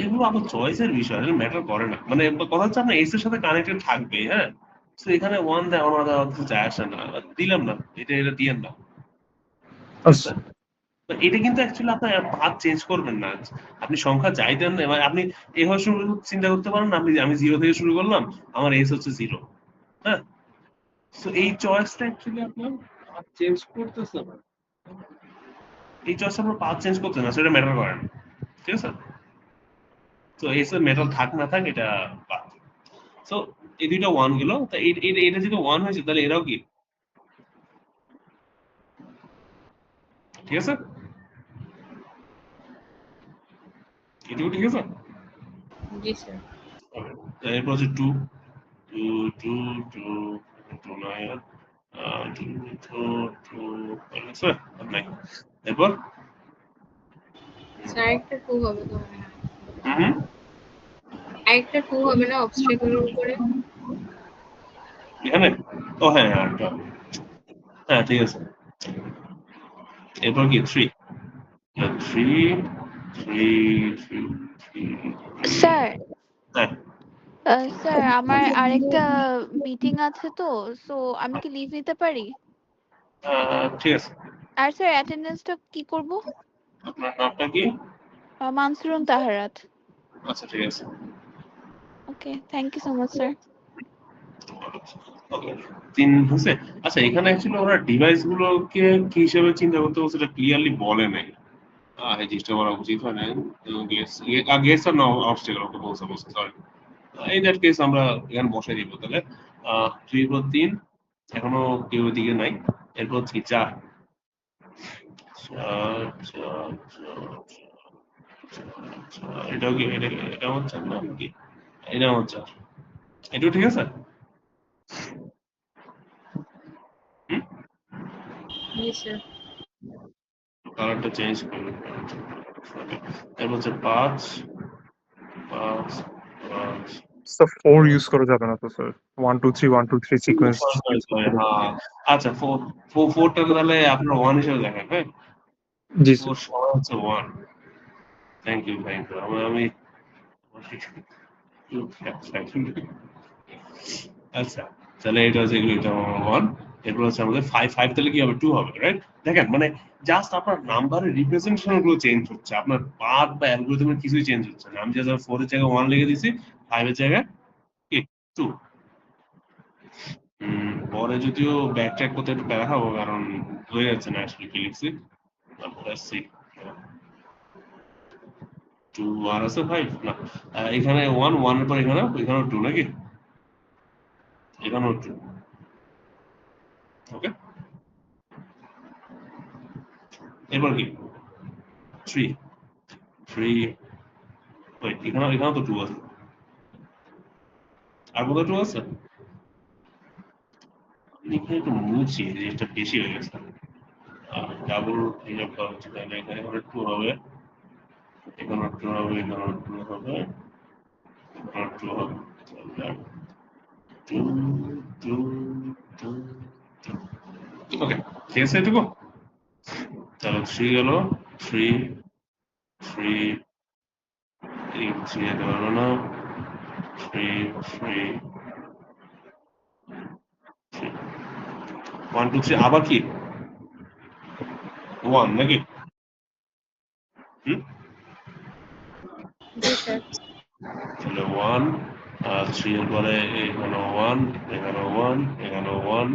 এগুলো আবার চয়েসের বিষয়, ম্যাটার করে না। মানে কথা হচ্ছে আপনার এস এর সাথে কানেক্টেড থাকবে, হ্যাঁ। তো এখানে ওয়ান দেওয়া না দেওয়া কিছু যায় আসে না, দিলাম না, এটা দিয়েন না, ঠিক আছে? তো এটা কিন্তু অ্যাকচুয়ালি আপনার পাথ চেঞ্জ করবেন না। আপনি সংখ্যা যাই দেন, মানে আপনি এভাবে শুরু চিন্তা করতে পারেন, আমি 0 থেকে শুরু করলাম, আমার এস হচ্ছে 0, হ্যাঁ। তো এই চয়েসটা অ্যাকচুয়ালি আপনার পাথ চেঞ্জ করতেছে না, এই চয়েস আপনার পাথ চেঞ্জ করতে না, সেটা ম্যাটার করে না, ঠিক আছে? তো এস এর মেটাল থাক না থাক এটা বাদ। সো এই দুইটা ওয়ান গেল, তা এটা যদি ওয়ান হয়েছে তাহলে এরাও কি, ঠিক আছে? এটাও ঠিক আছে। জি স্যার। এরপর হচ্ছে two two two two two নাই, টু টু টু আছে নাই। এরপর স্যার একটা 2 হবে তো মনে হয়। হুম আরেকটা 2 হবে না অবস্ট্রাকলের উপরে? এখানে ও হ্যাঁ হ্যাঁ একটা, হ্যাঁ ঠিক আছে। এরপর কি three three three three three sir, হ্যাঁ স্যার আমার আরেকটা মিটিং আছে তো, সো আমি কি লিভ নিতে পারি? ঠিক আছে। আর স্যার অ্যাটেন্ডেন্সটা কি করব? আপনার নামটা কি? মানসুরুন তাহারাত। আচ্ছা ঠিক আছে। Okay, thank you so much sir. Okay, 3 হয়েছে। আচ্ছা এখানে অ্যাকচুয়ালি ওরা ডিভাইস গুলোকে কি হিসেবে চিন্তা করতে বলছে এটা ক্লিয়ারলি বলে নাই। এই জিনিসটা বলা উচিত হয় না। গেটস আর অবস্টেকল ওকে বলছে সরি। এই দ্যাট কেস আমরা এখানে বসাই দিব তাহলে। 3 এর পর 3 এখনো কেউ এদিকে নাই। এরপর 3 4 এটাও কি এটা হচ্ছে না কি, এটা হচ্ছে এটাও ঠিক আছে। হুম জি স্যার। কালারটা চেঞ্জ করবে। এরপর হচ্ছে 5 5 5 স্যার 4 ইউজ করা যাবে না তো স্যার, 1 2 3 1 2 3 সিকোয়েন্স। হ্যাঁ আচ্ছা 4টা তাহলে আপনার 1 হিসেবে দেখেন, হ্যাঁ। জি 4 স্যার। সমান হচ্ছে 1। থ্যাংক ইউ আমি আচ্ছা তাহলে এটা হচ্ছে এগুলো, এটা 1। এরপর হচ্ছে আমাদের 5 5 তাহলে কি হবে 2 হবে, রাইট? দেখেন মানে জাস্ট আপনার নাম্বারের রিপ্রেজেন্টেশন গুলো চেঞ্জ হচ্ছে, আপনার পাথ বা অ্যালগরিদমের কিছুই চেঞ্জ হচ্ছে না। আমি জাস্ট 4 এর জায়গায় 1 লিখে দিয়েছি, 5 এর জায়গায় কি 2। পরে যদিও ব্যাক ট্র্যাক করতে একটু প্যারা খাবো, কারণ হয়ে যাচ্ছে না আসলে কি লিখছি। Let's see. 2 আর আছে 5 না, এখানে 1 1 এর পর এখানেও 2 নাকি, এখানেও 2। ওকে, এরপর কি 3 3 ওয়েট এখানেও তো 2 আছে, আর কোথাও 2 আছে? এখানে একটু মুছি, জিনিসটা বেশি হয়ে গেছে। ডাবল হিসাব করা উচিত, তাহলে এখানে করে 2 হবে, এখানে 2 হবে, এখানে 2 হবে, এখানে 2 হবে, ওকে, ঠিক আছে এটুকু। তাহলে 3 গেল, 3 3 3 যেতে পারবো না, 3 3 1 2 3 আবার কি 1 নাকি? হুম, জি স্যার। তাহলে 1 আর 3 এর পরে এখানে 1, এখানে 1, এখানে 1,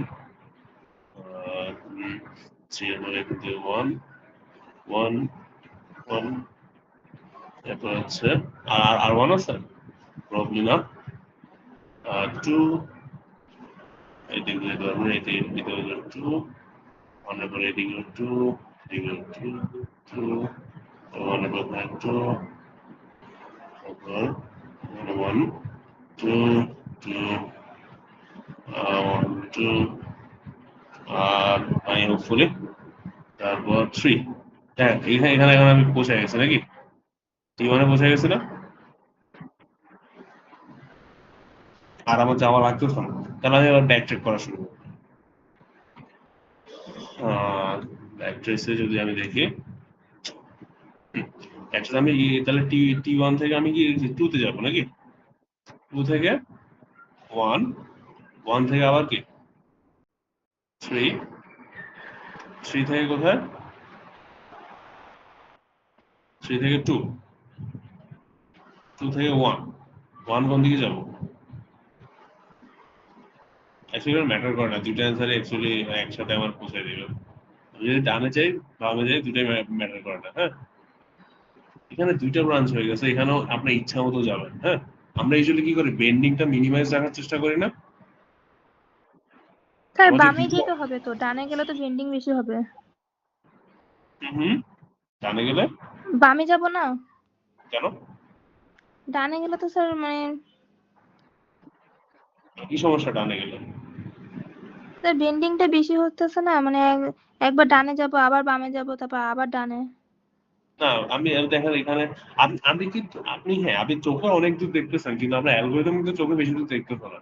3 এর পরে এখানে 1 1 1, এরপর হচ্ছে আর 1 আছে প্রবলি না, 2 এদিকে ধরুন, এদিকে হলো 2, 1 এর পরে এদিকে 2, এদিকে 2 2, 1 এর পরে 2, তারপর 1 2 2, 1 2, আর আমি হোপফুলি তারপর 3। হ্যাঁ, এখানে এখানে এখন আমি পৌঁছে গেছি নাকি? T1 এ পৌঁছে গেছি না? আর আমার যাওয়া লাগতেছে না, তাহলে আমি আবার ব্যাক ট্রেক করা শুরু করবো। ব্যাক ট্রেসে যদি আমি দেখি, actually আমি তাহলে T1 থেকে আমি কি 2 তে যাবো নাকি? 2 থেকে 1, 1 থেকে আবার কি 3, 3 থেকে কোথায়? 3 থেকে 2, 2 থেকে 1, 1 কোন দিকে যাবো? অ্যাকচুয়ালি ম্যাটার করে না, দুইটা অ্যান্সারে অ্যাকচুয়ালি একসাথে আমার পৌঁছে দিবে। আমি যদি ডানে যাই বামে যাই, দুটাই ম্যাটার করে না। হ্যাঁ, এখানে দুইটা ব্রাঞ্চ হয়ে গেছে, এখানেও আপনার ইচ্ছা মতো যাবেন। হ্যাঁ, আমরা ইউজুয়ালি কি করি, বেন্ডিংটা মিনিমাইজ রাখার চেষ্টা করি না? স্যার আমাদের বামে যেতে হবে তো, ডানে গেলে তো বেন্ডিং বেশি হবে। ডানে গেলে বামে যাব না, কেন? ডানে গেলে তো স্যার মানে কি সমস্যা ডানে গেলে? স্যার বেন্ডিংটা বেশি হতেছে না, মানে একবার ডানে যাব, আবার বামে যাব, তারপর আবার ডানে। না, আমি দেখেন এখানে আমি কিন্তু আপনি, হ্যাঁ, আপনি চোখে অনেক দূর দেখতেছেন, কিন্তু আমরা অ্যালগরিদম কিন্তু চোখে বেশি দূর দেখতেছ না।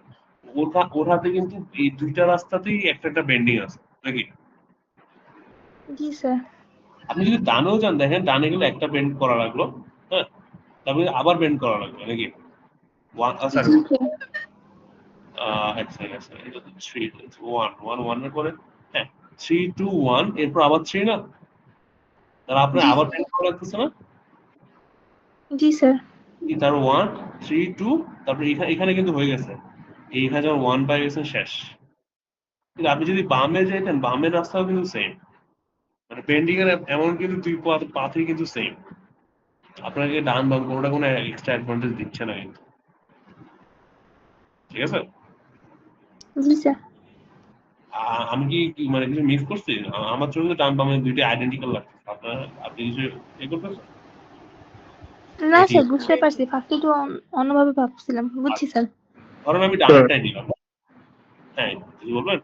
ওটাতে কিন্তু এই দুইটা রাস্তাতেই একটা একটা বেন্ডিং আছে নাকি? জি স্যার। আপনি যদি ডানেও যান, দেখেন ডানে গেলে একটা বেন্ড করা লাগলো, হ্যাঁ, তারপরে আবার বেন্ড করা লাগলো নাকি? সরি, জি স্যার। এক সেকেন্ড, এটা তো 3 1 1 1 এর পরে, হ্যাঁ, 3 2 1, এরপর আবার 3 না, তাহলে আপনার জি আবার বেন্ড করা লাগতেছে না? জি স্যার। তার 1 3 2, তারপরে এখানে এখানে কিন্তু হয়ে গেছে, এইখানে যখন 1 পাই গেছেন শেষ। কিন্তু আপনি যদি বামে যেতেন, বামের রাস্তাও কিন্তু সেম, মানে বেন্ডিং এর এমন কিন্তু দুই পাথই কিন্তু সেম। আপনাকে ডান বাম কোনোটা কোনো এক্সট্রা অ্যাডভান্টেজ দিচ্ছে না কিন্তু, ঠিক আছে? জি স্যার। আমি মানে কিছু মিস করছি? আমার জন্য ডান বামে দুইটা আইডেন্টিক্যাল লাগছে, আপনার আপনি কিছু এ করতেছেন? না এটি স্যার, বুঝতে পারছি, ফার্স্টে একটু অন্যভাবে ভাবছিলাম, বুঝছি স্যার। ধরেন আমি ডানেরটাই নিলাম, হ্যাঁ, কিছু বলবেন?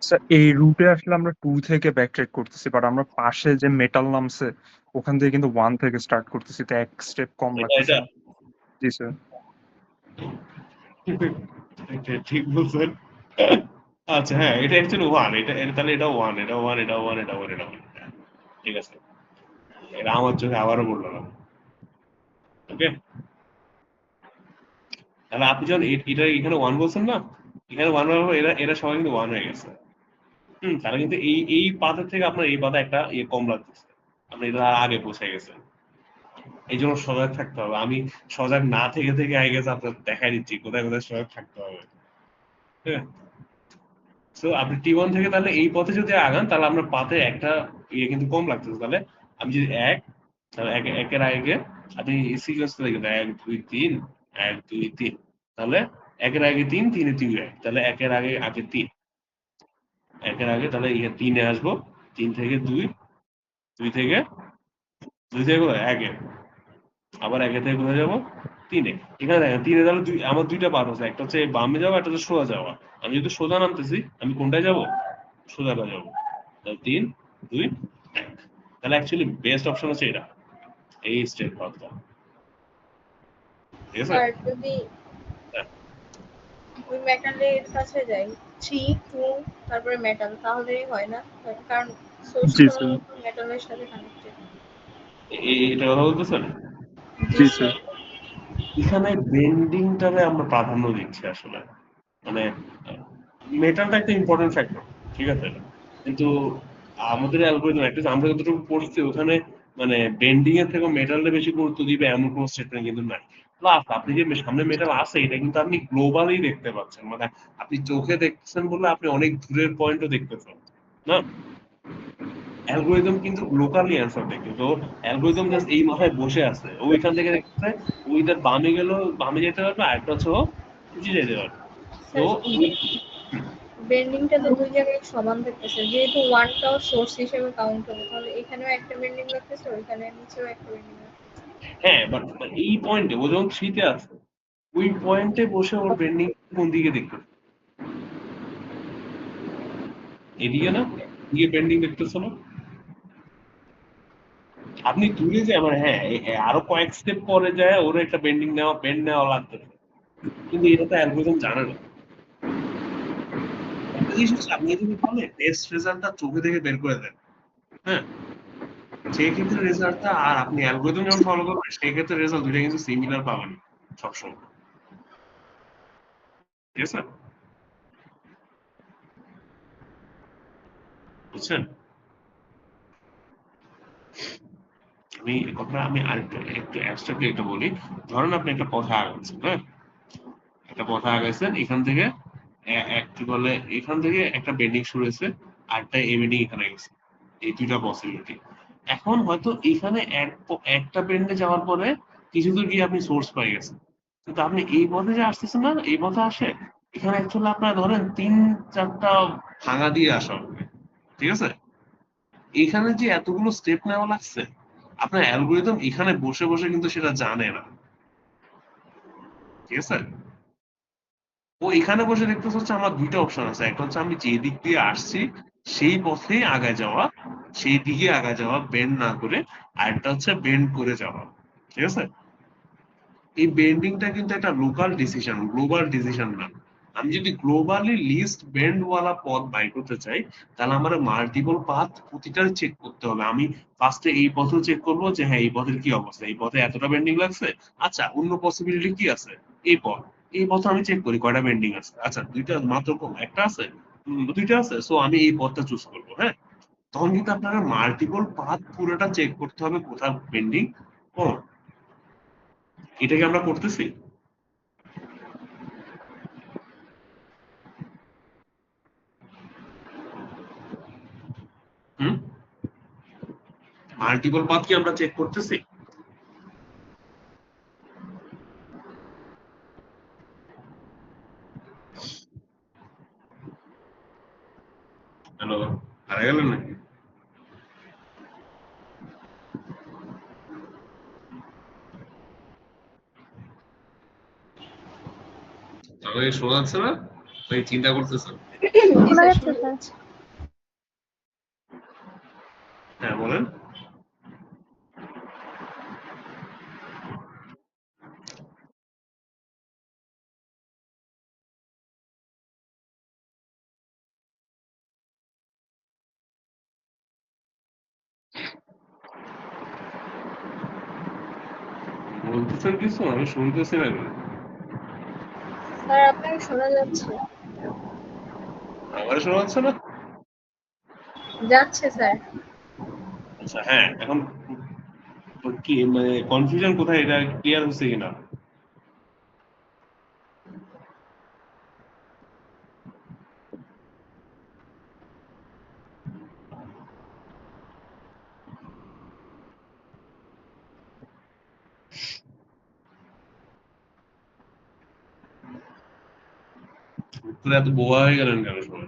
স্যার এই রুটে আসলে আমরা 2 থেকে ব্যাক ট্রেক করতেছি, বাট আমরা পাশে যে মেটাল নামছে ওখান থেকে কিন্তু 1 থেকে স্টার্ট করতেছি, তো এক স্টেপ কম লাগতেছে এটা না। জি স্যার। ঠিক বলছেন। আচ্ছা, হ্যাঁ, এটা অ্যাকচুয়ালি 1, তাহলে এটা 1, এটা 1, এটা 1, এটা 1, এটা 1, ঠিক আছে, এটা আমার চোখে আবারও পড়লো না। ওকে, তাহলে আপনি যখন এটা এখানে 1 বলছেন না, এখানে 1 বলবো, এরা এরা সবাই কিন্তু 1 হয়ে গেছে। তাহলে কিন্তু এই এই পাথের থেকে আপনার এই পাতা একটা কম লাগতেছে, আপনি এটা আগে পৌঁছে গেছেন। এই জন্য সজাগ থাকতে হবে। আমি সজাগ না থেকে থেকে আগে গেছে আপনার দেখাই দিচ্ছি কোথায় কোথায় সজাগ থাকতে হবে। হ্যাঁ, তো আপনি T1 থেকে তাহলে এই পথে যদি আগান, তাহলে আপনার পাতে একটা কিন্তু কম লাগতেছে। তাহলে আমি যদি তাহলে একের আগে আপনি সিকোয়েন্সটা দেখেন, 1 2 3, 1 2 3, তাহলে একের আগে 3, 3 এ 2 1, তাহলে একের আগে 3, একের আগে তাহলে 3 এ আসবো, 3 থেকে 2, 2 থেকে কোথায় 1 এ, আবার 1 থেকে কোথায় যাবো, 3-এ। এখানে দেখেন 3-এ তাহলে আমার দুইটা পাথ আছে, একটা হচ্ছে বামে যাওয়া, একটা হচ্ছে সোজা যাওয়া। আমি যদি সোজা নামতেছি আমি কোনটায় যাব? সোজাটা যাবো। তাহলে 3, 2, 1। তাহলে অ্যাকচুয়ালি বেস্ট অপশন হচ্ছে এটা, এই স্টেপ পাথটা। ঠিক আছে? স্যার যদি হ্যাঁ। ওই মেটালের কাছে যাই 3 2 তারপরে মেটাল তাহলেই হয় না? কারণ সোর্স জি তো স্যার, মেটালের সাথে কানেক্টেড। এটা কথা বলতেছেন? জি জি স্যার। স্যার, এখানে বেন্ডিংটারে আমরা প্রাধান্য দিচ্ছি আসলে। মানে মেটালটা একটা ইম্পর্টেন্ট ফ্যাক্টর, ঠিক আছে, কিন্তু আমাদের অ্যালগরিদম একটা আমরা যতটুকু পড়ছি ওখানে মানে বেন্ডিং এর থেকে মেটালটা বেশি গুরুত্ব দিবে এমন কোনো স্টেটমেন্ট কিন্তু নাই। প্লাস আপনি যে সামনে মেটাল আছে এটা কিন্তু আপনি গ্লোবালি দেখতে পাচ্ছেন, মানে আপনি চোখে দেখতেছেন বলে আপনি অনেক দূরের পয়েন্টও দেখতেছেন না। অ্যালগরিদম কিন্তু লোকালি অ্যান্সার দেখে, তো অ্যালগরিদম জাস্ট এই মাথায় বসে আছে, ও এখান থেকে দেখতেছে ও ইধার বামে গেল, বামে যেতে পারবে, আরেকটা হচ্ছে ও নিচে যেতে পারবে। তো স্যার ওই বেন্ডিংটা তো দুই জায়গায় সমান থাকতেছে, যেহেতু ওয়ানটাও সোর্স হিসেবে কাউন্ট হবে তাহলে এখানেও একটা বেন্ডিং লাগতেছে, ওইখানে নিচেও একটা বেন্ডিং লাগতেছে। হ্যাঁ, বাট এই পয়েন্টে ও যখন থ্রিতে আছে ওই পয়েন্টে বসে ওর বেন্ডিং কোন দিকে দেখতে, এদিকে না, এদিকে বেন্ডিং দেখতেছো না? আপনি দূরে যে আমার, হ্যাঁ আরো কয়েক স্টেপ পরে যায় ওর একটা বেন্ড নেওয়া লাগতেছে, কিন্তু এটা তো অ্যালগরিদম জানে না। একটা জিনিস হচ্ছে আপনি যদি বলে টেস্ট রেজাল্টটা চোখে দেখে বের করে দেন, হ্যাঁ, সেই ক্ষেত্রে রেজাল্টটা আর আপনি অ্যালগরিদম যখন ফলো করবেন সেই ক্ষেত্রে রেজাল্ট দুইটা কিন্তু সিমিলার পাবেন সবসময়। ঠিক আছে? বুঝছেন? আমি আরেকটু একটু অ্যাবস্ট্রাক্টলি একটা বলি। ধরেন আপনি একটা পথে আগাচ্ছেন, হ্যাঁ? একটা পথে আগাইছেন, এখান থেকে কি বলে, এখান থেকে একটা বেন্ডিং শুরু হয়েছে, আরেকটা এই বেন্ডিং এখানে গেছে। এই দুইটা পসিবিলিটি। এখন হয়তো এখানে একটা বেন্ডে যাওয়ার পরে কিছু দূর গিয়ে আপনি সোর্স পাই গেছেন। কিন্তু আপনি এই পথে যে আসতেছেন না, এই পথে আসে এখানে অ্যাকচুয়ালি আপনার ধরেন 3-4টা ভাঙা দিয়ে আসা হবে। ঠিক আছে? এখানে যে এতগুলো স্টেপ নেওয়া লাগছে আপনার অ্যালগরিদম এখানে বসে বসে কিন্তু সেটা জানে না। ঠিক আছে? ও এখানে বসে দেখতেছে হচ্ছে আমার দুইটা অপশন আছে, একটা হচ্ছে আমি যে দিক দিয়ে আসছি সেই পথেই আগায় যাওয়া, সেই দিকে আগায় যাওয়া বেন্ড না করে, আর একটা হচ্ছে বেন্ড করে যাওয়া। ঠিক আছে? এই বেন্ডিংটা কিন্তু একটা লোকাল ডিসিশন, গ্লোবাল ডিসিশন না। আমি যদি গ্লোবালি লিস্ট বেন্ড ওয়ালা পথ বাই করতে চাই তাহলে আমার মাল্টিপল পাথ প্রতিটার চেক করতে হবে। আমি ফার্স্টে এই পথও চেক করবো যে হ্যাঁ এই পথের কি অবস্থা, এই পথে এতটা বেন্ডিং লাগছে, আচ্ছা অন্য পসিবিলিটি কি আছে, এই পথ, এই পথে আমি চেক করি কয়টা বেন্ডিং আছে, আচ্ছা দুইটা মাত্র, কম একটা আছে, দুইটা আছে, সো আমি এই পথটা চুজ করবো। হ্যাঁ, তখন কিন্তু আপনার মাল্টিপল পাথ পুরোটা চেক করতে হবে কোথাও বেন্ডিং কম। এটা কি আমরা করতেছি? হুম, মাল্টিপল পাথ কি আমরা চেক করতেছি? হ্যালো, হারা গেলেন নাকি? আমাকে শোনা যাচ্ছে না? ভাই চিন্তা করতেছেন? জি শোনা স্যার, যাচ্ছে শোনা স্যার। যাচ্ছে। হ্যাঁ বলেন। বলতেছেন কিছু আমি শুনতেছি না কেন? স্যার আপনাকে শোনা যাচ্ছে। আমার শোনা যাচ্ছে না? যাচ্ছে স্যার। আচ্ছা হ্যাঁ, এখন কি মানে কনফিউশন কোথায়, এটা ক্লিয়ার হচ্ছে কিনা? উত্তরে এত বোবা হয়ে গেলেন কেন সবাই?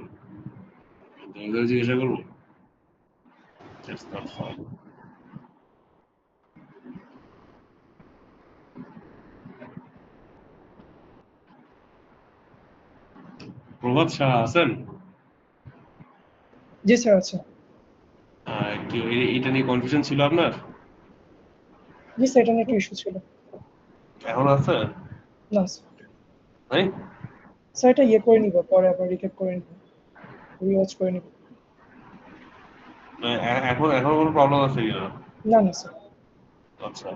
তোমাদের জিজ্ঞাসা করবো? That's not fun. প্রভাত শাহ আছেন? জি স্যার আছে। একটু এটা নিয়ে কনফিউশন ছিল আপনার? জি স্যার, এটা নিয়ে একটু ইস্যু ছিল। এখন আছে? না স্যার, নাই? স্যার এটা ইয়ে করে নিব, পরে আবার রিক্যাপ করে নিব, রিওয়াচ করে নিব। এখন এখন কোনো প্রবলেম আছে কিনা? না না স্যার। আচ্ছা,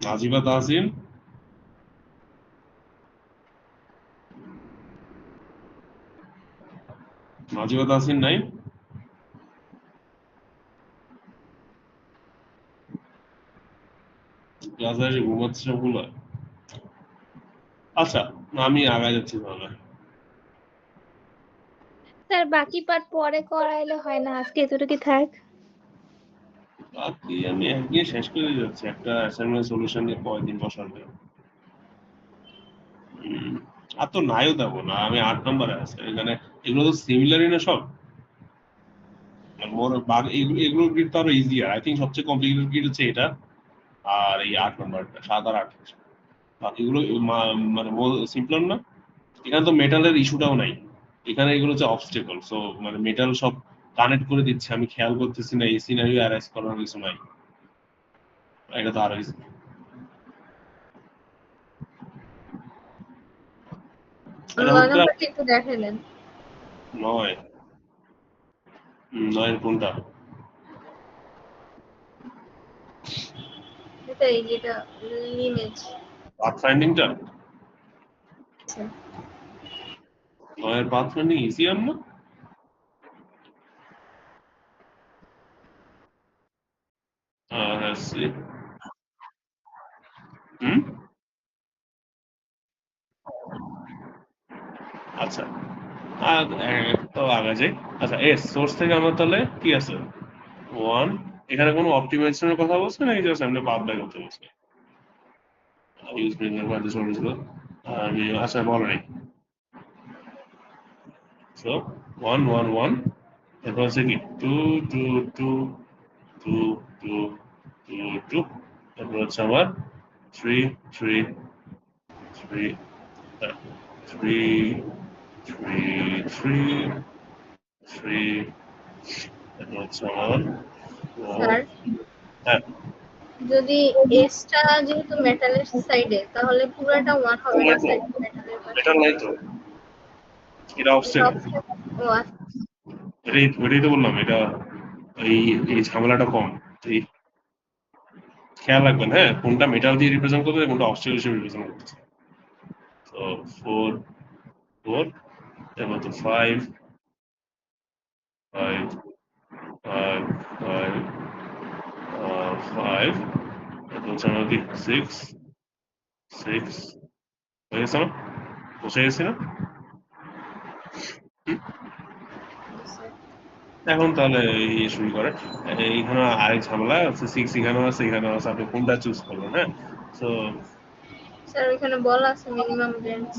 নাজিবা তাহসিন, নাজিবা তাহসিন নাই? ক্লাসে এসে ঘুমাচ্ছে সবগুলো। আচ্ছা, আমি আগায় যাচ্ছি তাহলে। স্যার বাকি পার্ট পরে করাইলে হয় না, আজকে এতটুকু থাক। বাকি আমি একদিন শেষ করে যাচ্ছি, একটা অ্যাসাইনমেন্ট সলিউশন নিয়ে কয়দিন বসাবে। আর তো নাইও দেবো না, আমি 8 নম্বরে আছে এখানে। এগুলো তো সিমিলারই না সব। এগুলো গ্রিড তো আরো ইজিয়ার, আই থিঙ্ক সবচেয়ে কমপ্লিকেটেড গ্রিড হচ্ছে এটা আর এই 8 নম্বরটা, 7 আর 8। বাকিগুলো মানে সিম্পলার না। এখানে তো মেটালের ইস্যুটাও নাই, এখানে এগুলো হচ্ছে অবস্টেকল। সো মানে মেটাল সব কানেক্ট করে দিচ্ছে, আমি খেয়াল করতেছি না, এই সিনারিও অ্যারাইজ করার কিছু নাই। এটা তো আরো easy। আচ্ছা, 9 হুট করে নাম্বারটা একটু দেখে নেন। 9 9 কোনটা? এটা এই যেটা লিমেজ। পাথ ফাইন্ডিংটা? 9 এর পাথ ফাইন্ডিং ইজিয়ার না? let's see. হুম, আচ্ছা, আর তো আগা যাই। আচ্ছা, এস সোর্স থেকে আমার তাহলে কি আছে? 1। এখানে কোনো অপটিমাইজেশনের কথা বলছে নাকি জাস্ট আমরা পাথ বাই করতে বলছে? ইউজ ব্রিঙ্গার বাই দ্য সোর্স। আমি আচ্ছা বলো নাই। সো 1 1 1, এরপর হচ্ছে কি 2 2 2 2 2 2 2, এরপর হচ্ছে আমার 3 3 3 3 3 3 3, এরপর হচ্ছে আমার 4। স্যার হ্যাঁ, যদি এসটা যেহেতু মেটালের সাইডে, তাহলে পুরাটা 1 হবে না স্যার, মেটালের পাশে। এটা নাই তো, এটা অবস্টেকল। ও আচ্ছা। ওইটাই তো বললাম, এটা এই এই ঝামেলাটা কম। এই খেয়াল রাখবেন, হ্যাঁ, কোনটা মেটাল দিয়ে রিপ্রেজেন্ট করতে, কোনটা অবস্টেকল হিসেবে রিপ্রেজেন্ট করতেছে। তো 4 4, এরপর তো 5 5 5 5 5, এরপর হচ্ছে আমার কি 6 6 হয়ে গেছে না? বসে গেছি না? এখন তাহলে এই শুরু করে। এইখানে আরেক ঝামেলা আছে, 6 এখানেও আছে, এখানেও আছে, আপনি কোনটা চুজ করবেন? হ্যাঁ, তো স্যার ওইখানে বলা আছে মিনিমাম রেঞ্জ।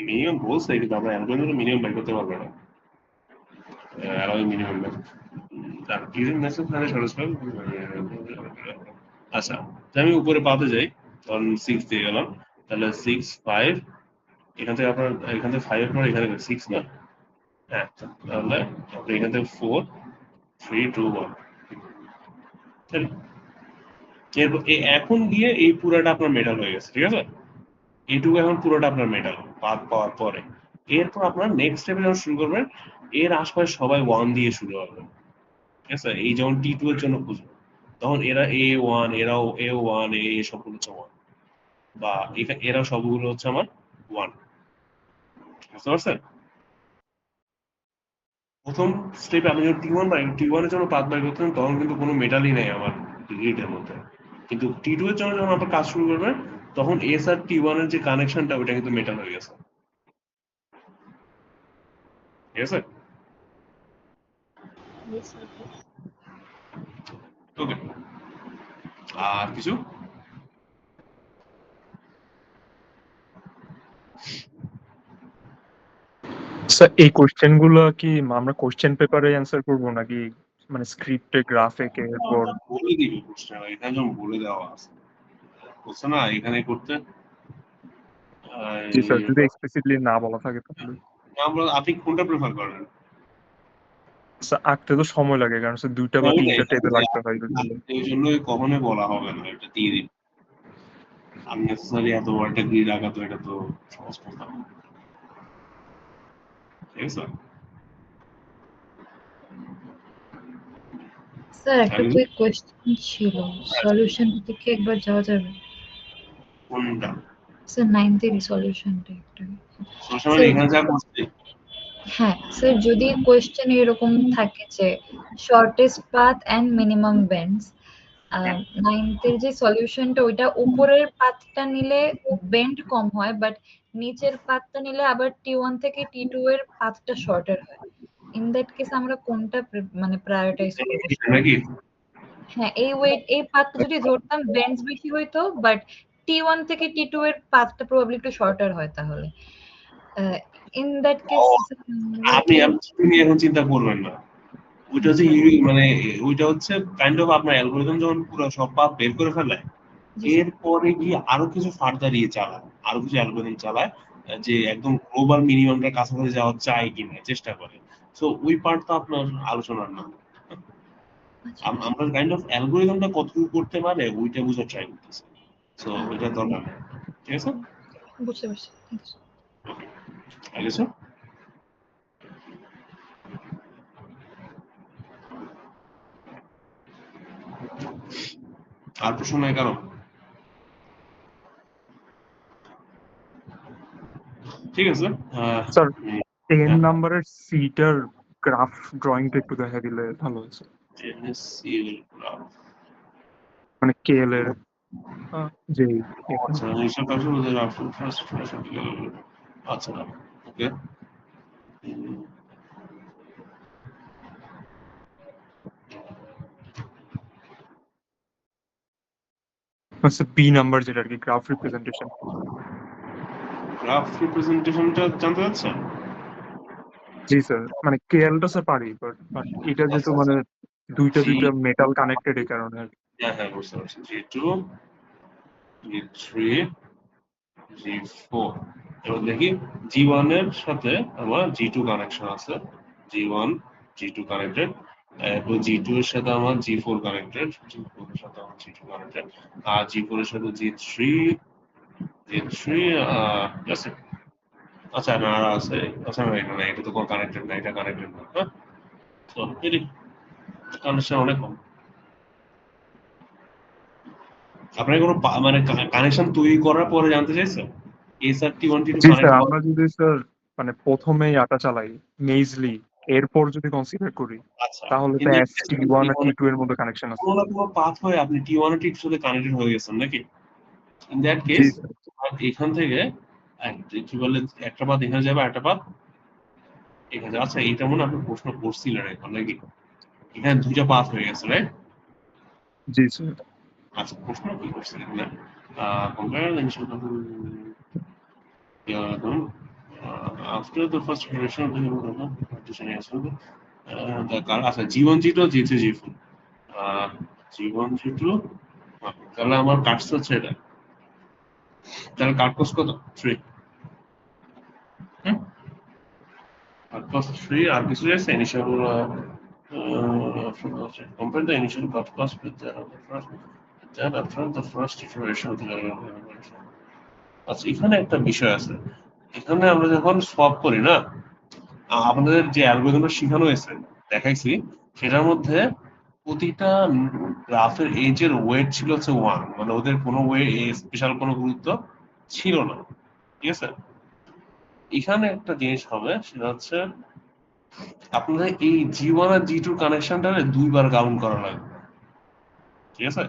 মিনিমাম বলছে, কিন্তু আমরা অ্যালগরিদমে মিনিমাম বের করতে পারবো না। অ্যালাউ মিনিমাম বের। তার ইউজিং মেসেজ মানে সহজ পাবে। আচ্ছা, আমি উপরে পাতে যাই, তখন 6 দিয়ে গেলাম, তাহলে 6 5, এখান থেকে আপনার এখান থেকে 5 এর পর এখানে 6 না? হ্যাঁ, তাহলে আপনি এখান থেকে 4 3 2 1। এরপর এখন গিয়ে এই পুরাটা আপনার মেটাল হয়ে গেছে, ঠিক আছে? এইটুকু এখন পুরোটা আপনার মেটাল পাত পাওয়ার পরে। এরপর আপনার নেক্সট স্টেপে যখন শুরু করবেন, এর আশপাশে সবাই 1 দিয়ে শুরু হবে, ঠিক আছে? এই যেমন T2 এর জন্য খুঁজবো, তখন এরা A1, এরাও A1, এ সবগুলো হচ্ছে 1, বা এরা সবগুলো হচ্ছে আমার 1। বুঝতে পারছেন? প্রথম স্টেপে আমি যখন T1 বাই T1 এর জন্য পাথ বাই করতাম, তখন কিন্তু কোনো মেটালই নেই আমার গ্রিডের মধ্যে। কিন্তু T2 এর জন্য যখন আপনার কাজ শুরু করবেন, তখন এস আর T1 এর যে কানেকশনটা, ওটা কিন্তু মেটাল হয়ে গেছে, ঠিক আছে? ওকে, আর কিছু? স্যার এই কোশ্চেন গুলো কি আমরা কোশ্চেন পেপারে অ্যান্সার করবো নাকি মানে স্ক্রিপ্টে গ্রাফে এরপর? বলে দিবি কোশ্চেন, এখানে যেমন বলে দেওয়া আছে। বলছে না এখানে করতে জি স্যার, যদি এক্সপ্লিসিটলি না বলা থাকে তাহলে আপনি কোনটা প্রেফার করেন? স্যার আঁকতে তো সময় লাগে, কারণ স্যার 2টা বা 3টা টেবিল আঁকতে হয় usually। এই জন্যই কখনোই বলা হবে না, এটা দিয়ে দিন। আননেসেসারি এত একটা গ্রিড আঁকা তো এটা তো সহজ কথা না। ঠিক আছে স্যার একটা আমি কুইক কোয়েশ্চেন ছিল, সলিউশন থেকে একবার যাওয়া যাবে? কোনটা স্যার 9th সলিউশনটা একটা। সবসময় স্যার এখানে যা করছি হ্যাঁ স্যার, যদি কোয়েশ্চেন এরকম থাকে যে shortest path and minimum bends, 9th যে সলিউশনটা ওইটা উপরের পাথটা নিলে বেন্ড কম হয়, বাট নিচের পাথটা নিলে আবার T1 থেকে T2 এর পাথটা শর্টার হয়। ইন দ্যাট কেস আমরা কোনটা মানে প্রায়োরিটাইজ করব? নাকি হ্যাঁ, এই পাথটা যদি ধরতাম বেন্ডস বেশি হইতো, বাট T1 থেকে T2 এর পাথটা প্রবাবলি একটু শর্টার হয় তাহলে। ইন দ্যাট কেস আপনি আপনি এখন চিন্তা করবেন না, ওইটা হচ্ছে মানে ওইটা হচ্ছে কাইন্ড অফ আপনার অ্যালগরিদম যখন পুরো সব পাথ বের করে ফেলে এরপরে গিয়ে আরো কিছু ফার্দার ইয়ে চালায়, আরো কিছু অ্যালগরিদম চালায় যে একদম গ্লোবাল মিনিমামটার কাছাকাছি যাওয়া যায় কিনা চেষ্টা করে। সো ওই পার্ট তো আপনার আলোচনার না। আমরা কাইন্ড অফ অ্যালগরিদমটা কতটুকু করতে পারে ওইটা বুঝার ট্রাই করতেছি। সো ওইটা দরকার নেই। ঠিক আছে বুঝতে পারছি। আগে আর প্রশ্ন নাই কারো? ঠিক আছে স্যার 10 নাম্বারের সিটার গ্রাফ ড্রয়িংটা একটু দেখা দিলে ভালো হতো। মানে কেএল এর যে আচ্ছা এইসব কাজে ওদের আচ্ছা ওকে বি নাম্বার যেটা আর কি, গ্রাফ রিপ্রেজেন্টেশন। গ্রাফ রিপ্রেজেন্টেশনটা জানতে চাচ্ছেন? জি স্যার, মানে কেএলটা স্যার পারি, বাট এটা যেহেতু মানে দুইটা মেটাল কানেক্টেড এই কারণে আর কি। হ্যাঁ হ্যাঁ বুঝতে পারছি। G2 G3 G4 এবার দেখি G1 এর সাথে আমার G2 কানেকশন আছে, G1 G2 কানেক্টেড, এরপর G2 এর সাথে আমার G4 কানেক্টেড, G4 এর সাথে আমার G2 কানেক্টেড, আর G4 এর সাথে G3 আছে। আচ্ছা না আর আছে, আচ্ছা না এটা না, এটা তো কোনো কানেক্টেড না, এটা কানেক্টেড না। হ্যাঁ তো এটি কানেকশন অনেক কম। আপনার কোনো মানে কানেকশন তৈরি করার পরে জানতে চাইছেন SRT1T2 জি স্যার, কানেক্ট আমরা যদি স্যার মানে প্রথমেই আটা চালাই মেজলি, এরপর যদি কনসিডার করি আচ্ছা তাহলে তো ST1 আর T2 এর মধ্যে কানেকশন আছে। কোনো না কোনো পাথ হয়ে আপনি T1 আর T2 সাথে কানেক্টেড হয়ে গেছেন নাকি? In that G case sir. এখান থেকে কি বলে একটা পাথ এখানে যাবে, একটা পাথ এখানে যাবে। আচ্ছা এটা মনে আপনি প্রশ্ন করছিলেন এখন নাকি? এখানে দুইটা পাথ হয়ে গেছে রাইট? জি স্যার। আচ্ছা প্রশ্ন কি করছিলেন না? compare the initial after the first iteration of the partition as well the car আচ্ছা G1 G2 G3 G4 G1 G2 তাহলে আমার কাটস হচ্ছে এটা, তাহলে কাট কস্ট কত 3 কাট কস্ট 3 আর কিছু আছে initial compare the initial cut cost with the first then after the first iteration of the আচ্ছা এখানে একটা বিষয় আছে, এখানে আমরা যখন সলভ করি না আপনাদের যে অ্যালগরিদমটা শেখানো হয়েছে দেখাইছি সেটার মধ্যে প্রতিটা গ্রাফের এজের ওয়েট ছিল হচ্ছে 1, মানে ওদের কোনো স্পেশাল কোনো গুরুত্ব ছিল না। ঠিক আছে এখানে একটা জিনিস হবে সেটা হচ্ছে আপনাদের এই G1 আর G2 কানেকশনটা দুইবার কাউন্ট করা লাগবে। ঠিক আছে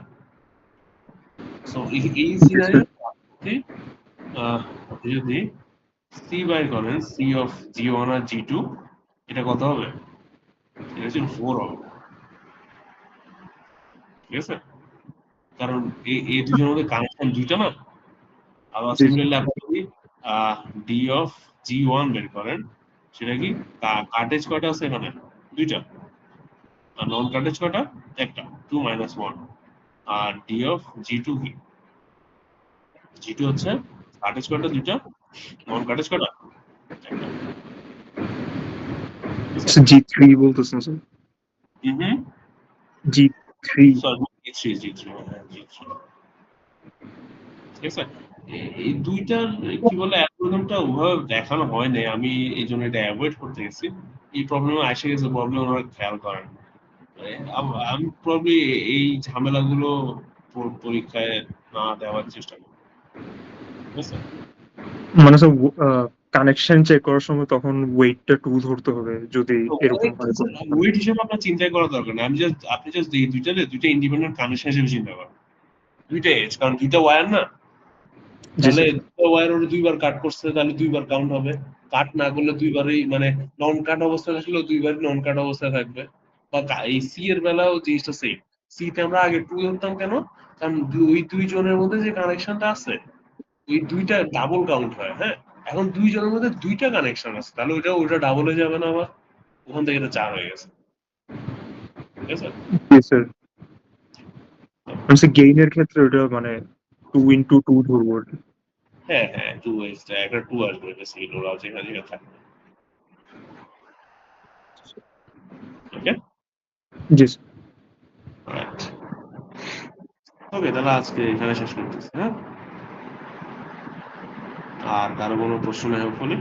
সো এই সিনারিও আপনি যদি C বাই করেন C অফ G1 আর G2 এটা কত হবে? এটা হচ্ছে 4 হবে। ঠিক আছে কারণ এই দুজনের মধ্যে কানেকশন দুইটা না। আবার জি সিমিলারলি আপনি যদি D অফ G1 বের করেন সেটা কি কাটেজ কয়টা আছে এখানে? দুইটা। আর নন কাটেজ কয়টা? একটা 2 - 1। আর D অফ G2 কি G2 হচ্ছে কাটেজ কয়টা? দুইটা। নন কাটেজ কয়টা? একটা। G3 বলতেছেন স্যার, হুম। G3। সরি, G3 হ্যাঁ, G3। ঠিক আছে। এই দুইটার কি বলে অ্যালগরিদমটা ওভাবে দেখানো হয় নাই, আমি এই জন্য এটা অ্যাভয়েড করতে গেছি। এই প্রবলেম আসে গেছে, প্রবলেম ওরা খেয়াল করেন। আমি প্রবলি এই ঝামেলাগুলো পরীক্ষায় না দেওয়ার চেষ্টা করি, ঠিক আছে? মানে স্যার কানেকশন চেক করার সময় তখন ওয়েটটা 2 ধরতে হবে যদি এরকম হয়। ওয়েট হিসেবে আপনার চিন্তাই করা দরকার না, আপনি জাস্ট এই দুইটা ইন্ডিপেন্ডেন্ট কানেকশন হিসেবে চিন্তা করেন। দুইটা এজ, কারণ দুইটা ওয়্যার না, জি তাহলে স্যার। দুটো ওয়্যার ওরা দুইবার কাট করছে, তাহলে দুইবার কাউন্ট হবে। কাট না করলে দুইবারই, মানে নন কাট অবস্থায় থাকলেও দুইবারই নন কাট অবস্থায় থাকবে। বা এই সি এর বেলাও জিনিসটা সেম। সি তে আমরা আগে 2 ধরতাম কেন? কারণ ওই দুইজনের মধ্যে যে কানেকশনটা আছে, ওই দুইটা ডাবল কাউন্ট হয়, হ্যাঁ? এখন দুইজনের মধ্যে দুইটা কানেকশন আছে, তাহলে ওইটা ডাবল হয়ে যাবে না আবার? ওখান থেকে এটা 4 হয়ে গেছে, ঠিক আছে? জি স্যার। মানে গেইনের ক্ষেত্রে ওটা মানে 2 into 2 ধরবো আর কি। হ্যাঁ, 2 এক্সট্রা একটা 2 আসবে বেসিক্যালি, ওরা যেখানে থাকবে। ওকে? জি স্যার। রাইট। ওকে, তাহলে আজকে এখানে শেষ করতেছি, হ্যাঁ? আর কারো কোনো প্রশ্ন নেই হোপফুলি?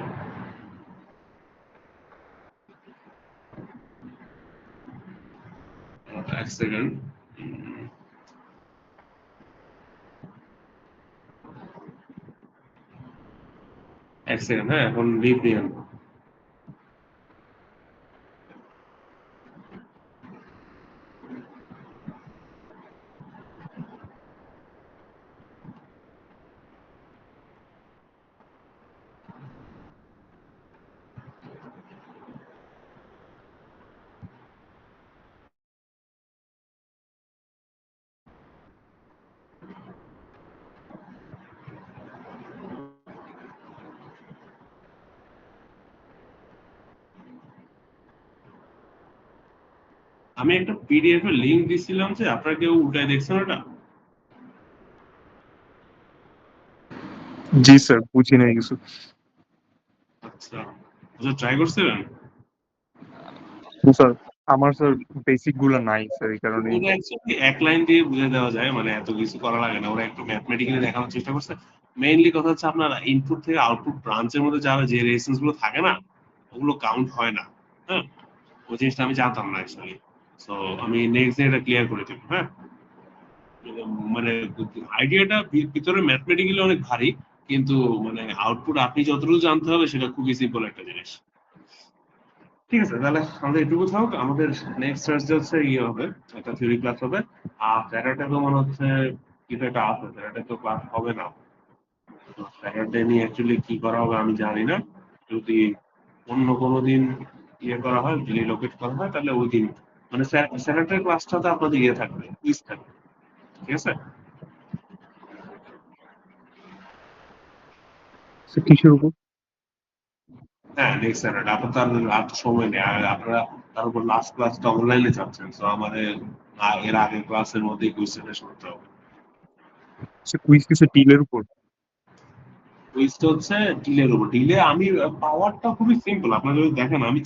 এক সেকেন্ড। এক সেকেন্ড, হ্যাঁ, এখন লিভ নিয়ে নেবো। আমি একটা পিডিএফ এর লিংক দিছিলাম, যে আপনারা কেউ উল্টায় দেখছেন ওটা? জি স্যার, বুঝি নাই কিছু। আচ্ছা, ট্রাই করছিলেন? স্যার আমার স্যার বেসিক গুলা নাই স্যার, এই কারণে। ওটা অ্যাকচুয়ালি এক লাইন দিয়ে বুঝে দেওয়া যায়, মানে এত কিছু করা লাগে না। ওরা একটু ম্যাথমেটিক্যালি দেখানোর চেষ্টা করছে। মেইনলি কথা হচ্ছে, আপনার ইনপুট থেকে আউটপুট ব্রাঞ্চের মধ্যে যারা যে রেজিস্ট্যান্স গুলো থাকে না, ওগুলো কাউন্ট হয় না। হ্যাঁ, ওই জিনিসটা আমি জানতাম না অ্যাকচুয়ালি। সো আমি নেক্সট ডে এটা ক্লিয়ার করে দেবো, হ্যাঁ? মানে আইডিয়াটা ভিতরে ম্যাথমেটিক্যালি অনেক ভারী, কিন্তু মানে আউটপুট আপনি যতটুকু জানতে হবে সেটা খুবই সিম্পল একটা জিনিস। ঠিক আছে, তাহলে আমাদের এটুকু থাক। আমাদের নেক্সট থার্সডে হচ্ছে ইয়ে হবে, একটা থিওরি ক্লাস হবে। আর স্যাটারডে তো মনে হচ্ছে কিছু একটা আছে, স্যাটারডে তো ক্লাস হবে না। স্যাটারডে নিয়ে অ্যাকচুয়ালি কি করা হবে আমি জানি না। যদি অন্য কোনো দিন ইয়ে করা হয়, রিলোকেট করা হয়, তাহলে ওই দিন মানে স্যাটারডে ক্লাসটাতে আপনাদের ইয়ে থাকবে, কুইজ থাকবে, ঠিক আছে? স্যার কিসের উপর? হ্যাঁ, নেক্সট স্যাটারডে। আপনার তো আর সময় নেই, আর আপনারা তার উপর লাস্ট ক্লাসটা অনলাইনে চাচ্ছেন, তো আমাদের এর আগের ক্লাসের মধ্যেই কুইজটা শেষ করতে হবে। স্যার কুইজ কি স্যার টিলের উপর? কুইজটা হচ্ছে ডিলের উপর। ডিলে আমি পাওয়ারটা খুবই সিম্পল, আপনারা যদি দেখেন, আমি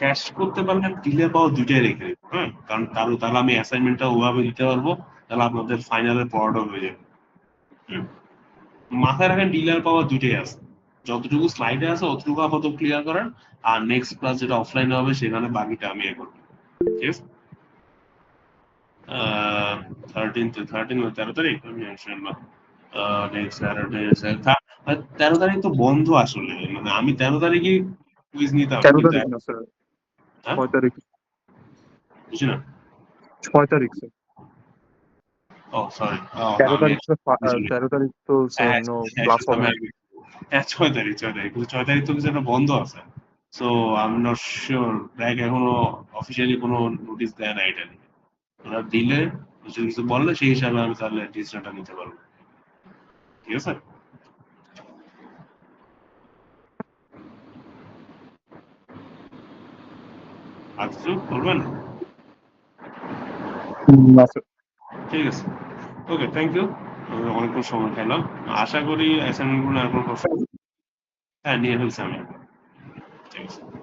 শেষ করতে পারলে ডিলে পাওয়ার দুইটাই রেখে দেবো, হ্যাঁ? কারণ তাহলে আমি অ্যাসাইনমেন্টটা ওভাবে দিতে পারবো, তাহলে আপনাদের ফাইনালের পড়াটা হয়ে যাবে। হুম। মাথায় রাখেন, ডিলার পাওয়ার দুইটাই আছে। যতটুকু স্লাইডে আছে অতটুকু আপাতত ক্লিয়ার করার, আর নেক্সট ক্লাস যেটা অফলাইনে হবে সেখানে বাকিটা আমি এ করবো, ঠিক আছে? 13 তারিখ আমি ইনশাআল্লাহ। নেক্সট স্যাটারডে 13 তারিখ তো বন্ধ আসলে, মানে আমি 13 তারিখই কুইজ নিতাম, 13 কিন্তু তারিখ না স্যার, হ্যাঁ, 6 তারিখ। বুঝি না। 6 তারিখ স্যার। ও সরি, 13 আমি তারিখ তো 13 তারিখ তো স্যার হ্যাঁ, নো হ্যাঁ, ক্লাস হবে আমি না। হ্যাঁ, 6 তারিখ, 6 তারিখ, কিন্তু 6 তারিখ তো কিছু একটা বন্ধ আছে। So I am not sure, BRAC এখনো অফিসিয়ালি কোনো নোটিশ দেয় না এটা নিয়ে। ওরা দিলে কিছু বললে সেই হিসাবে আমি তাহলে ডিসিশনটা নিতে পারবো, ঠিক আছে? আর কিছু বলবেন? না স্যার। ঠিক আছে, ওকে, থ্যাংক ইউ। অনেকক্ষণ সময় খেলাম, আশা করি অ্যাসাইনমেন্ট গুলো আর কোনো প্রশ্ন, হ্যাঁ নিয়ে ফেলছি আমি, ঠিক আছে।